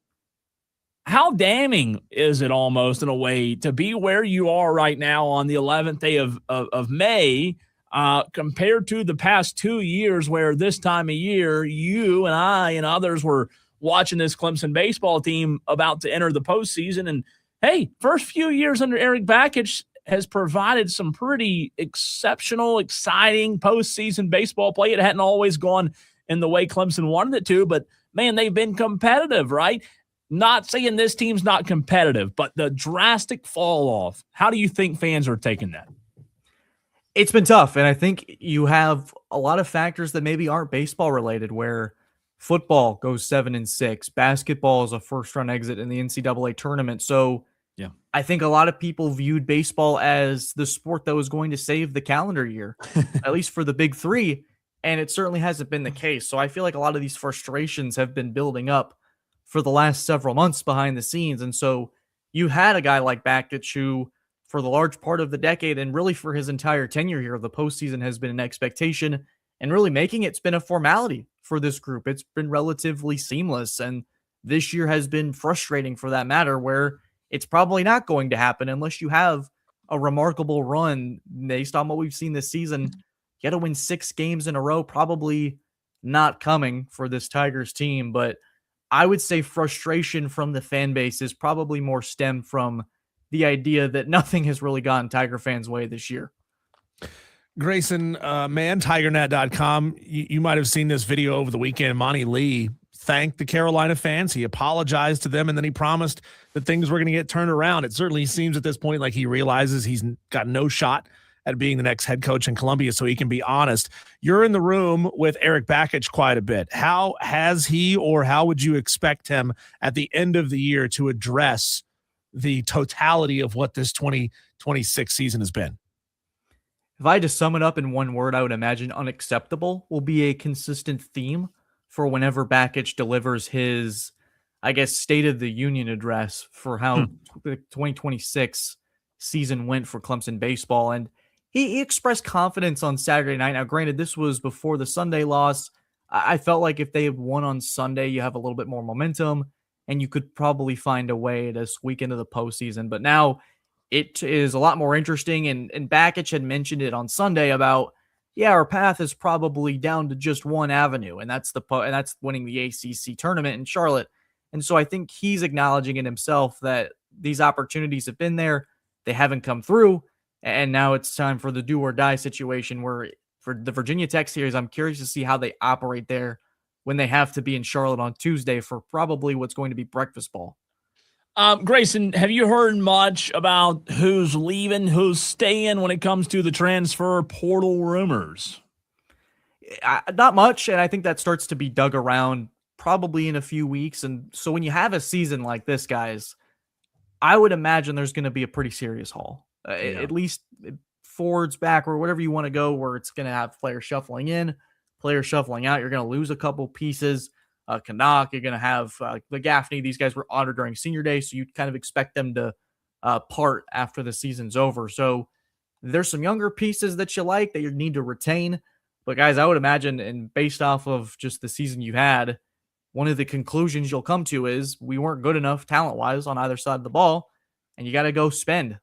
damning is it, almost in a way, to be where you are right now on the 11th day of May, compared to the past 2 years, where this time of year you and I and others were watching this Clemson baseball team about to enter the postseason. And hey, first few years under Eric Bakich has provided some pretty exceptional, exciting postseason baseball play. It hadn't always gone in the way Clemson wanted it to, but man, they've been competitive, right? Not saying this team's not competitive, but the drastic fall off, how do you think fans are taking that? It's been tough, and I think you have a lot of factors that maybe aren't baseball related, where football goes 7-6, basketball is a first-round exit in the NCAA tournament. So yeah, I think a lot of people viewed baseball as the sport that was going to save the calendar year, at least for the big 3, and it certainly hasn't been the case. So I feel like a lot of these frustrations have been building up for the last several months behind the scenes. And so you had a guy like Bakich, who for the large part of the decade and really for his entire tenure here, the postseason has been an expectation, and really making it's been a formality for this group. It's been relatively seamless, and this year has been frustrating for that matter, where it's probably not going to happen unless you have a remarkable run based on what we've seen this season. You got to win 6 games in a row, probably not coming for this Tigers team. But I would say frustration from the fan base is probably more stemmed from the idea that nothing has really gone Tiger fans' way this year. Grayson, Mann, TigerNet.com. You might have seen this video over the weekend. Monty Lee thanked the Carolina fans. He apologized to them, and then he promised that things were going to get turned around. It certainly seems at this point like he realizes he's got no shot at being the next head coach in Columbia, so he can be honest. You're in the room with Eric Bakich quite a bit. How has he, or how would you expect him at the end of the year to address the totality of what this 2026 season has been? If I had to sum it up in one word, I would imagine unacceptable will be a consistent theme for whenever Bakich delivers his, I guess, State of the Union address for how the 2026 season went for Clemson baseball. And he expressed confidence on Saturday night. Now, granted, this was before the Sunday loss. I felt like if they had won on Sunday, you have a little bit more momentum, and you could probably find a way to squeak into the postseason. But now it is a lot more interesting, and Bakich had mentioned it on Sunday about, yeah, our path is probably down to just one avenue, and that's winning the ACC tournament in Charlotte. And so I think he's acknowledging in himself that these opportunities have been there, they haven't come through, and now it's time for the do or die situation where for the Virginia Tech series, I'm curious to see how they operate there when they have to be in Charlotte on Tuesday for probably what's going to be breakfast ball. Grayson, have you heard much about who's leaving, who's staying when it comes to the transfer portal rumors? Not much, and I think that starts to be dug around probably in a few weeks. And so when you have a season like this, guys, I would imagine there's going to be a pretty serious haul. At least forwards, back, or whatever you want to go, where it's going to have players shuffling in, players shuffling out. You're going to lose a couple pieces. Canuck, you're going to have the Gaffney. These guys were honored during senior day, so you kind of expect them to part after the season's over. So there's some younger pieces that you like that you need to retain. But guys, I would imagine, and based off of just the season you had, one of the conclusions you'll come to is we weren't good enough talent-wise on either side of the ball, and you got to go spend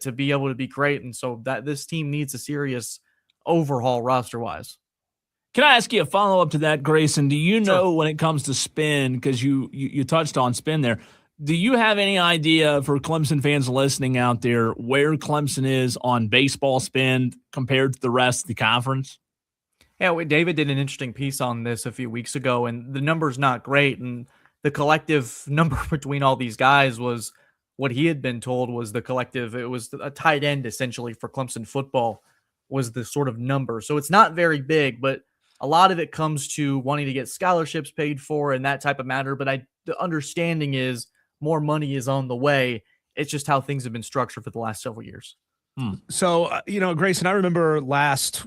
to be able to be great. And so that this team needs a serious overhaul roster-wise. Can I ask you a follow-up to that, Grayson? Do you know when it comes to spin, because you touched on spin there, do you have any idea for Clemson fans listening out there where Clemson is on baseball spin compared to the rest of the conference? Yeah, David did an interesting piece on this a few weeks ago, and the number's not great. And the collective number between all these guys was what he had been told was the collective. It was a tight end, essentially, for Clemson football was the sort of number. So it's not very big, but a lot of it comes to wanting to get scholarships paid for and that type of matter. But the understanding is more money is on the way. It's just how things have been structured for the last several years. So, Grayson, I remember last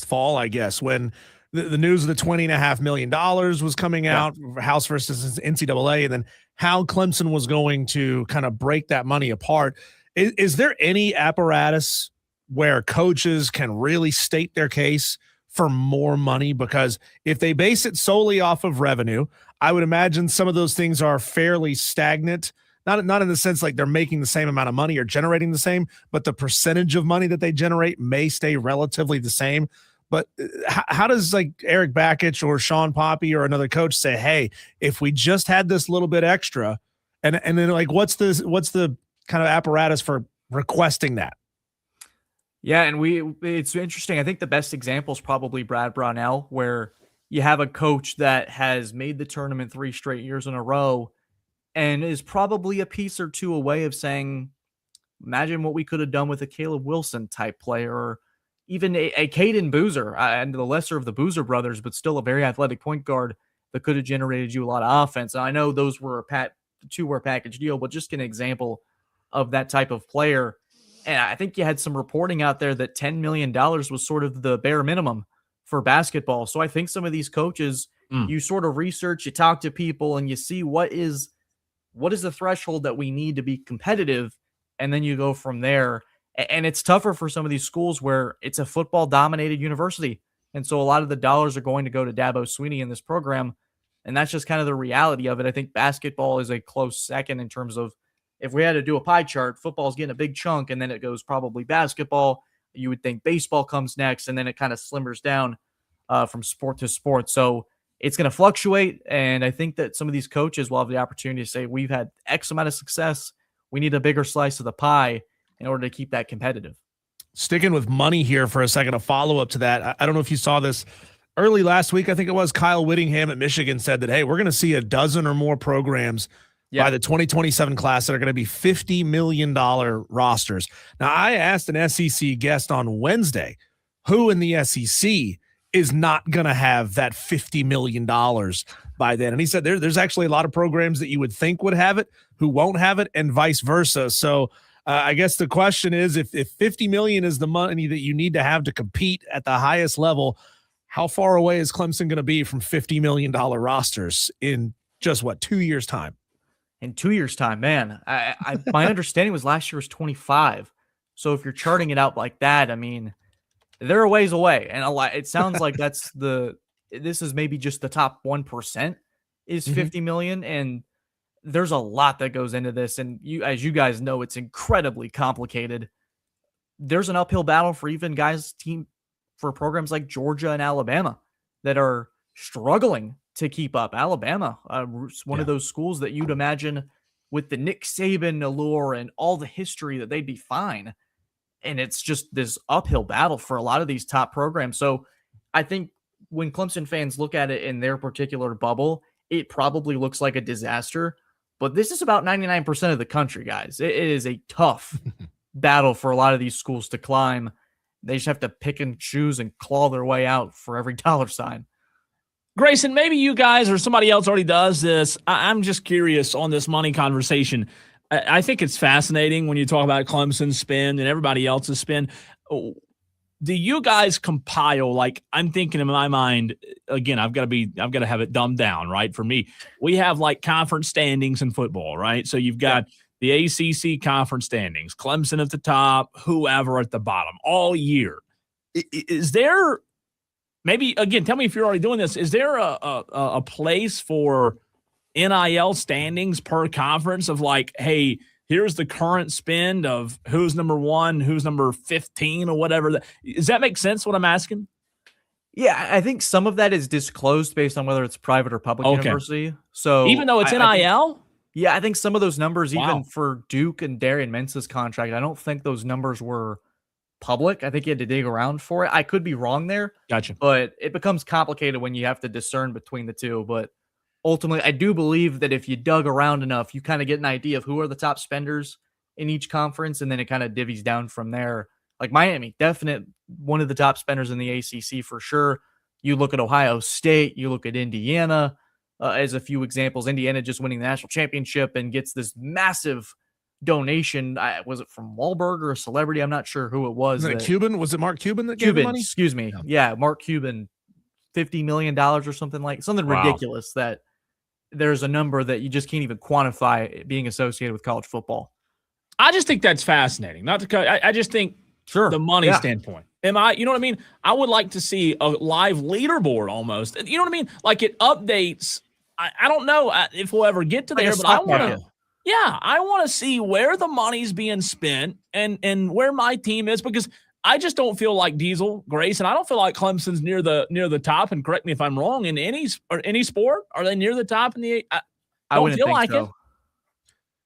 fall, I guess, when the news of the $20.5 million was coming out, House versus NCAA, and then how Clemson was going to kind of break that money apart. Is there any apparatus where coaches can really state their case for more money? Because if they base it solely off of revenue, I would imagine some of those things are fairly stagnant. Not in the sense like they're making the same amount of money or generating the same, but the percentage of money that they generate may stay relatively the same. But how does like Eric Bakich or Sean Poppy or another coach say, hey, if we just had this little bit extra, and then like what's the kind of apparatus for requesting that? Yeah, and it's interesting. I think the best example is probably Brad Brownell, where you have a coach that has made the tournament 3 straight years in a row and is probably a piece or two away of saying, imagine what we could have done with a Caleb Wilson type player, or even a Caden Boozer, and the lesser of the Boozer brothers, but still a very athletic point guard that could have generated you a lot of offense. And I know those were a 2-year package deal, but just an example of that type of player. And I think you had some reporting out there that $10 million was sort of the bare minimum for basketball. So I think some of these coaches, you sort of research, you talk to people, and you see what is the threshold that we need to be competitive, and then you go from there. And it's tougher for some of these schools where it's a football-dominated university. And so a lot of the dollars are going to go to Dabo Swinney in this program, and that's just kind of the reality of it. I think basketball is a close second in terms of, if we had to do a pie chart, football's getting a big chunk, and then it goes probably basketball. You would think baseball comes next, and then it kind of slimmers down from sport to sport. So it's going to fluctuate, and I think that some of these coaches will have the opportunity to say, we've had X amount of success. We need a bigger slice of the pie in order to keep that competitive. Sticking with money here for a second, a follow-up to that. I don't know if you saw this. early last week, I think it was, Kyle Whittingham at Michigan said that, hey, we're going to see a dozen or more programs by the 2027 class that are going to be $50 million rosters. Now, I asked an SEC guest on Wednesday who in the SEC is not going to have that $50 million by then. And he said there's actually a lot of programs that you would think would have it who won't have it, and vice versa. So I guess the question is, if $50 million is the money that you need to have to compete at the highest level, how far away is Clemson going to be from $50 million rosters in just 2 years time? In 2 years time, man, my understanding was last year was 25. So if you're charting it out like that, I mean, they're a ways away. And it sounds like this is maybe just the top 1% is 50 million. And there's a lot that goes into this. And as you guys know, it's incredibly complicated. There's an uphill battle for even for programs like Georgia and Alabama that are struggling to keep up. Alabama, one of those schools that you'd imagine with the Nick Saban allure and all the history that they'd be fine. And it's just this uphill battle for a lot of these top programs. So I think when Clemson fans look at it in their particular bubble, it probably looks like a disaster. But this is about 99% of the country, guys. It is a tough battle for a lot of these schools to climb. They just have to pick and choose and claw their way out for every dollar sign. Grayson, maybe you guys or somebody else already does this. I'm just curious on this money conversation. I think it's fascinating when you talk about Clemson's spend and everybody else's spend. Do you guys compile, like, I'm thinking in my mind, again, I've got to have it dumbed down, right? For me, we have like conference standings in football, right? So you've got the ACC conference standings, Clemson at the top, whoever at the bottom all year. Is there, maybe, again, tell me if you're already doing this, is there a place for NIL standings per conference of like, hey, here's the current spend of who's number 1, who's number 15 or whatever. Does that make sense what I'm asking? Yeah, I think some of that is disclosed based on whether it's private or public university. So even though it's NIL? I think some of those numbers, even for Duke and Darian Mensa's contract, I don't think those numbers were public. I think you had to dig around for it. I could be wrong there. Gotcha. But it becomes complicated when you have to discern between the two. But ultimately, I do believe that if you dug around enough, you kind of get an idea of who are the top spenders in each conference, and then it kind of divvies down from there. Like Miami, definite one of the top spenders in the ACC for sure. You look at Ohio State, you look at Indiana as a few examples. Indiana just winning the national championship and gets this massive donation. Was it from Wahlberg or a celebrity? I'm not sure who it was. Was it Cuban? Was it Mark Cuban that gave the money? Excuse me. Yeah, Mark Cuban, $50 million or something ridiculous that there's a number that you just can't even quantify being associated with college football. I just think that's fascinating. Not to cut. I just think the money standpoint. You know what I mean? I would like to see a live leaderboard almost. You know what I mean? Like it updates. I don't know if we'll ever get to there, but I want to. Yeah, I want to see where the money's being spent and where my team is, because I just don't feel like Diesel, Grayson. I don't feel like Clemson's near the top. And correct me if I'm wrong. In any sport, are they near the top in the? I don't feel like it.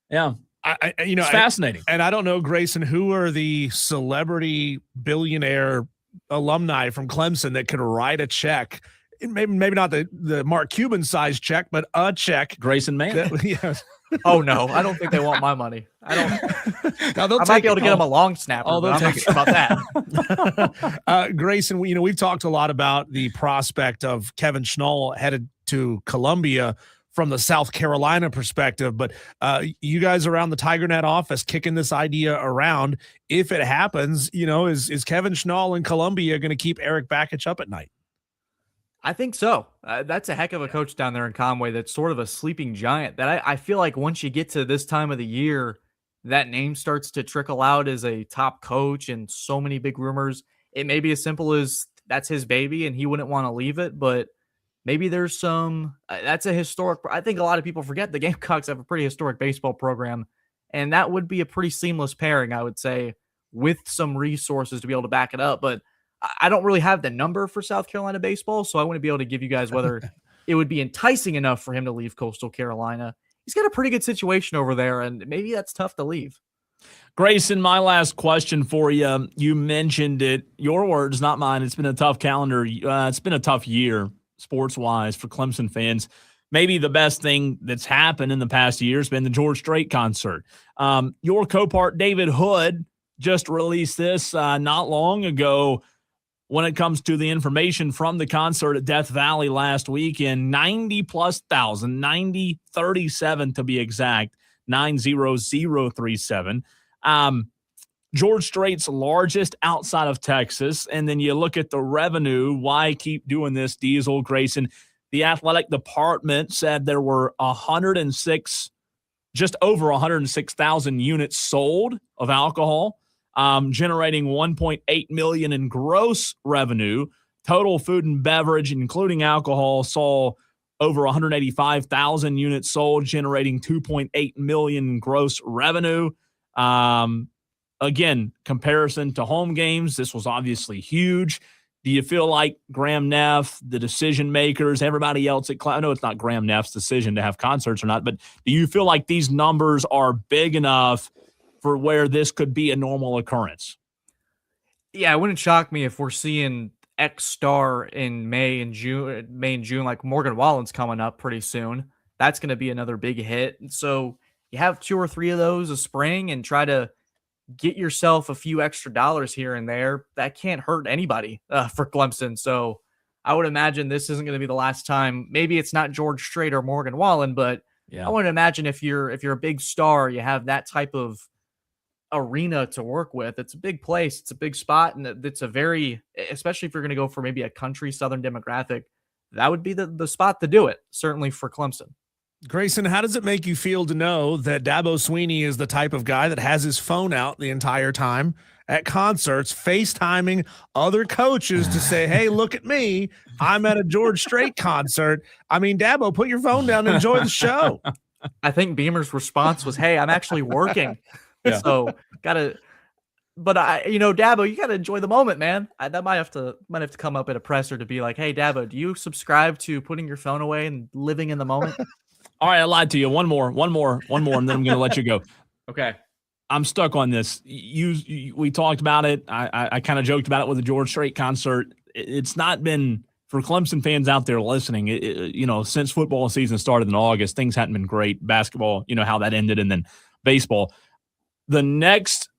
Yeah, it's fascinating. And I don't know, Grayson, who are the celebrity billionaire alumni from Clemson that could write a check? Maybe not the Mark Cuban size check, but a check. Grayson Mann. Oh no, I don't think they want my money. I don't. Now I might be able to get them a long snapper. But I'm not sure about that. Grayson, we've talked a lot about the prospect of Kevin Schnall headed to Columbia from the South Carolina perspective, but you guys around the TigerNet office kicking this idea around. If it happens, is Kevin Schnall in Columbia going to keep Eric Bakich up at night? I think so. That's a heck of a coach down there in Conway. That's sort of a sleeping giant that I feel like once you get to this time of the year, that name starts to trickle out as a top coach and so many big rumors. It may be as simple as that's his baby and he wouldn't want to leave it, but maybe there's some, that's a historic, I think a lot of people forget the Gamecocks have a pretty historic baseball program, and that would be a pretty seamless pairing, I would say, with some resources to be able to back it up. But I don't really have the number for South Carolina baseball, so I wouldn't be able to give you guys whether it would be enticing enough for him to leave Coastal Carolina. He's got a pretty good situation over there, and maybe that's tough to leave. Grayson, my last question for you. You mentioned it. Your words, not mine. It's been a tough calendar. It's been a tough year, sports-wise, for Clemson fans. Maybe the best thing that's happened in the past year has been the George Strait concert. Your co-part, David Hood, just released this not long ago when it comes to the information from the concert at Death Valley last weekend. 90-plus thousand, 90,37 to be exact, 90037. George Strait's largest outside of Texas. And then you look at the revenue. Why keep doing this, Diesel, Grayson? The athletic department said there were 106, just over 106,000 units sold of alcohol, generating $1.8 million in gross revenue. Total food and beverage, including alcohol, saw over 185,000 units sold, generating $2.8 million in gross revenue. Again, comparison to home games, this was obviously huge. Do you feel like Graham Neff, the decision makers, everybody else at I know it's not Graham Neff's decision to have concerts or not, but do you feel like these numbers are big enough for where this could be a normal occurrence? Yeah, it wouldn't shock me if we're seeing X star in May and June, like Morgan Wallen's coming up pretty soon. That's going to be another big hit. So you have 2 or 3 of those a spring and try to get yourself a few extra dollars here and there. That can't hurt anybody for Clemson. So I would imagine this isn't going to be the last time. Maybe it's not George Strait or Morgan Wallen, but yeah. I would imagine if you're a big star, you have that type of arena to work with. It's a big place. It's a big spot. And it's a very, especially if you're going to go for maybe a country Southern demographic, that would be the spot to do it. Certainly for Clemson. Grayson, how does it make you feel to know that Dabo Swinney is the type of guy that has his phone out the entire time at concerts, FaceTiming other coaches to say, hey, look at me. I'm at a George Strait concert. I mean, Dabo, put your phone down and enjoy the show. I think Beamer's response was, hey, I'm actually working. Yeah. So Dabo, you gotta enjoy the moment, man. That might have to come up at a presser to be like, hey, Dabo, do you subscribe to putting your phone away and living in the moment? All right, I lied to you. One more, and then I'm going to let you go. Okay. I'm stuck on this. We talked about it. I kind of joked about it with the George Strait concert. It's not been, for Clemson fans out there listening, since football season started in August, things hadn't been great. Basketball, how that ended, and then baseball. The next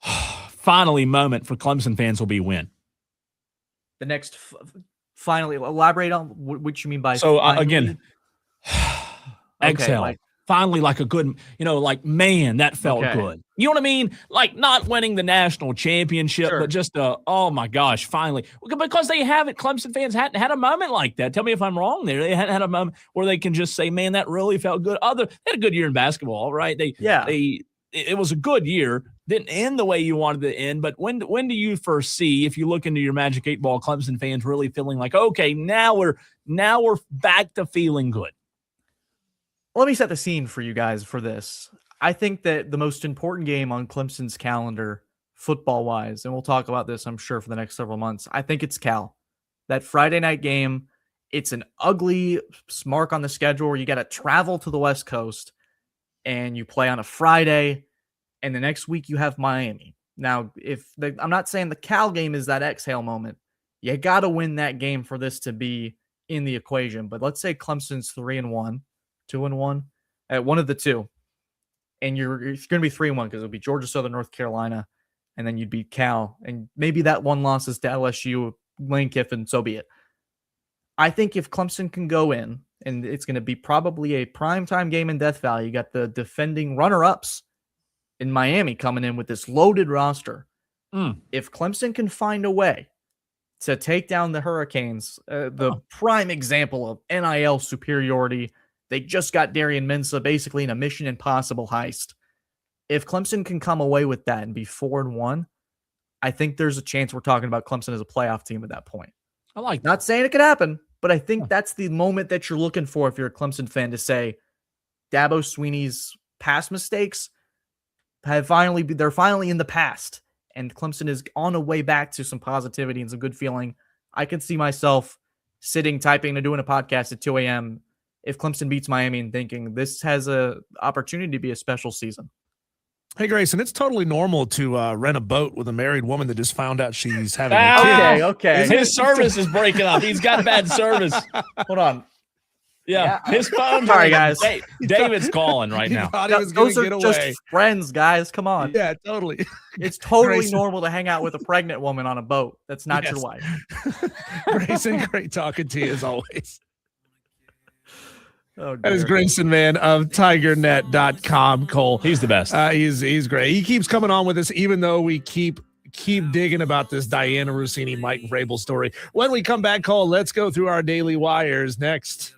finally moment for Clemson fans will be when? The next finally, elaborate on what you mean by so again. Exhale. Finally, like a good, man, that felt good. You know what I mean? Like not winning the national championship, but just oh my gosh, finally. Because they haven't, Clemson fans hadn't had a moment like that. Tell me if I'm wrong there. They hadn't had a moment where they can just say, man, that really felt good. They had a good year in basketball, right? It was a good year. Didn't end the way you wanted to end, but when do you foresee, if you look into your Magic 8 Ball, Clemson fans really feeling like, okay, now we're back to feeling good? Let me set the scene for you guys for this. I think that the most important game on Clemson's calendar, football-wise, and we'll talk about this, I'm sure, for the next several months, I think it's Cal. That Friday night game, it's an ugly mark on the schedule where you got to travel to the West Coast, and you play on a Friday, and the next week you have Miami. Now, I'm not saying the Cal game is that exhale moment. You got to win that game for this to be in the equation. But let's say Clemson's 3-1. 2-1 at one of the two, and you're going to be 3-1 because it'll be Georgia Southern, North Carolina, and then you'd beat Cal, and maybe that one loss is to LSU, Lane Kiffin, so be it. I think if Clemson can go in, and it's going to be probably a primetime game in Death Valley, you got the defending runner-ups in Miami coming in with this loaded roster. If Clemson can find a way to take down the Hurricanes, the prime example of NIL superiority. They just got Darian Mensah basically in a Mission Impossible heist. If Clemson can come away with that and be 4-1, I think there's a chance we're talking about Clemson as a playoff team at that point. I like that. Not saying it could happen, but I think that's the moment that you're looking for if you're a Clemson fan to say Dabo Swinney's past mistakes they're finally in the past, and Clemson is on a way back to some positivity and some good feeling. I could see myself sitting, typing, and doing a podcast at 2 a.m. if Clemson beats Miami and thinking this has a opportunity to be a special season. Hey, Grayson, it's totally normal to rent a boat with a married woman that just found out she's having a kid. Okay. His service is breaking up. He's got bad service. Hold on. Yeah. His phone's Sorry, guys. David's calling right now. Thought he was going Those to are get away. just friends, guys. Come on. Yeah, totally. It's totally Grayson. normal to hang out with a pregnant woman on a boat. That's not your wife. Grayson, great talking to you as always. Oh, That is dear. Grayson Mann of TigerNet.com, Cole. He's the best. He's great. He keeps coming on with us, even though we keep digging about this Diana Rossini, Mike Vrabel story. When we come back, Cole, let's go through our daily wires next.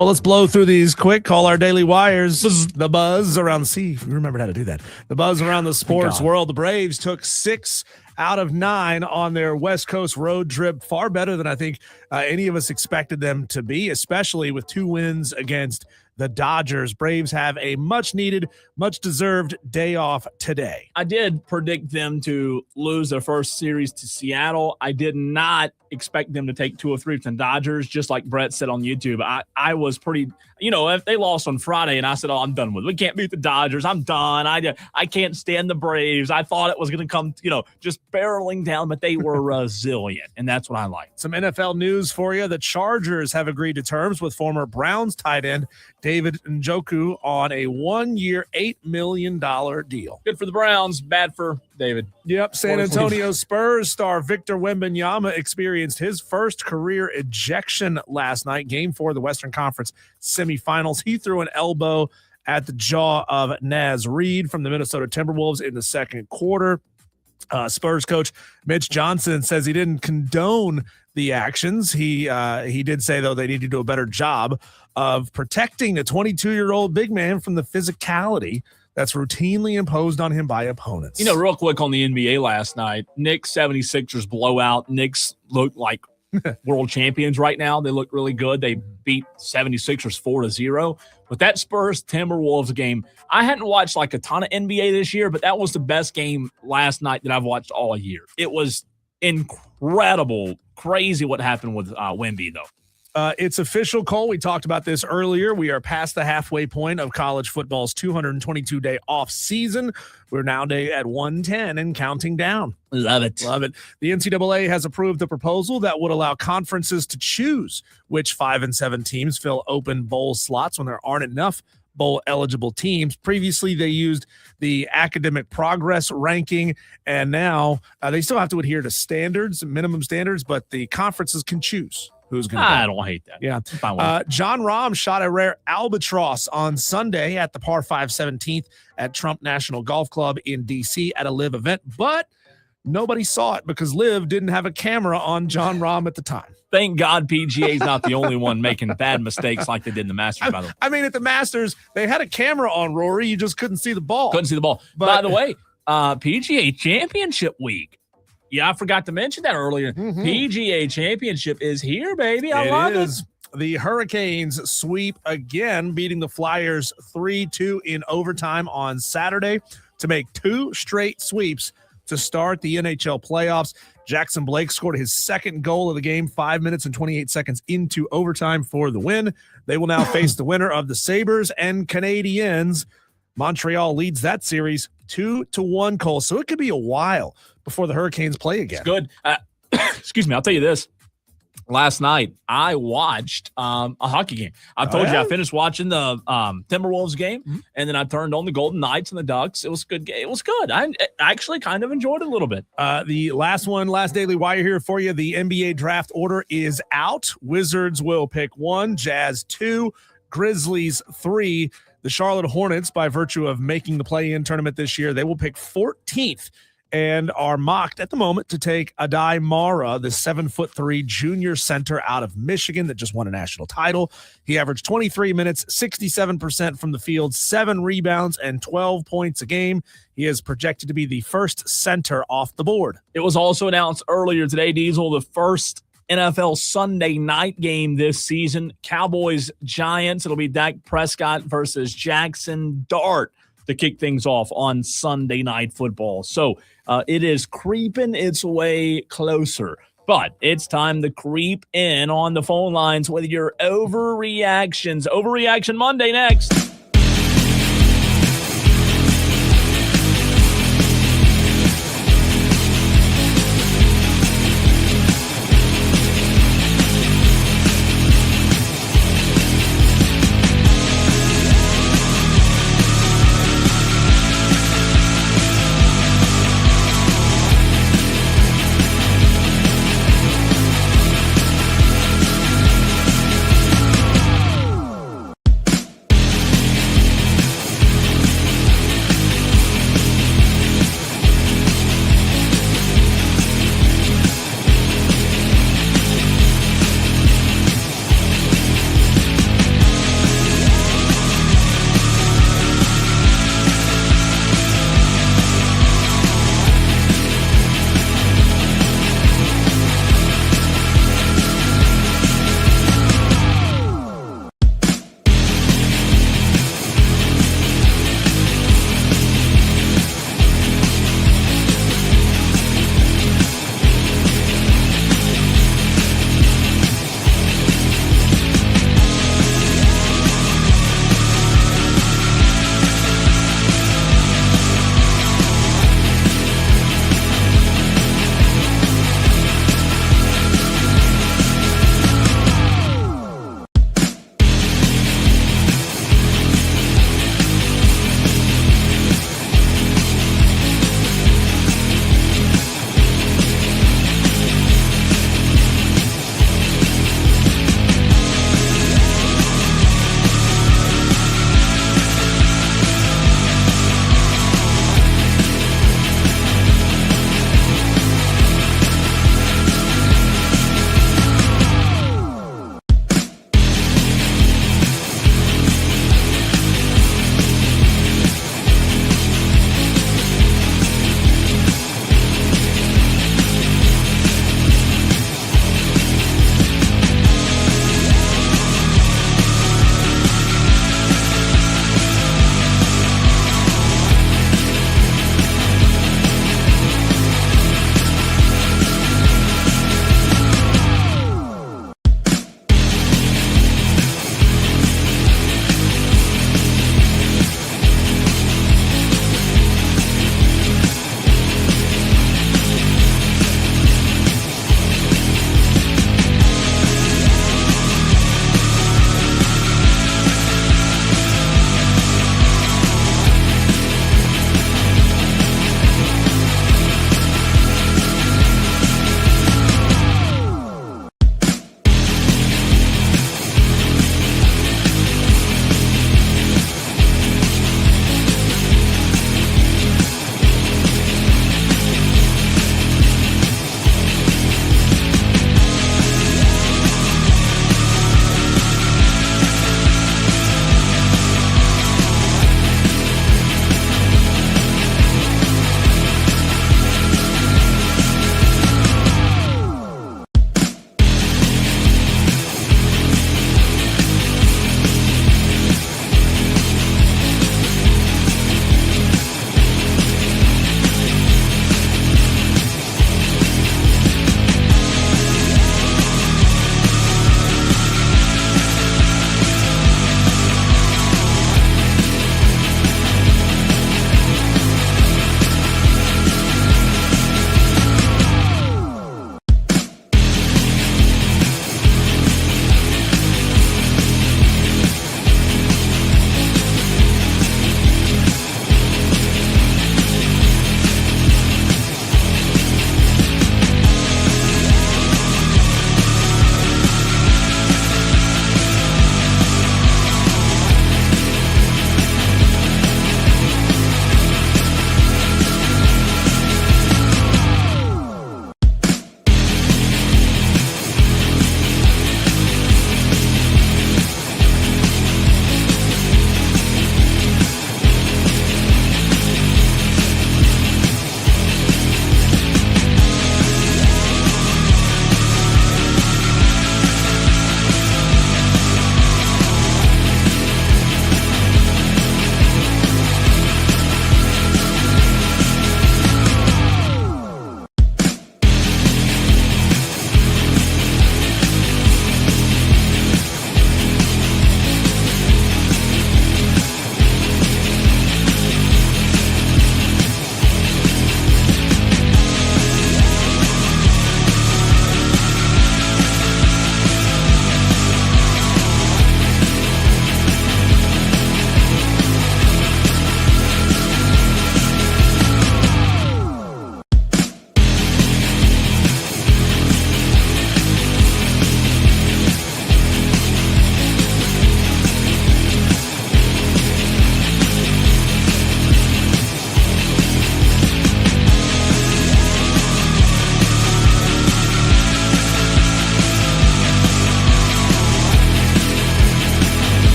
Well, let's blow through these quick. Call our daily wires. The buzz around the sea. If you remembered how to do that. The buzz around the sports world. The Braves took 6 out of 9 on their West Coast road trip. Far better than I think any of us expected them to be, especially with 2 wins against the Dodgers. Braves have a much-needed, much-deserved day off today. I did predict them to lose their first series to Seattle. I did not expect them to take 2 of 3 from the Dodgers, just like Brett said on YouTube. I was pretty, if they lost on Friday and I said, I'm done with it. We can't beat the Dodgers. I'm done. I can't stand the Braves. I thought it was going to come, just barreling down, but they were resilient, and that's what I like. Some NFL news for you. The Chargers have agreed to terms with former Browns tight end David Njoku on a 1-year, $8 million deal. Good for the Browns, bad for David. Yep. San Antonio Spurs star Victor Wembanyama experienced his first career ejection last night. Game 4 of the Western Conference semifinals. He threw an elbow at the jaw of Naz Reid from the Minnesota Timberwolves in the second quarter. Spurs coach Mitch Johnson says he didn't condone the actions. He did say, though, they need to do a better job of protecting a 22-year-old big man from the physicality that's routinely imposed on him by opponents. Real quick on the NBA last night, Knicks 76ers blowout. Knicks look like world champions right now. They look really good. They beat 76ers 4-0. But that Spurs Timberwolves game, I hadn't watched like a ton of NBA this year, but that was the best game last night that I've watched all year. It was incredible, crazy what happened with Wemby, though. It's official, Cole. We talked about this earlier. We are past the halfway point of college football's 222-day off season. We're now at 110 and counting down. Love it. Love it. The NCAA has approved a proposal that would allow conferences to choose which 5 and 7 teams fill open bowl slots when there aren't enough bowl-eligible teams. Previously, they used the academic progress ranking, and now they still have to adhere to standards, minimum standards, but the conferences can choose who's going to I don't hate that. Yeah. Fine John Rahm shot a rare albatross on Sunday at the par 5 17th at Trump National Golf Club in D.C. at a LIV event, but nobody saw it because LIV didn't have a camera on John Rahm at the time. Thank God PGA's not the only one making bad mistakes like they did in the Masters, by the way. I mean, at the Masters, they had a camera on Rory. You just couldn't see the ball. Couldn't see the ball. But, by the way, PGA Championship Week. Yeah, I forgot to mention that earlier. Mm-hmm. PGA Championship is here, baby. I love it. The Hurricanes sweep again, beating the Flyers 3-2 in overtime on Saturday to make 2 straight sweeps to start the NHL playoffs. Jackson Blake scored his second goal of the game 5 minutes and 28 seconds into overtime for the win. They will now face the winner of the Sabres and Canadiens. Montreal leads that series 2-1, Cole. So it could be a while before the Hurricanes play again. It's good. Excuse me. I'll tell you this. Last night, I watched a hockey game. I told you I finished watching the Timberwolves game, and then I turned on the Golden Knights and the Ducks. It was a good game. It was good. I actually kind of enjoyed it a little bit. The last Daily Wire here for you. The NBA draft order is out. Wizards will pick 1, Jazz 2, Grizzlies 3. The Charlotte Hornets, by virtue of making the play-in tournament this year, they will pick 14th and are mocked at the moment to take Adai Mara, the 7'3" junior center out of Michigan that just won a national title. He averaged 23 minutes, 67% from the field, 7 rebounds, and 12 points a game. He is projected to be the first center off the board. It was also announced earlier today, Diesel, the first NFL Sunday night game this season. Cowboys-Giants. It'll be Dak Prescott versus Jackson Dart to kick things off on Sunday Night Football. So it is creeping its way closer. But it's time to creep in on the phone lines with your overreactions. Overreaction Monday next.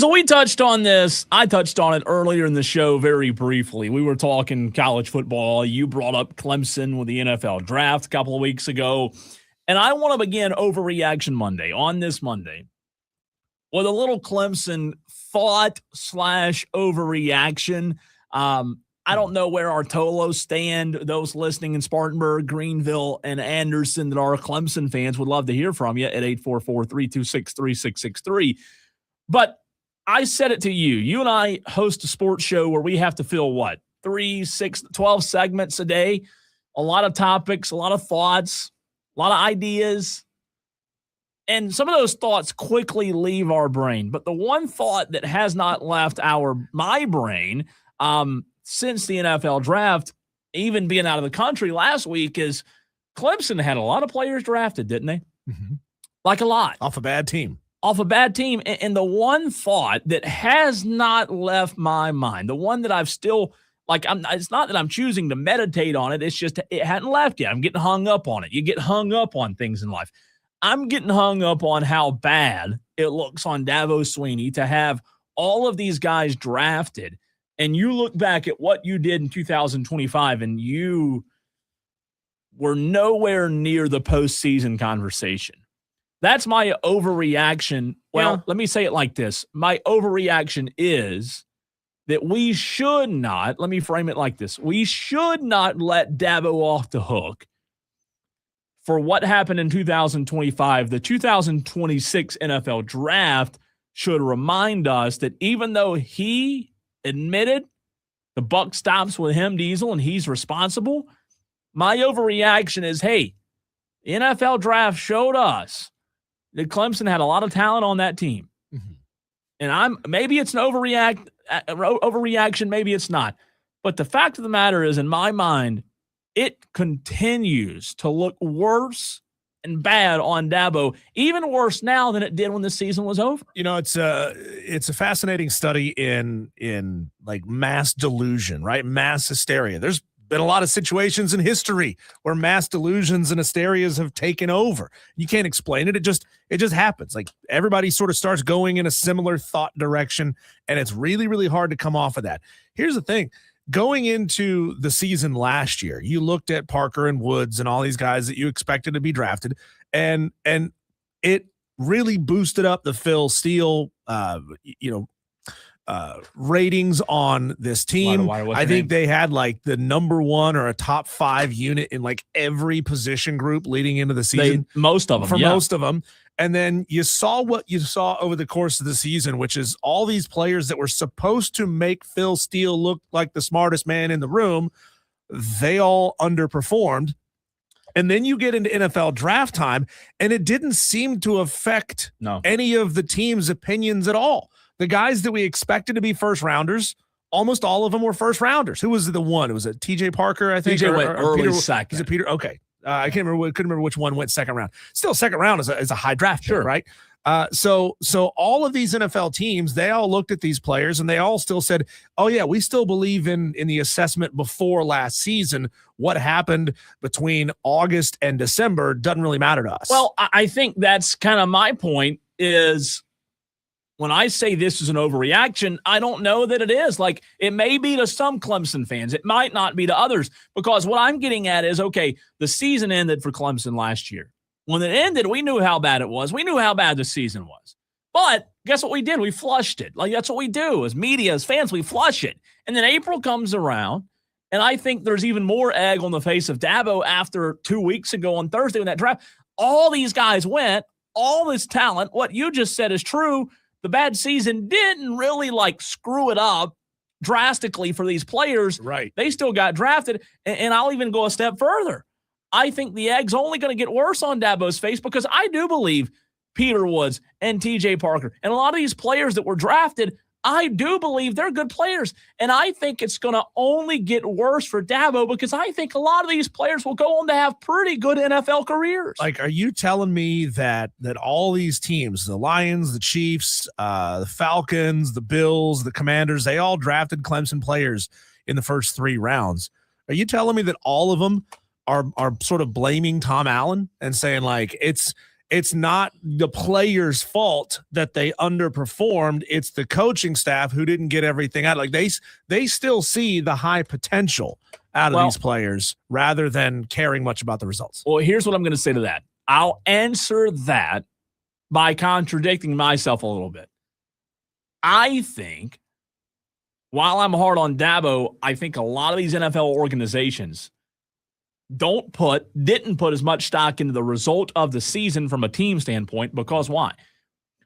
so we touched on this. I touched on it earlier in the show very briefly. We were talking college football. You brought up Clemson with the NFL draft a couple of weeks ago. And I want to begin Overreaction Monday on this Monday with a little Clemson thought/overreaction. I don't know where our Tolos stand. Those listening in Spartanburg, Greenville, and Anderson that are Clemson fans would love to hear from you at 844-326-3663. But I said it to you. You and I host a sports show where we have to fill, 3, 6, 12 segments a day, a lot of topics, a lot of thoughts, a lot of ideas. And some of those thoughts quickly leave our brain. But the one thought that has not left my brain since the NFL draft, even being out of the country last week, is Clemson had a lot of players drafted, didn't they? Mm-hmm. Like a lot. Off a bad team. And the one thought that has not left my mind, the one that I've still, it's not that I'm choosing to meditate on it. It's just it hadn't left yet. I'm getting hung up on it. You get hung up on things in life. I'm getting hung up on how bad it looks on Dabo Swinney to have all of these guys drafted. And you look back at what you did in 2025, and you were nowhere near the postseason conversation. That's my overreaction. Well, Let me say it like this. My overreaction is that we should not, let me frame it like this. We should not let Dabo off the hook for what happened in 2025. The 2026 NFL draft should remind us that even though he admitted the buck stops with him, Diesel, and he's responsible, my overreaction is, hey, the NFL draft showed us that Clemson had a lot of talent on that team. Mm-hmm. And maybe it's an overreaction, maybe it's not. But the fact of the matter is, in my mind, it continues to look worse and bad on Dabo, even worse now than it did when the season was over. It's a fascinating study in like mass delusion, right? Mass hysteria. There's been a lot of situations in history where mass delusions and hysterias have taken over. You can't explain it. It just happens. Like everybody sort of starts going in a similar thought direction, and it's really, really hard to come off of that. Here's the thing. Going into the season last year, you looked at Parker and Woods and all these guys that you expected to be drafted, and it really boosted up the Phil Steele, ratings on this team. I think they had like the number 1 or a top 5 unit in like every position group leading into the season. Most of them. And then you saw what you saw over the course of the season, which is all these players that were supposed to make Phil Steele look like the smartest man in the room. They all underperformed. And then you get into NFL draft time, and it didn't seem to affect any of the team's opinions at all. The guys that we expected to be first rounders, almost all of them were first rounders. Who was the one? It was a TJ Parker, I think. TJ went early second. Is it Peter? Okay. I couldn't remember which one went second round. Still, second round is a high draft pick, right? So all of these NFL teams, they all looked at these players and they all still said, oh yeah, we still believe in the assessment before last season. What happened between August and December doesn't really matter to us. Well, I think that's kind of my point is when I say this is an overreaction, I don't know that it is. Like, it may be to some Clemson fans. It might not be to others, because what I'm getting at is, okay, the season ended for Clemson last year. When it ended, we knew how bad it was. We knew how bad the season was. But guess what we did? We flushed it. Like, that's what we do as media, as fans. We flush it. And then April comes around, and I think there's even more egg on the face of Dabo after 2 weeks ago on Thursday when that draft. All these guys went, all this talent. What you just said is true. The bad season didn't really screw it up drastically for these players. Right. They still got drafted. And I'll even go a step further. I think the egg's only going to get worse on Dabo's face, because I do believe Peter Woods and TJ Parker and a lot of these players that were drafted, I do believe they're good players. And I think it's going to only get worse for Dabo, because I think a lot of these players will go on to have pretty good NFL careers. Like, are you telling me that all these teams, the Lions, the Chiefs, the Falcons, the Bills, the Commanders, they all drafted Clemson players in the first 3 rounds? Are you telling me that all of them are sort of blaming Tom Allen and saying, like, it's it's not the players' fault that they underperformed. It's the coaching staff who didn't get everything out. Like they still see the high potential out of these players rather than caring much about the results. Well, here's what I'm going to say to that. I'll answer that by contradicting myself a little bit. I think, while I'm hard on Dabo, I think a lot of these NFL organizations didn't put as much stock into the result of the season from a team standpoint. Because why?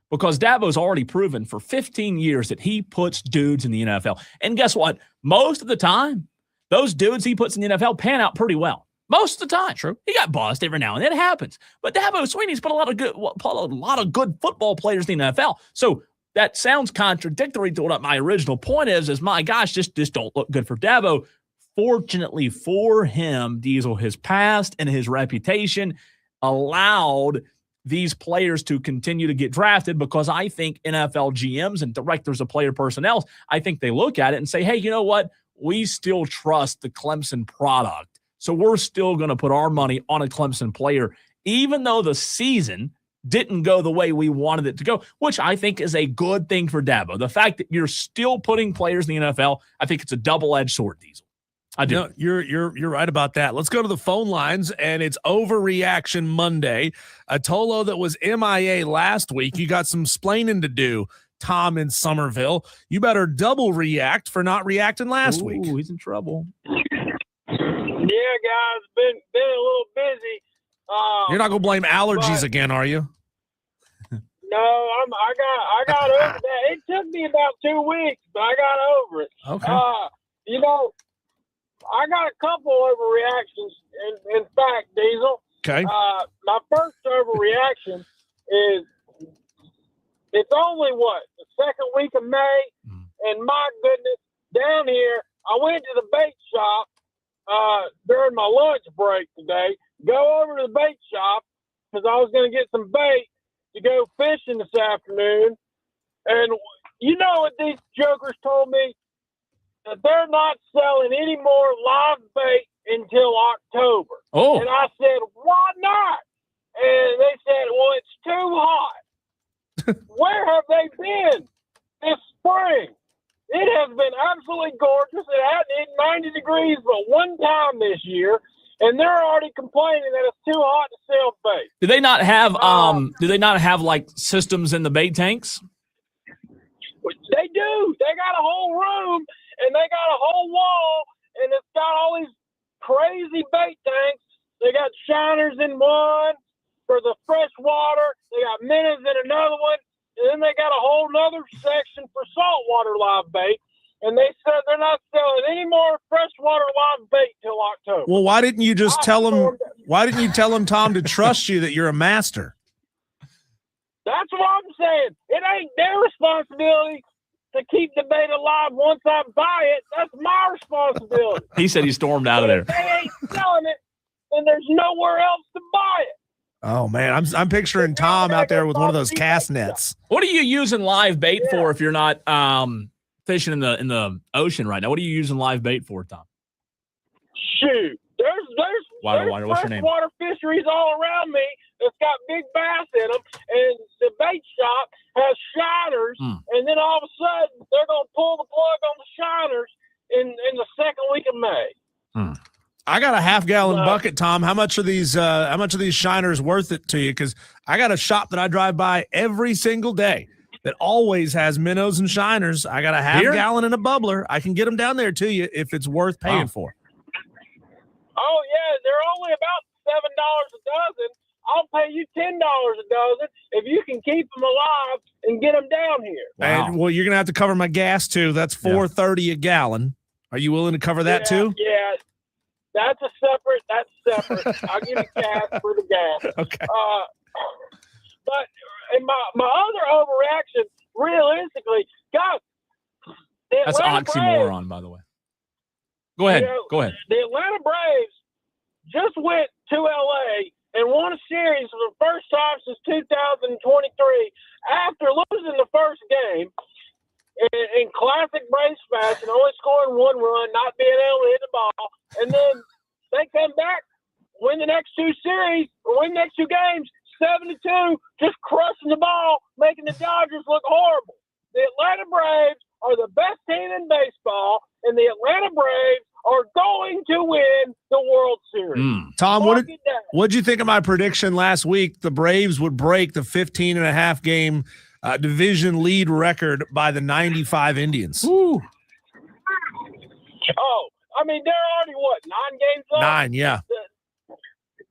Because Dabo's already proven for 15 years that he puts dudes in the NFL. And guess what? Most of the time, those dudes he puts in the NFL pan out pretty well. Most of the time. True. He got bust every now and then. It happens. But Dabo Swinney's put a lot of good football players in the NFL. So that sounds contradictory to what my original point is my gosh, just don't look good for Dabo. Fortunately for him, Diesel, his past and his reputation allowed these players to continue to get drafted, because I think NFL GMs and directors of player personnel, I think they look at it and say, hey, you know what? We still trust the Clemson product. So we're still going to put our money on a Clemson player, even though the season didn't go the way we wanted it to go, which I think is a good thing for Dabo. The fact that you're still putting players in the NFL, I think it's a double-edged sword, Diesel. I do. No, you're right about that. Let's go to the phone lines, and it's Overreaction Monday. A Tolo that was MIA last week. You got some splaining to do, Tom in Somerville. You better double react for not reacting last week. He's in trouble. Yeah, guys, been a little busy. You're not gonna blame allergies again, are you? No, I got over that. It took me about 2 weeks, but I got over it. Okay. I got a couple overreactions. In fact, Diesel. Okay. My first overreaction is it's only the second week of May, and my goodness, down here I went to the bait shop during my lunch break today. Go over to the bait shop because I was going to get some bait to go fishing this afternoon. And you know what these jokers told me? That they're not selling any more live bait until October. Oh. And I said, why not? And they said, well, it's too hot. Where have they been this spring? It has been absolutely gorgeous. It hadn't hit 90 degrees but one time this year, and they're already complaining that it's too hot to sell bait. Do they not have like systems in the bait tanks? They do. They got a whole room, and they got a whole wall, and it's got all these crazy bait tanks. They got shiners in one for the fresh water. They got minnows in another one. And then they got a whole nother section for saltwater live bait. And they said they're not selling any more freshwater live bait till October. Well, why didn't you just tell them? Why didn't you tell them, Tom, to trust you that you're a master? That's what I'm saying. It ain't their responsibility to keep the bait alive once I buy it. That's my responsibility. He said he stormed out of there. If they ain't selling it, then there's nowhere else to buy it. Oh man, I'm picturing Tom out there with one of those cast nets. What are you using live bait for if you're not fishing in the ocean right now? What are you using live bait for, Tom? Shoot, there's what's your name? freshwater fisheries all around me that's got big bass in them, and the bait shop has shiners, and then all of a sudden they're gonna pull the plug on the shiners in the second week of May. I got a half-gallon bucket, Tom. How much are these shiners worth it to you? Because I got a shop that I drive by every single day that always has minnows and shiners. I got a half-gallon and a bubbler. I can get them down there to you if it's worth paying for. Oh yeah, they're only about $7 a dozen. I'll pay you $10 a dozen if you can keep them alive and get them down here. Wow. And well, you're gonna have to cover my gas too. That's $4.30 a gallon. Are you willing to cover that too? Yeah. That's separate. I'll give you cash for the gas. Okay. But and my other overreaction, realistically, God, that's oxymoron, by the way. Go ahead. Go ahead. The Atlanta Braves just went to LA and won a series for the first time since 2023 after losing the first game. In classic Braves fashion, only scoring one run, not being able to hit the ball, and then they come back, win the next two series, or win the next two games, 72, just crushing the ball, making the Dodgers look horrible. The Atlanta Braves are the best team in baseball, and the Atlanta Braves are going to win the World Series. Tom, what'd you think of my prediction last week? The Braves would break the 15.5 game division lead record by the 95 Indians. Ooh. Oh, I mean, they're already, 9 games up? 9, yeah.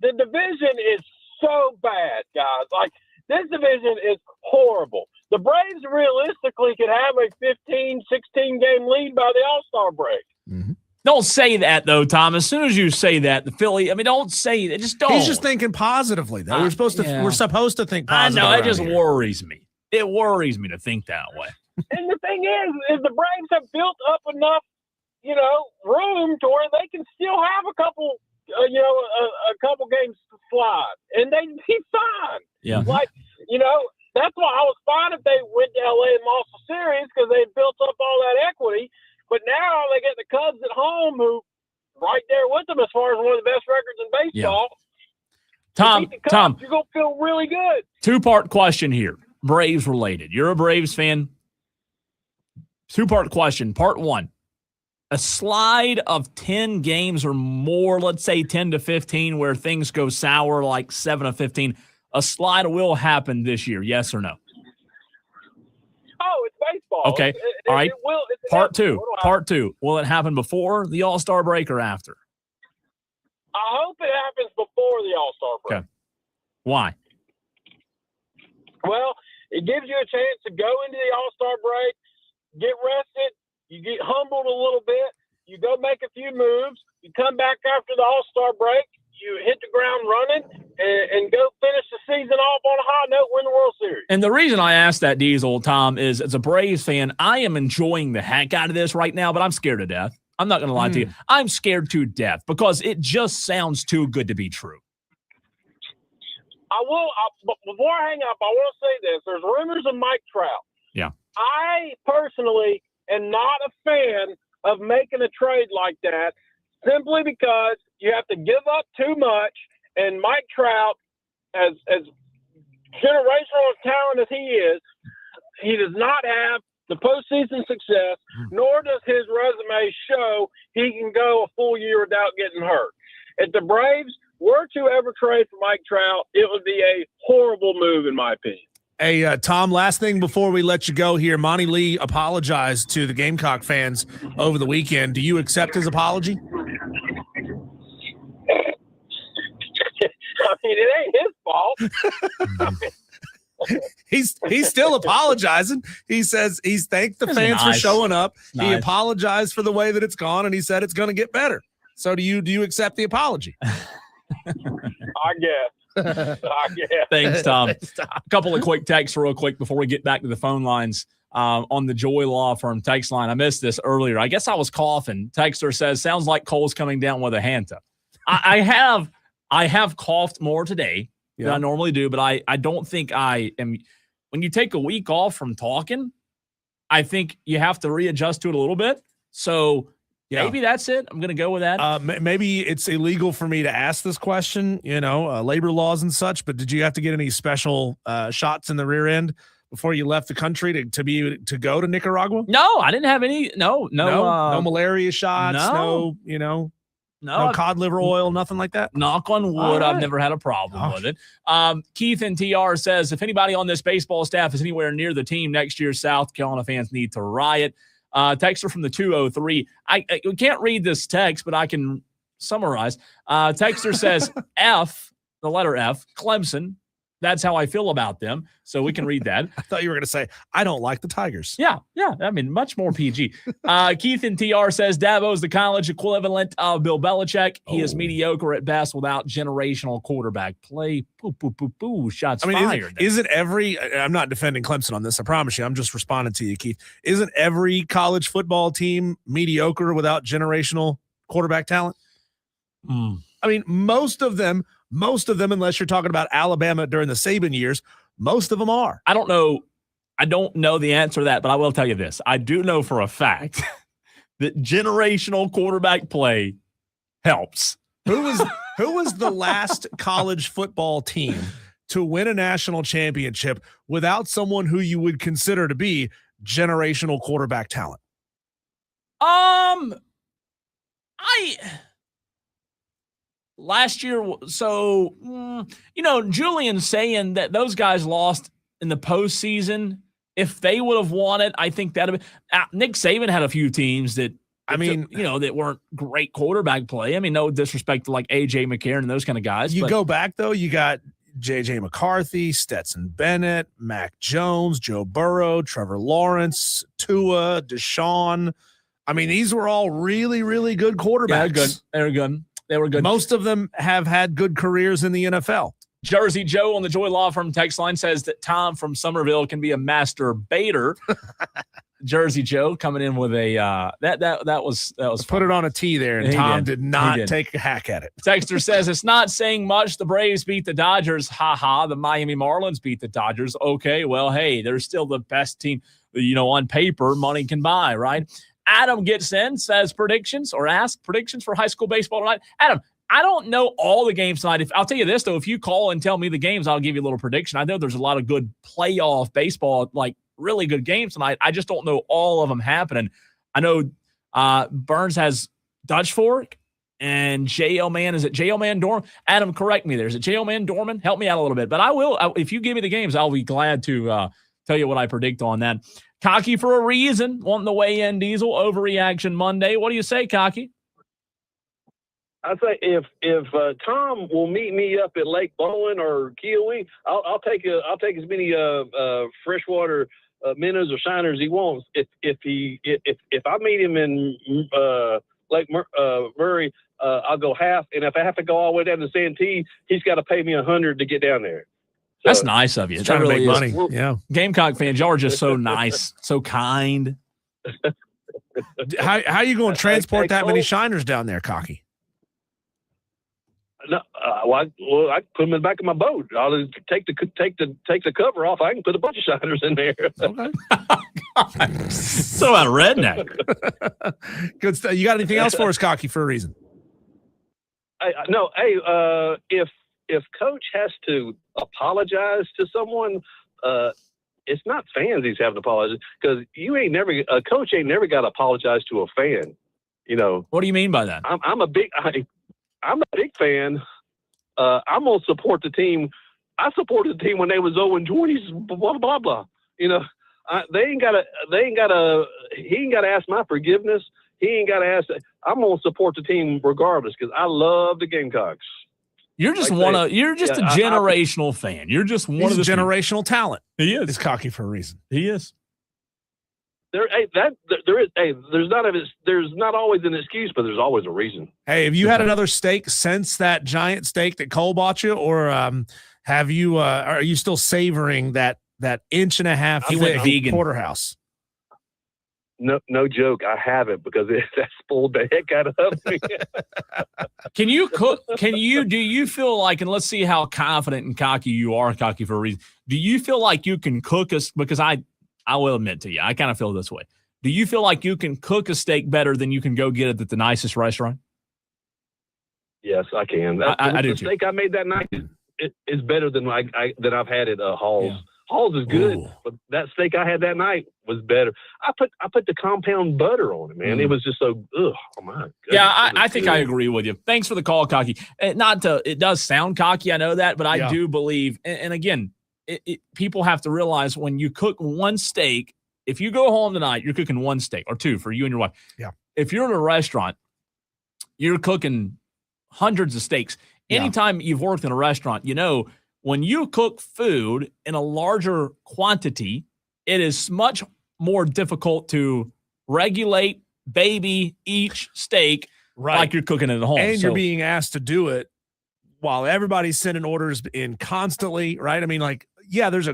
The division is so bad, guys. Like, this division is horrible. The Braves realistically could have a 15, 16-game lead by the All-Star break. Mm-hmm. Don't say that, though, Tom. As soon as you say that, the Philly, don't say that. Just don't. He's just thinking positively, though. We're supposed to think positive. I know. It just worries me. It worries me to think that way. And the thing is the Braves have built up enough, room to where they can still have a couple, a couple games to slide, and they'd be fine. Yeah. Like, that's why I was fine if they went to LA and lost the series because they built up all that equity. But now they get the Cubs at home, who right there with them as far as one of the best records in baseball. Yeah. Tom, you're gonna feel really good. 2-part question here, Braves related. You're a Braves fan. 2-part question. Part 1. A slide of 10 games or more, let's say 10 to 15, where things go sour, like 7 of 15. A slide will happen this year, yes or no? Oh, it's baseball. Okay. All right. It will. Part 2. Will it happen before the All-Star break or after? I hope it happens before the All-Star break. Okay. Why? Well, it gives you a chance to go into the All-Star break, get rested, you get humbled a little bit, you go make a few moves, you come back after the All-Star break, you hit the ground running, and go finish the season off on a high note, win the World Series. And the reason I asked that, Diesel, Tom, is as a Braves fan, I am enjoying the heck out of this right now, but I'm scared to death. I'm not going to lie to you. I'm scared to death because it just sounds too good to be true. But before I hang up, I want to say this. There's rumors of Mike Trout. Yeah. I personally am not a fan of making a trade like that simply because you have to give up too much. And Mike Trout, as generational talent as he is, he does not have the postseason success, nor does his resume show he can go a full year without getting hurt. If the Braves were to ever trade for Mike Trout, it would be a horrible move, in my opinion. Hey, Tom, last thing before we let you go here. Monty Lee apologized to the Gamecock fans over the weekend. Do you accept his apology? I mean, it ain't his fault. He's still apologizing. He says he's thanked the fans for showing up. He apologized for the way that it's gone, and he said it's going to get better. So do you accept the apology? I guess. Thanks, Tom. A couple of quick texts real quick before we get back to the phone lines on the Joy Law Firm text line. I missed this earlier. I guess I was coughing. Texter says, sounds like Cole's coming down with a Hanta. I have coughed more today than I normally do, but I don't think I am. When you take a week off from talking, I think you have to readjust to it a little bit. So maybe that's it. I'm going to go with that. Maybe it's illegal for me to ask this question, labor laws and such, but did you have to get any special shots in the rear end before you left the country to go to Nicaragua? No, I didn't have any. No malaria shots. No cod liver oil, nothing like that. Knock on wood, I've never had a problem with it. Keith and TR says, if anybody on this baseball staff is anywhere near the team next year, South Carolina fans need to riot. Texter from the 203. I can't read this text, but I can summarize. Texter says, the letter F, Clemson. That's how I feel about them. So we can read that. I thought you were going to say, I don't like the Tigers. Yeah. I mean, much more PG. Keith and TR says, Davo's the college equivalent of Bill Belichick. He is mediocre at best without generational quarterback play. Shots fired. Isn't every – I'm not defending Clemson on this. I promise you. I'm just responding to you, Keith. Isn't every college football team mediocre without generational quarterback talent? I mean, most of them, unless you're talking about Alabama during the Saban years, most of them are. I don't know. I don't know the answer to that, but I will tell you this. I do know for a fact that generational quarterback play helps. Who was the last college football team to win a national championship without someone who you would consider to be generational quarterback talent? Last year, so Julian's saying that those guys lost in the postseason. If they would have won it, I think that'd have been. Nick Saban had a few teams that that weren't great quarterback play. I mean, no disrespect to like AJ McCarron and those kind of guys. You go back though, you got JJ McCarthy, Stetson Bennett, Mac Jones, Joe Burrow, Trevor Lawrence, Tua, Deshaun. I mean, these were all really, really good quarterbacks. Yeah, They were good. Most of them have had good careers in the NFL. Jersey Joe on the Joy Law Firm text line says that Tom from Somerville can be a master baiter. Jersey Joe coming in with a that was put it on a tee there, and Tom did not take a hack at it. Texter says it's not saying much. The Braves beat the Dodgers. Ha ha. The Miami Marlins beat the Dodgers. Okay, well, hey, they're still the best team. On paper, money can buy, right? Adam gets in, says predictions or asks predictions for high school baseball tonight. Adam, I don't know all the games tonight. I'll tell you this, though. If you call and tell me the games, I'll give you a little prediction. I know there's a lot of good playoff baseball, like really good games tonight. I just don't know all of them happening. I know Burns has Dutch Fork and J.L. Man. Is it J.L. Man Dorman? Adam, correct me there. Is it J.L. Man Dorman? Help me out a little bit. But I will. If you give me the games, I'll be glad to tell you what I predict on that. Cocky for a reason, wanting the weigh-in Diesel, Overreaction Monday. What do you say, Cocky? I say if Tom will meet me up at Lake Bowen or Kiowee, I'll take as many freshwater minnows or shiners as he wants. If I meet him in Lake Murray, I'll go half, and if I have to go all the way down to Santee, he's got to pay me $100 to get down there. So, that's nice of you. Trying to make money. Yeah. Gamecock fans, y'all are just so nice, so kind. How are you going to transport that many shiners down there, Cocky? No, I put them in the back of my boat. I'll just take the cover off. I can put a bunch of shiners in there. Okay. So out of redneck. Good stuff. You got anything else for us, Cocky, for a reason? No. Hey, if Coach has to apologize to someone, it's not fans he's having to apologize, because a coach ain't never got to apologize to a fan. What do you mean by that? I'm a big fan. I'm gonna support the team. I supported the team when they was 0-20. Blah blah blah. He ain't gotta ask my forgiveness. He ain't gotta ask. I'm gonna support the team regardless, because I love the Gamecocks. You're just you're just a generational fan. You're just one of the generational talent. He is. He's cocky for a reason. He is. There's not always an excuse, but there's always a reason. Hey, have you had another steak since that giant steak that Cole bought you, or have you? Are you still savoring that 1.5 thick porterhouse? No joke. I haven't, because that spoiled the heck out of me. Can you cook? Do you feel like, and let's see how confident and cocky you are, cocky for a reason. Do you feel like you can cook us? Because I will admit to you, I kind of feel this way. Do you feel like you can cook a steak better than you can go get it at the nicest restaurant? Yes, I can. I do the steak I made that night is better than I've had at Hall's. Yeah. Hall's is good, but that steak I had that night was better. I put the compound butter on it, man. It was just so, oh my goodness. Yeah, I think I agree with you. Thanks for the call, Cocky. It does sound cocky, I know that, but I do believe, and again, people have to realize when you cook one steak, if you go home tonight, you're cooking one steak or two for you and your wife. Yeah. If you're in a restaurant, you're cooking hundreds of steaks. Anytime you've worked in a restaurant, when you cook food in a larger quantity, it is much more difficult to regulate, baby each steak like you're cooking it at home. And you're being asked to do it while everybody's sending orders in constantly, right? I mean, there's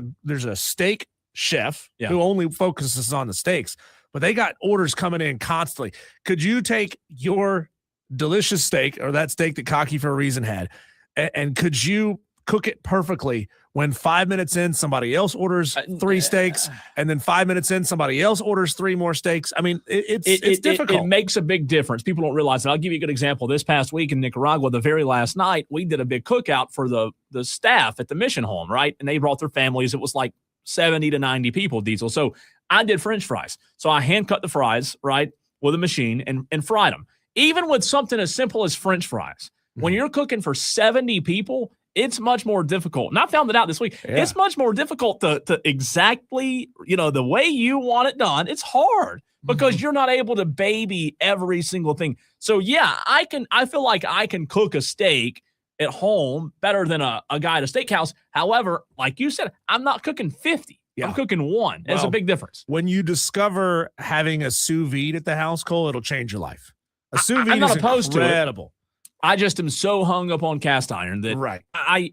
a steak chef who only focuses on the steaks, but they got orders coming in constantly. Could you take your delicious steak, or that steak that Cocky for a reason had, and could you cook it perfectly when 5 minutes in somebody else orders 3 steaks, and then 5 minutes in somebody else orders 3 more steaks. I mean, it's difficult. It makes a big difference. People don't realize it. I'll give you a good example. This past week in Nicaragua, the very last night, we did a big cookout for the staff at the mission home, right? And they brought their families. It was like 70 to 90 people, Diesel. So I did French fries. So I hand cut the fries, right, with a machine and fried them. Even with something as simple as French fries, when you're cooking for 70 people, it's much more difficult. And I found it out this week. Yeah. It's much more difficult to exactly, the way you want it done. It's hard because you're not able to baby every single thing. So yeah, I feel like I can cook a steak at home better than a guy at a steakhouse. However, like you said, I'm not cooking 50. Yeah. I'm cooking 1. It's a big difference. When you discover having a sous vide at the house, Cole, it'll change your life. A sous vide I'm not is opposed incredible. To it. I just am so hung up on cast iron that I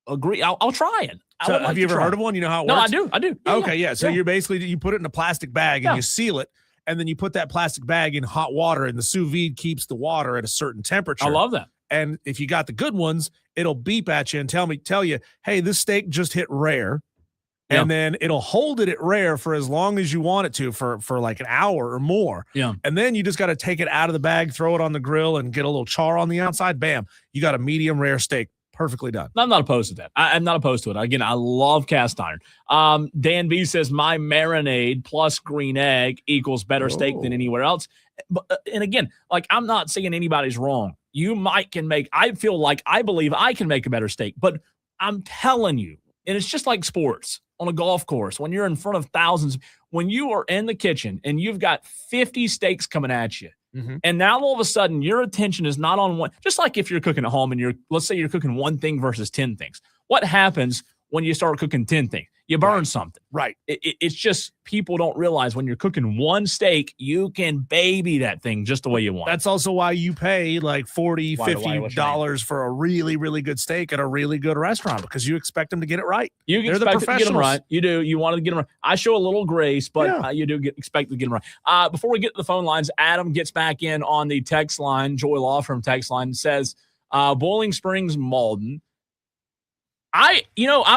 agree. I'll try it. So have you ever heard of one? You know how it works? No, I do. Okay, yeah. So you're basically, you put it in a plastic bag and you seal it, and then you put that plastic bag in hot water, and the sous vide keeps the water at a certain temperature. I love that. And if you got the good ones, it'll beep at you and tell you, hey, this steak just hit rare. And then it'll hold it at rare for as long as you want it to, for like an hour or more. Yeah. And then you just got to take it out of the bag, throw it on the grill, and get a little char on the outside. Bam. You got a medium rare steak. Perfectly done. I'm not opposed to that. I'm not opposed to it. Again, I love cast iron. Dan B says my marinade plus green egg equals better steak than anywhere else. But, and again, like, I'm not saying anybody's wrong. You I believe I can make a better steak, but I'm telling you, and it's just like sports on a golf course. When you're in front of thousands, when you are in the kitchen and you've got 50 steaks coming at you, and now all of a sudden your attention is not on one. Just like if you're cooking at home and let's say you're cooking 1 thing versus 10 things. What happens when you start cooking 10 things? You burn something. Right. It's just people don't realize when you're cooking 1 steak, you can baby that thing just the way you want. That's also why you pay like $40, $50 for a really, really good steak at a really good restaurant, because you expect them to get it right. They're the professionals. To get them right. You do. You want to get them right. I show a little grace, but you do expect to get them right. Before we get to the phone lines, Adam gets back in on the text line. Joy Law from text line says, Boiling Springs, Malden. I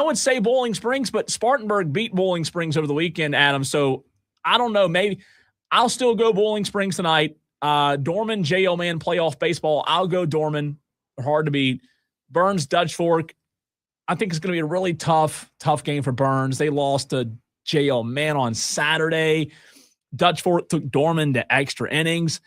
would say Bowling Springs, but Spartanburg beat Bowling Springs over the weekend, Adam. So I don't know. Maybe I'll still go Bowling Springs tonight. Dorman, J.O. Man, playoff baseball. I'll go Dorman. They're hard to beat. Burns, Dutch Fork. I think it's going to be a really tough game for Burns. They lost to J.O. Man on Saturday. Dutch Fork took Dorman to extra innings.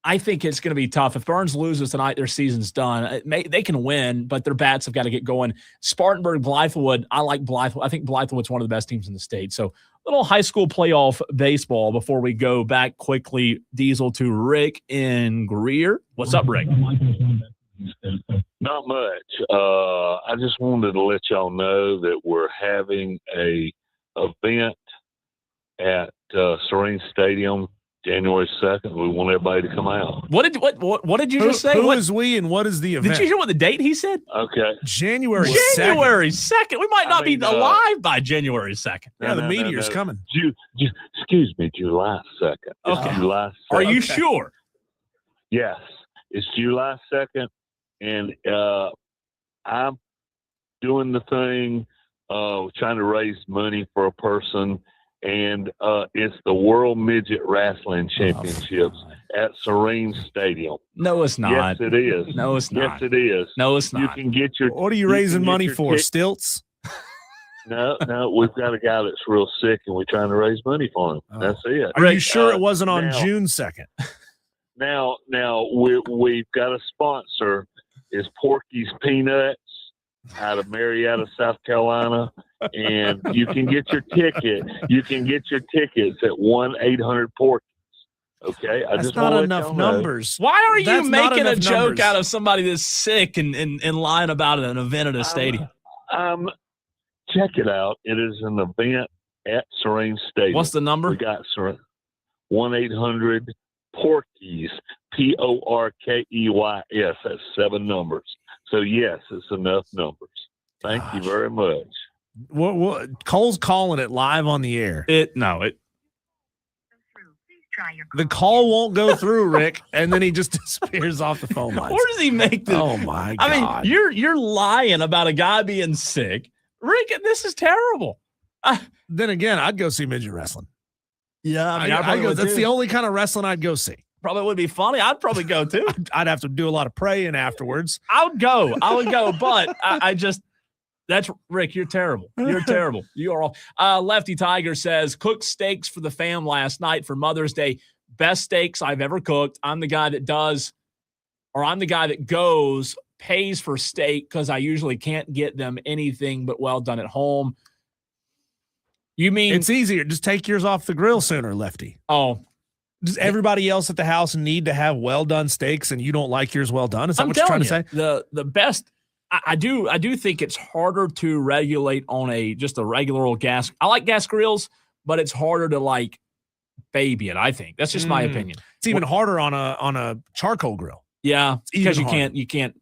I think it's going to be tough. If Burns loses tonight, their season's done. They can win, but their bats have got to get going. Spartanburg, Blythewood. I like Blythewood. I think Blythewood's one of the best teams in the state. So a little high school playoff baseball before we go back quickly, Diesel, to Rick in Greer. What's up, Rick? Not much. I just wanted to let y'all know that we're having a event at Serene Stadium January 2nd. We want everybody to come out. What did you just say? Who is we and what is the event? Did you hear what the date he said? Okay. January 2nd. We might not be alive by January 2nd. Yeah, the meteor's coming. Excuse me, July 2nd. Okay. July 2nd. Are you sure? Yes. It's July 2nd, and I'm doing the thing, trying to raise money for a person, and it's the World Midget Wrestling Championships at Serene Stadium. No, it's not. Yes, it is. No, it's not. Yes, it is. No, it's not. You can get your. What are you raising money for? Stilts? No, we've got a guy that's real sick, and we're trying to raise money for him. That's it. Are you sure it wasn't on June 2nd? Now we've got a sponsor. Is Porky's Peanuts out of Marietta, South Carolina, and you can get your ticket. You can get your tickets at 1-800-Porky's. Okay, that's not enough numbers. Why are you making a joke out of somebody that's sick and lying about an event at a stadium? Check it out. It is an event at Serene Stadium. What's the number? We got 1-800-Porky's. Porkeys. That's 7 numbers. So yes, it's enough numbers. Thank you very much. What Cole's calling it live on the air. The call won't go through, Rick, and then he just disappears off the phone lines. Where does he make this? Oh my God! I mean, you're lying about a guy being sick, Rick. This is terrible. Then again, I'd go see midget wrestling. Yeah, I mean, that's the only kind of wrestling I'd go see. Probably would be funny. I'd probably go too. I'd have to do a lot of praying afterwards. I would go, but I just. That's Rick. You're terrible. You're terrible. You are all. Lefty Tiger says cooked steaks for the fam last night for Mother's Day. Best steaks I've ever cooked. I'm the guy that goes, pays for steak because I usually can't get them anything but well done at home. You mean it's easier? Just take yours off the grill sooner, Lefty. Oh, does everybody else at the house need to have well done steaks, and you don't like yours well done? Is that what you're trying to say? The best. I do think it's harder to regulate on just a regular old gas. I like gas grills, but it's harder to like baby it. I think that's just my opinion. It's even harder on a charcoal grill. Yeah, because you can't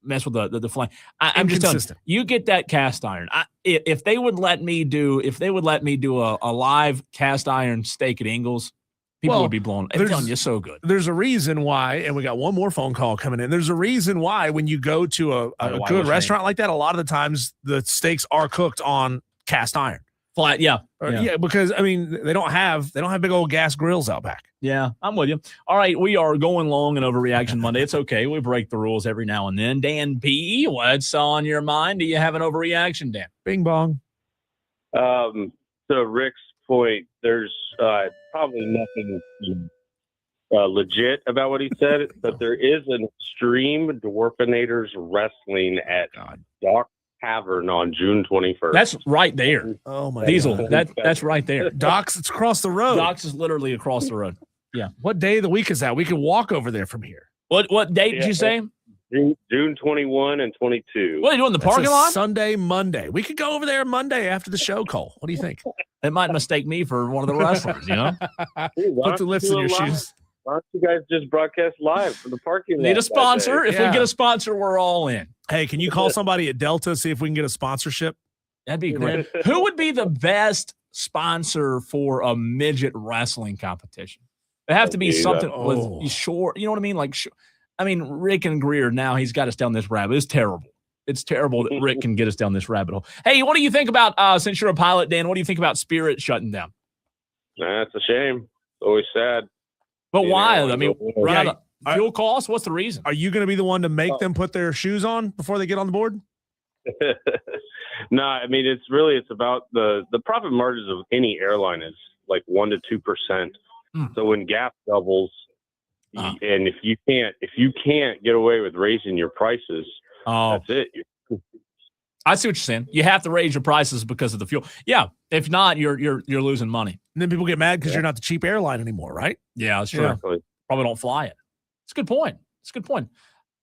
mess with the flame. I'm just telling you get that cast iron. If they would let me do a live cast iron steak at Ingles, people would be blown. I'm telling you, so good. There's a reason why, and we got one more phone call coming in. There's a reason why when you go to a good restaurant like that, a lot of the times the steaks are cooked on cast iron. Flat, yeah. Because I mean they don't have big old gas grills out back. Yeah, I'm with you. All right, we are going long and Overreaction Monday. It's okay. We break the rules every now and then. Dan P., what's on your mind? Do you have an overreaction, Dan? Bing bong. So Rick's point, there's probably nothing legit about what he said, but there is an Extreme Dwarfinators Wrestling at Doc Tavern on June 21st. That's right there. Oh my Diesel. God. That's right there. Doc's, it's across the road. Doc's is literally across the road. Yeah. What day of the week is that? We can walk over there from here. What date did you say? June 21 and 22. What are you doing? The parking lot? Sunday, Monday. We could go over there Monday after the show, Cole. What do you think? It might mistake me for one of the wrestlers, you know? Put the lifts in your shoes. Why don't you guys just broadcast live from the parking lot? Need a sponsor? If we get a sponsor, we're all in. Hey, can you call somebody at Delta, see if we can get a sponsorship? That'd be great. Who would be the best sponsor for a midget wrestling competition? It have to be something with short. You know what I mean? Like, I mean, Rick and Greer. Now he's got us down this rabbit. It's terrible. It's terrible that Rick can get us down this rabbit hole. Hey, what do you think about? Since you're a pilot, Dan, what do you think about Spirit shutting down? That's a shame. It's always sad. But why? I mean, fuel costs. What's the reason? Are you going to be the one to make them put their shoes on before they get on the board? No, I mean it's about the profit margins of any airline is like 1% to 2%. So when gas doubles, and if you can't get away with raising your prices, that's it. I see what you're saying. You have to raise your prices because of the fuel. Yeah, if not, you're losing money. And then people get mad because you're not the cheap airline anymore, right? Yeah, that's true. Exactly. Probably don't fly it. It's a good point.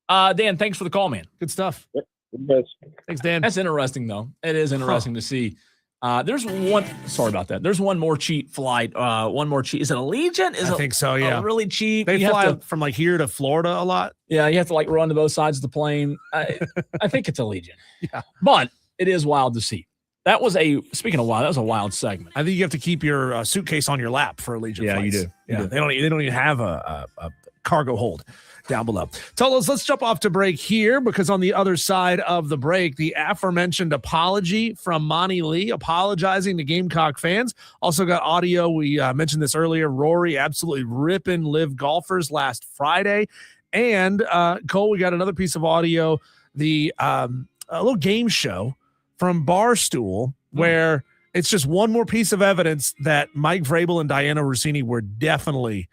Dan, thanks for the call, man. Good stuff. Yes. Thanks, Dan. That's interesting, though. It is interesting to see. There's one more cheap flight. One more cheap. Is it Allegiant? I think so, yeah. Really cheap. They fly from like here to Florida a lot. Yeah, you have to like run to both sides of the plane. I think it's Allegiant. Yeah. But it is wild to see. Speaking of wild, that was a wild segment. I think you have to keep your suitcase on your lap for Allegiant flights. You do. Yeah. They don't even have a cargo hold down below. Tolos, let's jump off to break here because on the other side of the break, the aforementioned apology from Monty Lee apologizing to Gamecock fans. Also got audio. We mentioned this earlier. Rory absolutely ripping live golfers last Friday. And Cole, we got another piece of audio, a little game show from Barstool where it's just one more piece of evidence that Mike Vrabel and Diana Rossini were definitely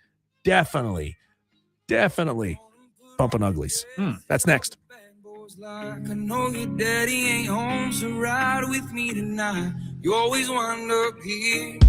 bumping uglies. That's next. I know your daddy ain't home, so ride with me tonight. You always wind up here.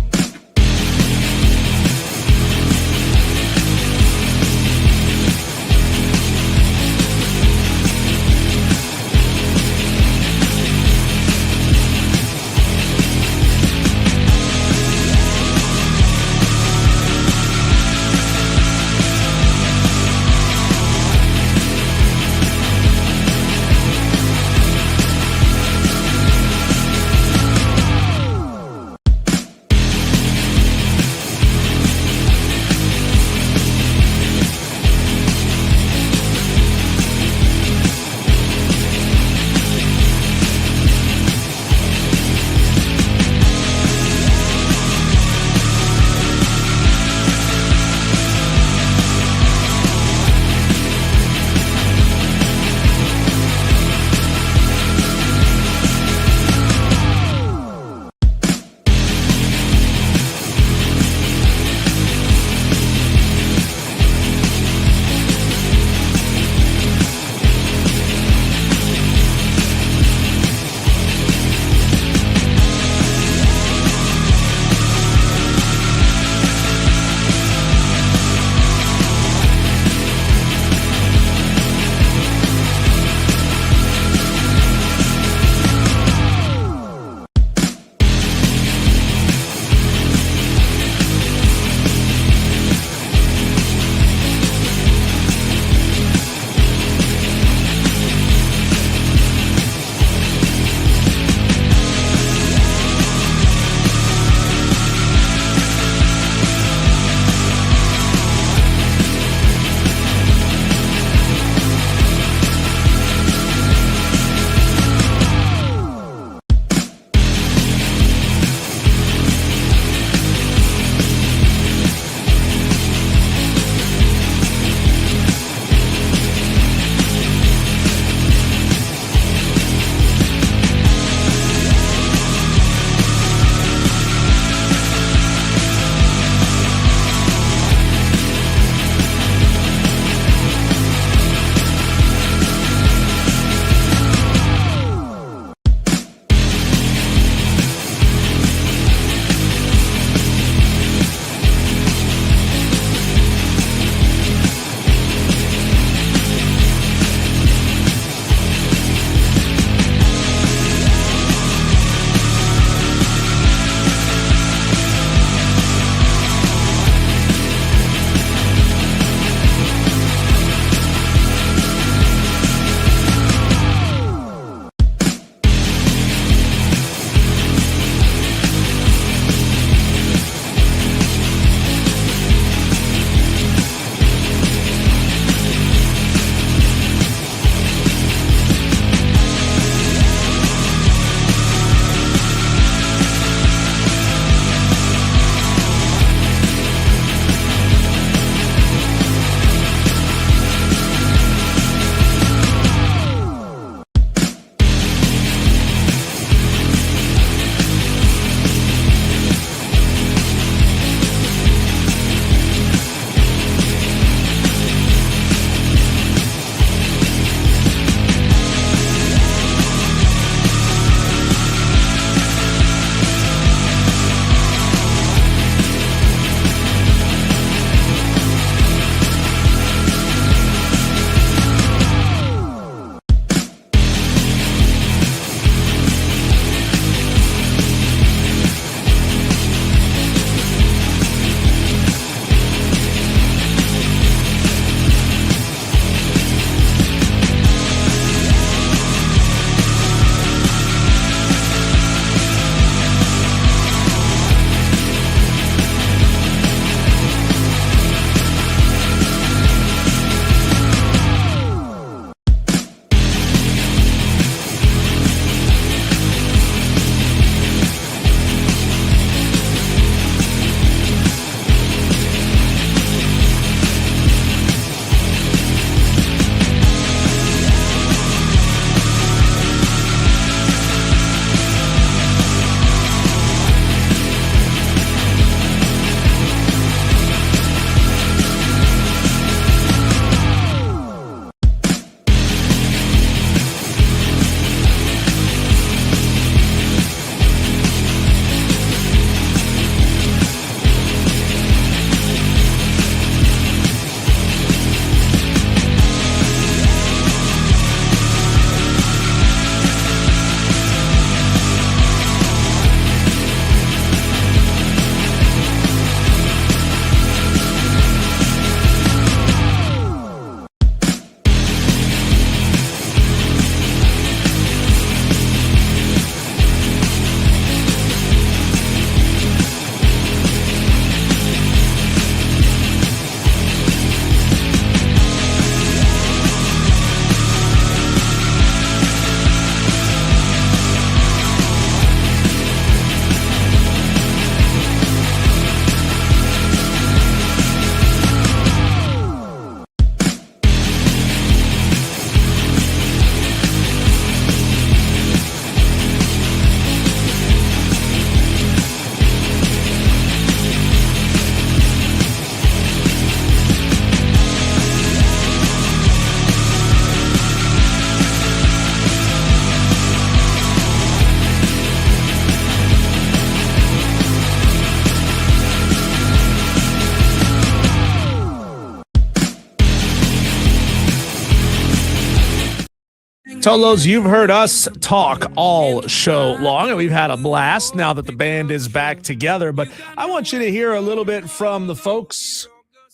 Tolos, you've heard us talk all show long, and we've had a blast now that the band is back together. But I want you to hear a little bit from the folks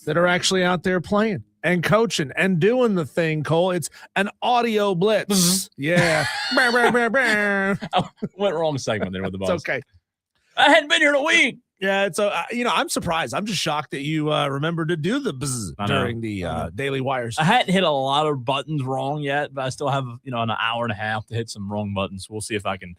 that are actually out there playing and coaching and doing the thing, Cole. It's an audio blitz. Yeah. I went wrong segment there with the boss. It's okay. I hadn't been here in a week. Yeah, it's I'm surprised. I'm just shocked that you remembered to do the buzz during the Daily Wires. I hadn't hit a lot of buttons wrong yet, but I still have an hour and a half to hit some wrong buttons. We'll see if I can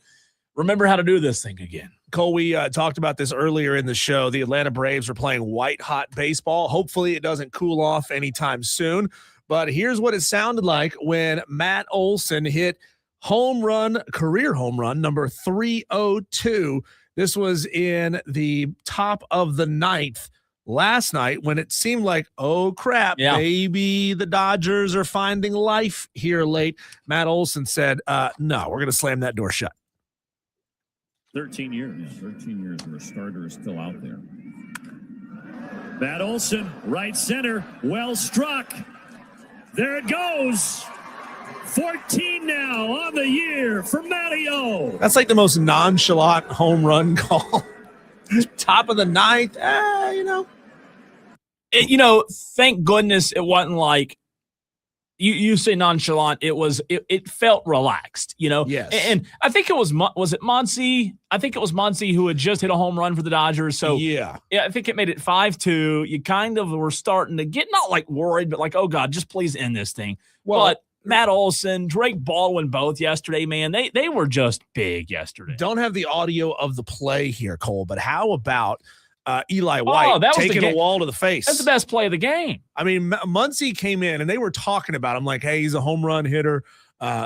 remember how to do this thing again. Cole, we talked about this earlier in the show. The Atlanta Braves are playing white-hot baseball. Hopefully it doesn't cool off anytime soon. But here's what it sounded like when Matt Olson hit career home run, number 302. This was in the top of the ninth last night when it seemed like, oh, crap, maybe the Dodgers are finding life here late. Matt Olson said, no, we're going to slam that door shut. 13 years where a starter is still out there. Matt Olson, right center, well struck. There it goes. 14 now on the year for Matty O. That's like the most nonchalant home run call. Top of the ninth, Thank goodness it wasn't like you say nonchalant. It felt relaxed, Yes. And I think it was it Muncy? I think it was Muncy who had just hit a home run for the Dodgers. So yeah, I think it made it 5-2. You kind of were starting to get not like worried, but like, oh God, just please end this thing. Well, but Matt Olson, Drake Baldwin, both yesterday, man, they were just big yesterday. Don't have the audio of the play here, Cole, but how about Eli White taking a wall to the face? That's the best play of the game. I mean, Muncy came in, and they were talking about him like, hey, he's a home run hitter.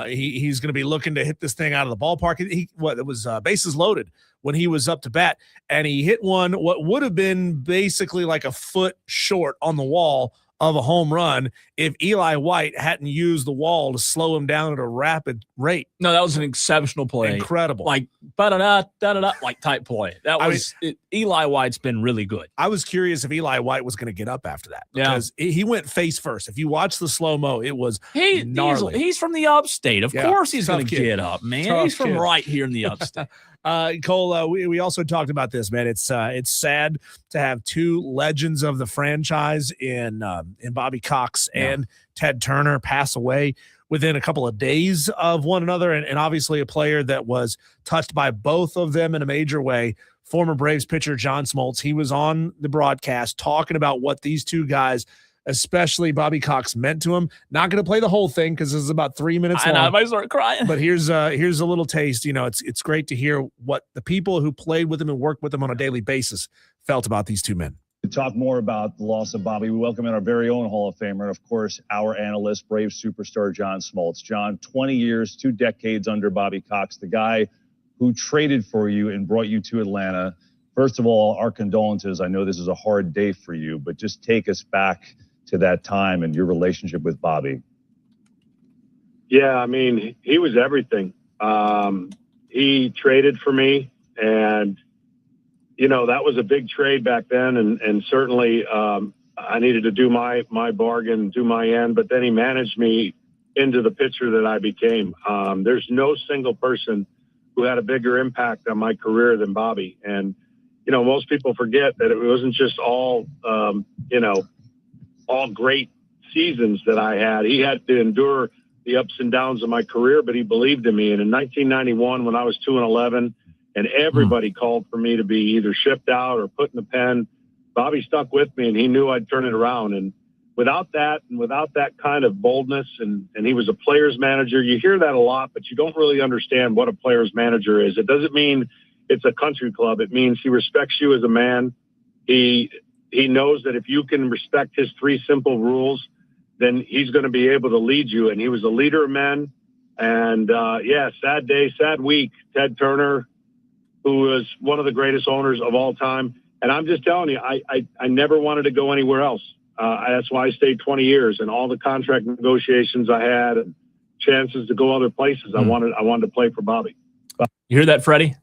He's going to be looking to hit this thing out of the ballpark. It was bases loaded when he was up to bat, and he hit one what would have been basically like a foot short on the wall of a home run if Eli White hadn't used the wall to slow him down at a rapid rate. No, that was an exceptional play. Incredible. Like, da-da-da, like type play. That was Eli White's been really good. I was curious if Eli White was going to get up after that because he went face first. If you watch the slow-mo, it was gnarly. He's from the upstate. Of course he's going to get up, man. He's from right here in the upstate. Cole, we also talked about this, man. It's sad to have two legends of the franchise in Bobby Cox and Ted Turner pass away within a couple of days of one another, and obviously a player that was touched by both of them in a major way. Former Braves pitcher John Smoltz, he was on the broadcast talking about what these two guys, especially Bobby Cox, meant to him. Not going to play the whole thing because this is about 3 minutes long. I might start crying. But here's a little taste. It's great to hear what the people who played with him and worked with him on a daily basis felt about these two men. To talk more about the loss of Bobby, we welcome in our very own Hall of Famer, and of course, our analyst, Brave superstar John Smoltz. John, 20 years, 2 decades under Bobby Cox, the guy who traded for you and brought you to Atlanta. First of all, our condolences. I know this is a hard day for you, but just take us back to that time and your relationship with Bobby. Yeah, I mean, he was everything. He traded for me, and that was a big trade back then, and certainly I needed to do my bargain, do my end, but then he managed me into the pitcher that I became. There's no single person who had a bigger impact on my career than Bobby. And, most people forget that it wasn't just all great seasons that I had. He had to endure the ups and downs of my career, but he believed in me. And in 1991, when I was 2-11, and everybody called for me to be either shipped out or put in the pen, Bobby stuck with me, and he knew I'd turn it around. And without that kind of boldness, and he was a player's manager, you hear that a lot, but you don't really understand what a player's manager is. It doesn't mean it's a country club. It means he respects you as a man. He knows that if you can respect his 3 simple rules, then he's going to be able to lead you. And he was a leader of men. And sad day, sad week. Ted Turner, who was one of the greatest owners of all time. And I'm just telling you, I never wanted to go anywhere else. That's why I stayed 20 years, and all the contract negotiations I had and chances to go other places. I wanted to play for Bobby. You hear that, Freddie?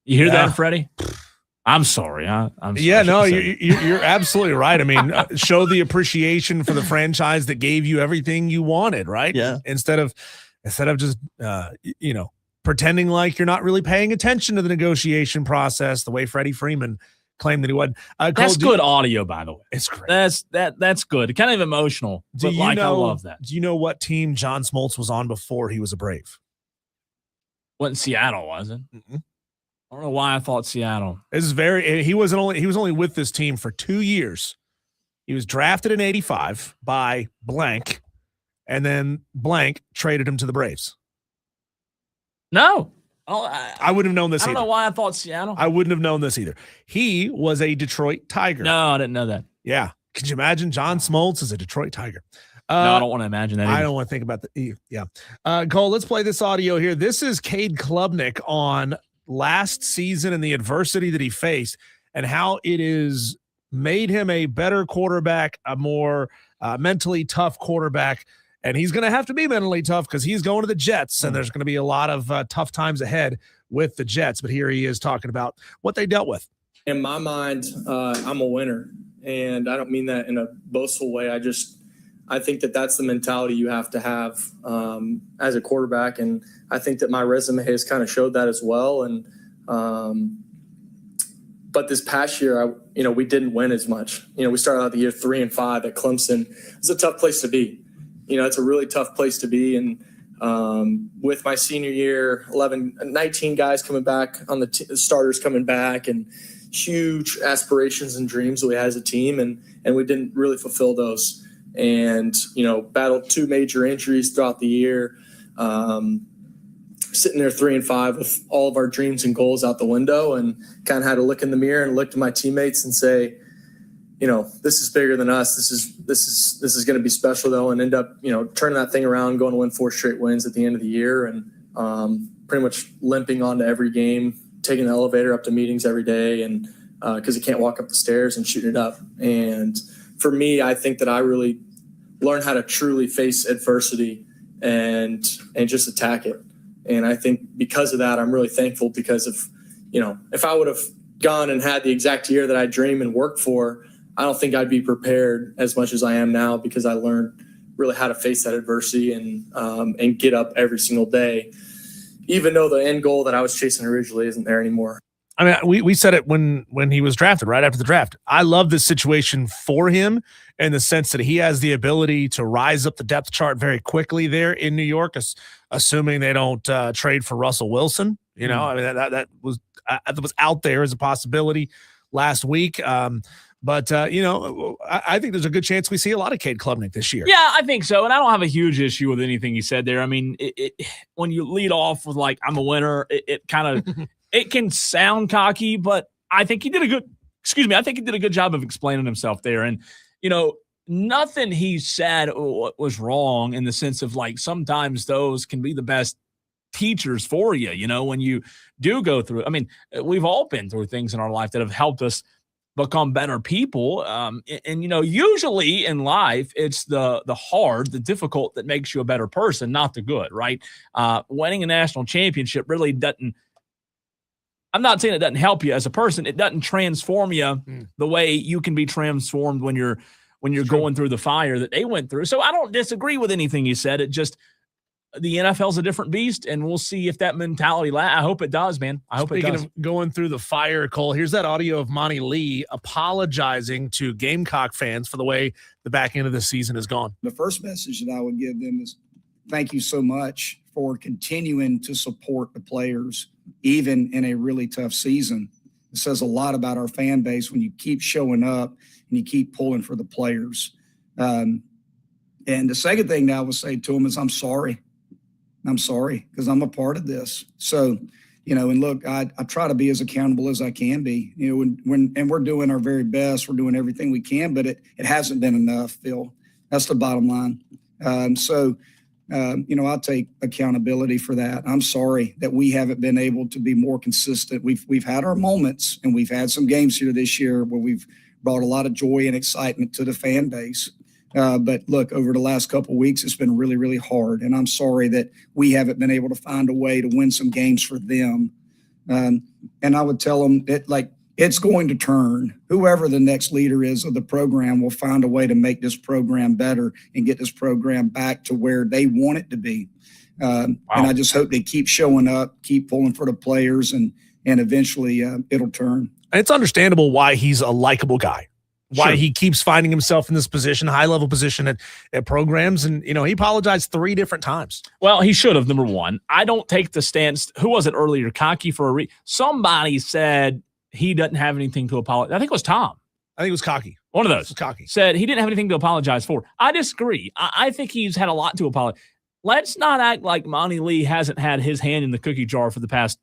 You hear that, Freddie? I'm sorry. I'm sorry. Yeah, no, you're absolutely right. I mean, show the appreciation for the franchise that gave you everything you wanted, right? Yeah. Instead of instead of just, pretending like you're not really paying attention to the negotiation process the way Freddie Freeman claimed that he would. That's good audio, by the way. It's great. That's good. Kind of emotional, but I love that. Do you know what team John Smoltz was on before he was a Brave? Wasn't Seattle, was it? Mm-mm. I don't know why I thought Seattle. He was only with this team for 2 years. He was drafted in 85 by blank, and then blank traded him to the Braves. No. I wouldn't have known this I don't either. know why I thought Seattle. I wouldn't have known this either. He was a Detroit Tiger. No, I didn't know that. Yeah. Could you imagine John Smoltz as a Detroit Tiger? No, I don't want to imagine that either. I don't want to think about Cole, let's play this audio here. This is Cade Klubnik on last season and the adversity that he faced and how it is made him a better quarterback, a more mentally tough quarterback. And he's going to have to be mentally tough because he's going to the Jets, and there's going to be a lot of tough times ahead with the Jets. But here he is talking about what they dealt with. In my mind, I'm a winner, and I don't mean that in a boastful way. I think that that's the mentality you have to have as a quarterback, and I think that my resume has kind of showed that as well. And but this past year, we didn't win as much. We started out the year 3-5 at Clemson. It's a tough place to be. It's a really tough place to be. And with my senior year, 19 guys coming back on the starters coming back, and huge aspirations and dreams that we had as a team. And we didn't really fulfill those. And, battled 2 major injuries throughout the year, sitting there 3-5 with all of our dreams and goals out the window, and kind of had to look in the mirror and look to my teammates and say, this is bigger than us. This is going to be special though, and end up, turning that thing around, going to win 4 straight wins at the end of the year, and pretty much limping onto every game, taking the elevator up to meetings every day, and because you can't walk up the stairs, and shooting it up. And for me, I think that I really learned how to truly face adversity and just attack it. And I think because of that, I'm really thankful, because if I would have gone and had the exact year that I dream and work for, I don't think I'd be prepared as much as I am now, because I learned really how to face that adversity and get up every single day, even though the end goal that I was chasing originally isn't there anymore. I mean, we said it when he was drafted, right after the draft. I love this situation for him in the sense that he has the ability to rise up the depth chart very quickly there in New York, assuming they don't trade for Russell Wilson. I mean, that was out there as a possibility last week. But I think there's a good chance we see a lot of Cade Klubnik this year. Yeah, I think so. And I don't have a huge issue with anything he said there. I mean, when you lead off with like, I'm a winner, it kind of it can sound cocky, but I think he did a good job of explaining himself there. And, nothing he said was wrong, in the sense of like, sometimes those can be the best teachers for you, when you do go through. I mean, we've all been through things in our life that have helped us become better people. And usually in life, it's the hard, the difficult that makes you a better person, not the good, right? Winning a national championship really doesn't, I'm not saying it doesn't help you as a person. It doesn't transform you the way you can be transformed when you're going through the fire that they went through. So I don't disagree with anything you said. It just, the NFL's a different beast, and we'll see if that mentality I hope it does, man. I hope it does. Speaking of going through the fire, Cole, here's that audio of Monty Lee apologizing to Gamecock fans for the way the back end of the season has gone. The first message that I would give them is thank you so much for continuing to support the players, even in a really tough season. It says a lot about our fan base when you keep showing up and you keep pulling for the players. And the second thing that I would say to them is I'm sorry. I'm sorry, because I'm a part of this. So, and look, I try to be as accountable as I can be, and we're doing our very best. We're doing everything we can, but it hasn't been enough, Phil. That's the bottom line. I'll take accountability for that. I'm sorry that we haven't been able to be more consistent. We've had our moments, and we've had some games here this year where we've brought a lot of joy and excitement to the fan base. But look, over the last couple of weeks, it's been really, really hard. And I'm sorry that we haven't been able to find a way to win some games for them. And I would tell them that, like, it's going to turn. Whoever the next leader is of the program will find a way to make this program better and get this program back to where they want it to be. And I just hope they keep showing up, keep pulling for the players, and eventually it'll turn. And it's understandable why he's a likable guy, why he keeps finding himself in this position, high-level position at programs. And, you know, he apologized 3 different times. Well, he should have, number one. I don't take the stance. Who was it earlier? Cocky for a somebody said he doesn't have anything to apologize. I think it was Tom. I think it was Cocky. One of those. Cocky. Said he didn't have anything to apologize for. I disagree. I think he's had a lot to apologize. Let's not act like Monty Lee hasn't had his hand in the cookie jar for the past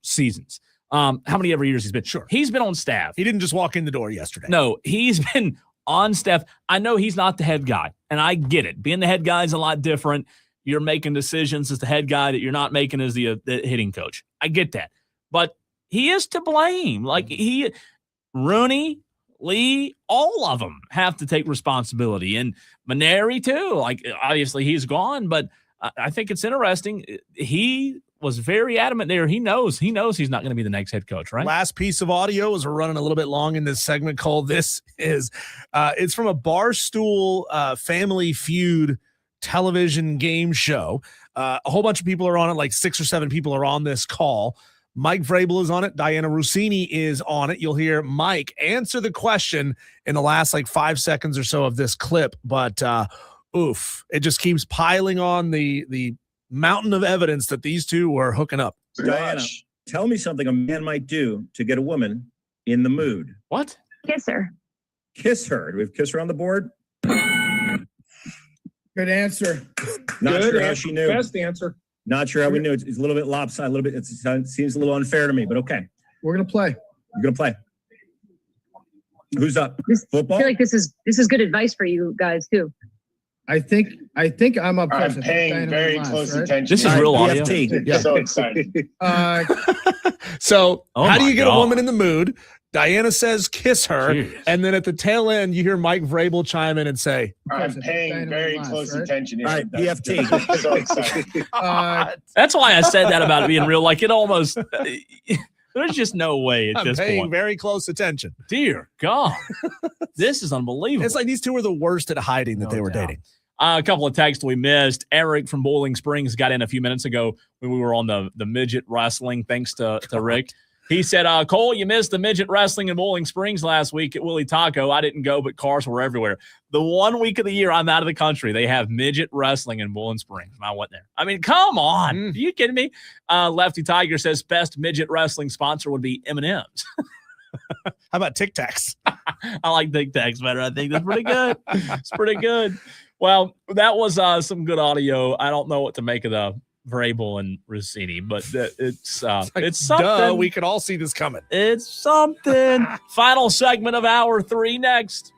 seasons. How many ever years he's been? Sure. He's been on staff. He didn't just walk in the door yesterday. No, he's been on staff. I know he's not the head guy, and I get it. Being the head guy is a lot different. You're making decisions as the head guy that you're not making as the hitting coach. I get that. But he is to blame. Like Rooney, Lee, all of them have to take responsibility. And Maneri too. Like, obviously he's gone, but I think it's interesting. He was very adamant there. He knows he's not going to be the next head coach, right? Last piece of audio, as we're running a little bit long in this segment called This Is. It's from a Barstool Family Feud television game show. A whole bunch of people are on it, like 6 or 7 people are on this call. Mike Vrabel is on it. Diana Rossini is on it. You'll hear Mike answer the question in the last 5 seconds or so of this clip. But it just keeps piling on the mountain of evidence that these two were hooking up. Diana, tell me something a man might do to get a woman in the mood. What? Kiss her. Kiss her. Do we have kiss her on the board? Good answer. Not sure how she knew. Best answer. Not sure how we knew. It's a little bit lopsided. A little bit. It seems a little unfair to me, but okay. We're gonna play. You're gonna play. Who's up? Football. I feel like this is good advice for you guys too. I think I'm up. I'm paying very close attention. This is real audio. Yeah. So excited. So how do you get God. a woman in the mood? Diana says kiss her, and then at the tail end, you hear Mike Vrabel chime in and say, I'm paying very close attention. All right, PFT. So excited. That's why I said that about it being real. Like, it almost there's just no way at I'm this paying point. very close attention. Dear God, this is unbelievable. It's like these two were the worst at hiding that they were dating. A couple of texts we missed. Eric from Boiling Springs got in a few minutes ago when we were on the midget wrestling. Thanks to Rick. He said, Cole, you missed the midget wrestling in Boiling Springs last week at Willie Taco. I didn't go, but cars were everywhere. The 1 week of the year I'm out of the country, they have midget wrestling in Boiling Springs. And I went there. I mean, come on. Are you kidding me? Lefty Tiger says best midget wrestling sponsor would be M&M's. How about Tic Tacs? I like Tic Tacs better. I think that's pretty good. It's pretty good. Well, that was some good audio. I don't know what to make of the Vrabel and Rossini, but it's something. Duh, we could all see this coming. It's something. Final segment of hour 3 next.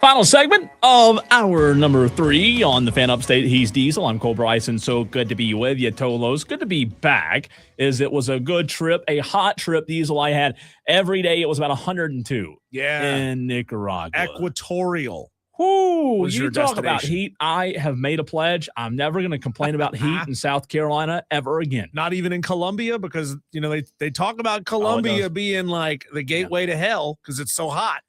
Final segment of hour number 3 on the Fan Upstate. He's Diesel. I'm Cole Bryson. So good to be with you, Tolos. Good to be back. It was a good trip, a hot trip, Diesel. I had every day. It was about 102 in Nicaragua. Equatorial. Whoo, you talk about heat. I have made a pledge. I'm never going to complain about heat in South Carolina ever again. Not even in Columbia, because they talk about Columbia being like the gateway to hell because it's so hot.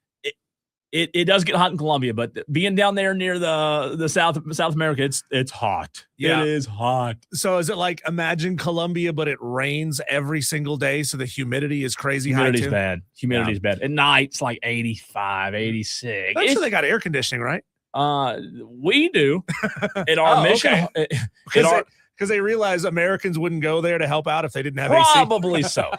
It does get hot in Colombia, but being down there near the South America, it's hot. Yeah. It is hot. So is it like, imagine Colombia, but it rains every single day, so the humidity is crazy Humidity's high too? bad. Humidity's bad. At night, it's like 85, 86. I'm sure they got air conditioning, right? We do. At our mission. Okay. Because they realize Americans wouldn't go there to help out if they didn't have Probably AC. so.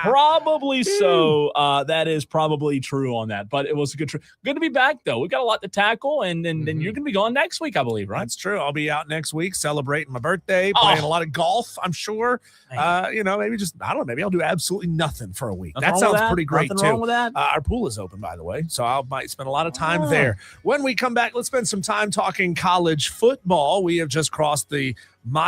Probably so. That is probably true on that. But it was a good trip. Good to be back, though. We've got a lot to tackle, and then you're going to be gone next week, I believe, right? That's true. I'll be out next week celebrating my birthday, playing a lot of golf, I'm sure. Maybe I'll do absolutely nothing for a week. That sounds pretty great, Nothing too. wrong with that? Our pool is open, by the way, so I might spend a lot of time there. When we come back, let's spend some time talking college football. We have just crossed the mile